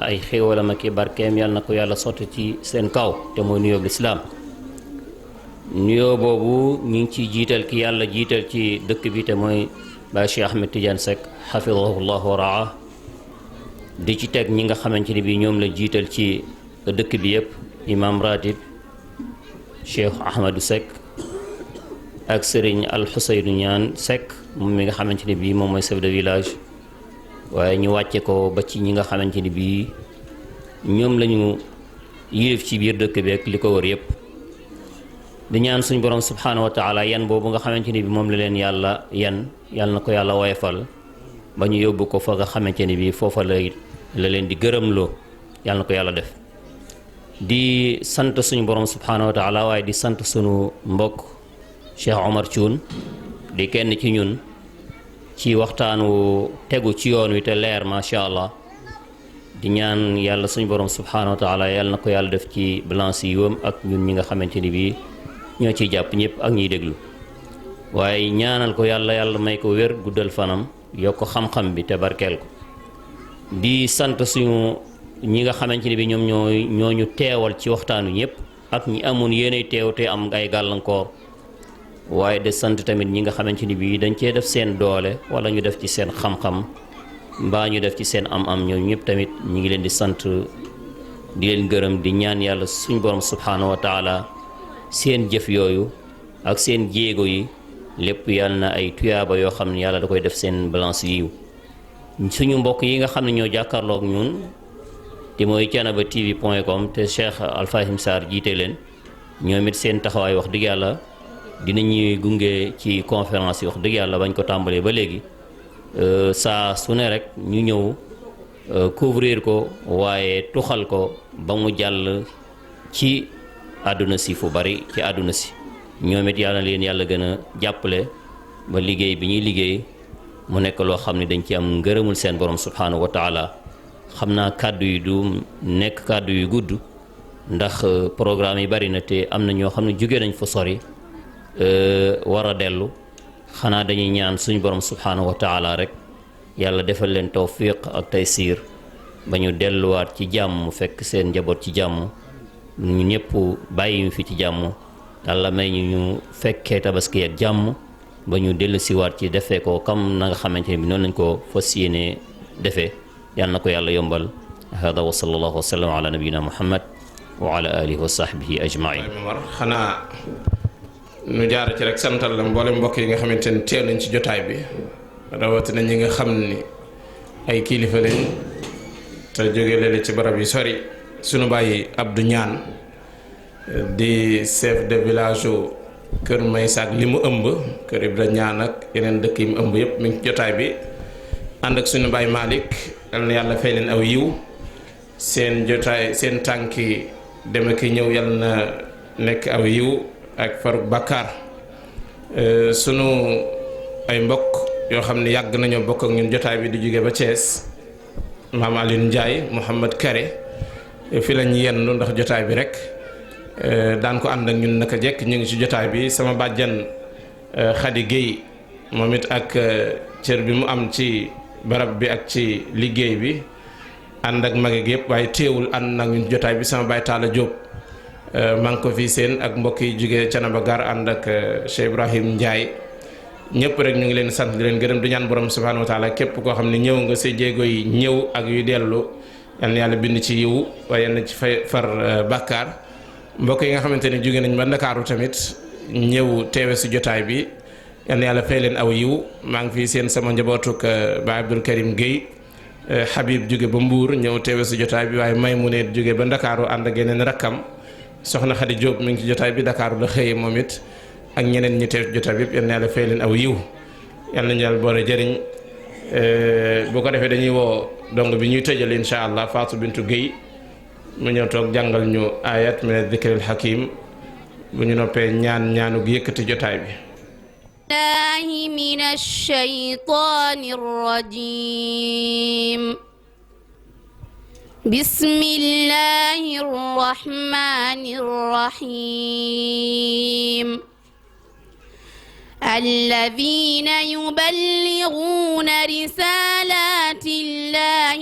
ay xéwalam ak barkeem yàlla na ko yàlla sotti ci seen kaw te mooy nuyoo lislaam nuyoo boobu ñu ngi ciy jiital ki yàlla jiital ci dëkk bi te mooy Baay Cheikh Ahmed Tidiane Seck xafidahullah wa raa di ci teg ñi nga xamante ni bi ñoom la jiital ci dëkk bi yëpp imam ratib Cheikh Ahmadou Seck ak Serigne Alxuseynu Ñaan Seck moom mi nga xamante ni bii moom mooy chef de village waaye ñu wàcce ko ba ci ñi nga xamante ni bii ñoom lañu yilif ci biir dëkk bi ak li ko wër yëpp di ñaan suñu borom subhanahu wa taala yan boobu nga xamante ni bi moom la leen yàlla yan yàlla na ko yàlla woyefal ba ñu yóbbu ko fa nga xamante ni bi foofa la leen di gërëmloo yàlla na ko yàlla def. di sant suñu borom subhanahu wa taala waaye di sant suñu mbokk Cheikh Omar Thioune di kenn ci ñun ci waxtaan wu tegu ci yoon wi te leer macha allah di ñaan yàlla suñu borom subhanahu wa taala yàlla na ko yàlla def ci balance yi wam ak ñun ñi nga xamante ni bii ñoo ciy jàpp ñëpp ak ñiy déglu waaye ñaanal ko yàlla may ko wér guddal fanam yokk xam-xam bi te barkeel ko. di sant suñu ñi nga xamante ni bi ñoom ñoo ñu teewal ci waxtaanu ñëpp ak ñi amoon yéenay teew te am ay gàllankoor waaye de sant tamit ñi nga xamante ni bii dañ cee def seen doole wala ñu def ci seen xam-xam mbaa ñu def ci seen am-am ñoom ñëpp tamit ñi ngi leen di sant di leen gërëm di ñaan yàlla suñu borom subhanahu wa taala seen jëf yooyu ak seen jéego yi lépp yàlla na ay tuyaaba yoo xam ne yàlla da koy def seen balance yiw suñu mbokk yi nga xam ne ñoo jàkkaarloog ñun te mooy Thiénaba TV.com te Cheikh Alfahim Sarr jiite leen ñoom it seen taxawaay wax dëgg yàlla dinañuy gunge ci conférence yi wax dëgg yàlla bañ ko tàmbalee ba léegi saa su ne rek ñu ñëw couvrir ko waaye tuxal ko ba mu jàll ci àdduna si fu bari ci àdduna si ñoom it yàlla leen yàlla gën a jàppale ba liggéey bi ñuy liggéey mu nekk loo xam ne dañ ci am ngërëmul seen borom subhanahu wa taala. xam naa kàddu yi du nekk kàddu yu gudd ndax programme yi bari na te am na ñoo xam ne jóge nañ fa sori war a dellu xanaa dañuy ñaan suñu borom subhanahu wa taala rek yàlla defal leen tawfiq ak taysiir ba ñu delluwaat ci jàmm fekk seen njaboot ci jàmm ñu ñëpp bàyyi ñu fi ci jàmm yàlla may ñu fekkee tabaski ak jàmm ba ñu dellu siwaat ci defee ko comme na nga xamante ne bi noonu lañ ko fas yéene defee yàlla na ko yàlla yombal hada wa sallallahu wa sallam ala nabiyina muhammad wa ala alihi wa sahbihi ajmain. xanaa nu jaar ci rek santal la mboolem mbokk yi nga xamante ne teew nañ ci jotaay bi rawatina ñi nga xam ni ay kilifa lañ te jóge léeg ci barab yi sori sunu bàyyi Abdou Ñaan di chef de village u Kër Maysa ak li mu ëmb Kër Ibra Ñaan ak yeneen dëkk yi mu ëmb yëpp mi ngi ci jotaay bi ànd ak sunu bàyyi Malick yal na yàlla fay leen aw yiw seen jotaay seen tànki dem ak ñëw yal na nekk aw yiw ak faruk bàkkaar sunu ay mbokk yoo xam ne yàgg nañoo bokk ak ñun jotaay bi di jóge ba Thiès maam Alioune Ndiaye Mouhamad Kare fi lañ yendu ndax jotaay bi rek daan ko ànd ak ñun naka jekk ñu ngi ci jotaay bi sama bàjjan Khady Guèye moom it ak cër bi mu am ci barab bi ak ci liggéey bi ànd ak mag yëpp waaye teewul ànd nag ñun jotaay bi sama baay Talla Diop maa ngi ko fii seen ak mbokk yi jóge Thiénaba Gare ànd ak Cheikh Ibrahim Ndiaye ñëpp rek ñu ngi leen sant di leen gërëm di ñaan borom subhanahu wa taala képp koo xam ne ñëw nga sa jéego yi ñëw ak yu dellu yal na yàlla bind ci yiw waaye yal na ci far bàkkaar mbokk yi nga xamante ne jóge nañ ba Ndakaaru tamit ñëw teewe si jotaay bi yal na yàlla fay leen aw yiw maa ngi fii seen sama njabootuk ba Abdoul Karim Guèye Habib jóge ba Mbuur ñëw teewe si jotaay bi waaye Maymuneet jóge ba Ndakaaru ànd ak yeneen rakkam soxna Khady Diop mi ngi ci jotaay bi Dakar la xëyee moom it ak ñeneen ñi teew jotaay bi yëpp yal na yàlla fay leen aw yiw yal nañu yàlla boole jëriñ bu ko defee dañuy woo dong bi ñuy tëjal incha allah Fatou Bintou Guèye mu ñëw toog jàngal ñu ayat min dikril hakim bu ñu noppee ñaanu gi yëkkati jotaay bi. الله من الشيطان الرجيم بسم الله الرحمن الرحيم الذين يبلغون رسالات الله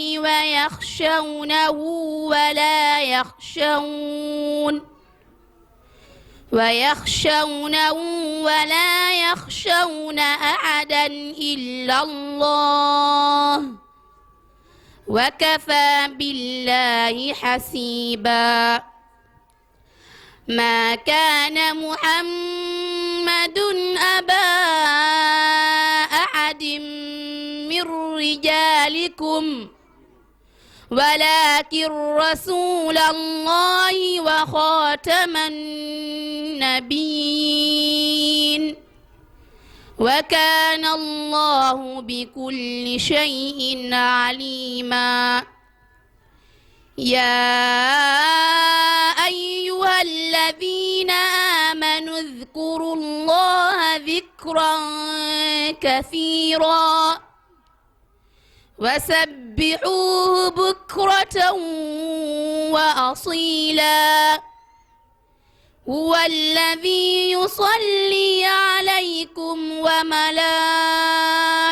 ويخشونه ولا يخشون أحدا إلا الله وكفى بالله حسيبا ما كان محمد أبا أحد من رجالكم ولكن رسول الله وخاتم النبيين وكان الله بكل شيء عليما يا أيها الذين آمنوا اذكروا الله ذكرا كثيرا وسبحوه بكرة وأصيلا هو الذي يصلي عليكم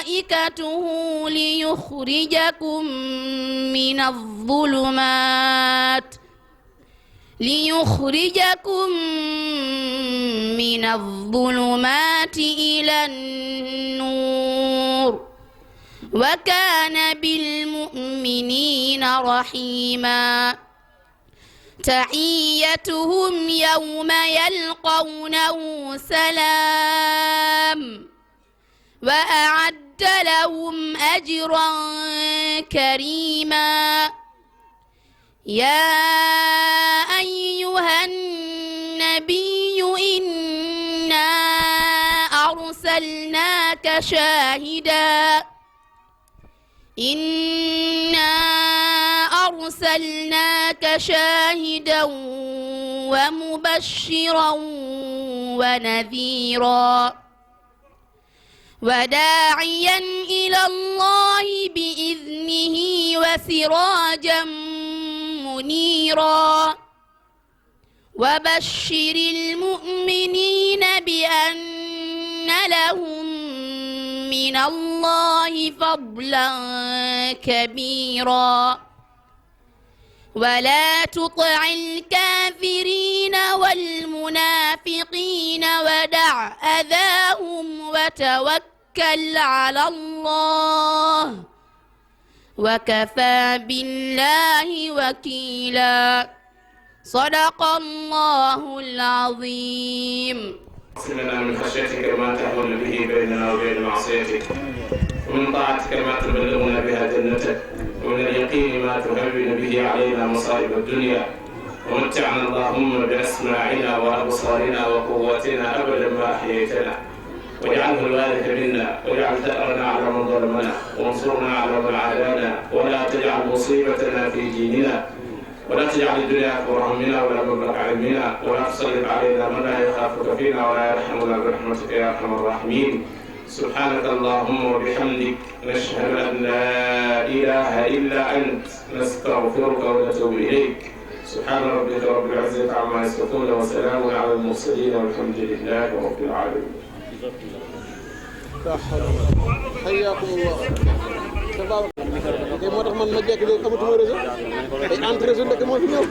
وملائكته ليخرجكم من الظلمات إلى النور وكان بالمؤمنين رحيما تحيتهم يوم يلقونه سلام وأعد لهم أجرا كريما يا أيها النبي إنا أرسلناك شاهدا ومبشرا ونذيرا وداعيا إلى الله بإذنه وسراجا منيرا وبشر المؤمنين بأن لهم من الله فضلا كبيرا ولا تطع الكافرين والمنافقين ودع أذاهم وتوكل على الله وكفى بالله وكيلا صدق الله العظيم اغفر لنا من خشيتك ما تحول به بيننا وبين معصيتك ومن طاعتك ما تبلغنا بها جنتك ومن اليقين ما تهون به علينا مصائب الدنيا ومتعنا اللهم بأسماعنا وأبصارنا وقواتنا أبدا ما أحييتنا واجعله الوارث منا واجعل ثأرنا على من ظلمنا وانصرنا على من عادانا ولا تجعل مصيبتنا في ديننا ولا تجعل الدنيا أكبر همنا ولا مبلغ علمنا ولا تسلط علينا من لا يخافك فينا ولا يرحمنا برحمتك يا أرحم الراحمين سبحانك اللهم وبحمدك نشهد أن لا إله إلا أنت نستغفرك ونتوب إليك سبحان ربك رب العزة عما يصفون وسلام على المرسلين والحمد لله رب العالمين. حياكم الله. تبارك الله. moo tax man ma jekk léegi amatuma réseau. ay entre réseau ndek moo fi ñëw.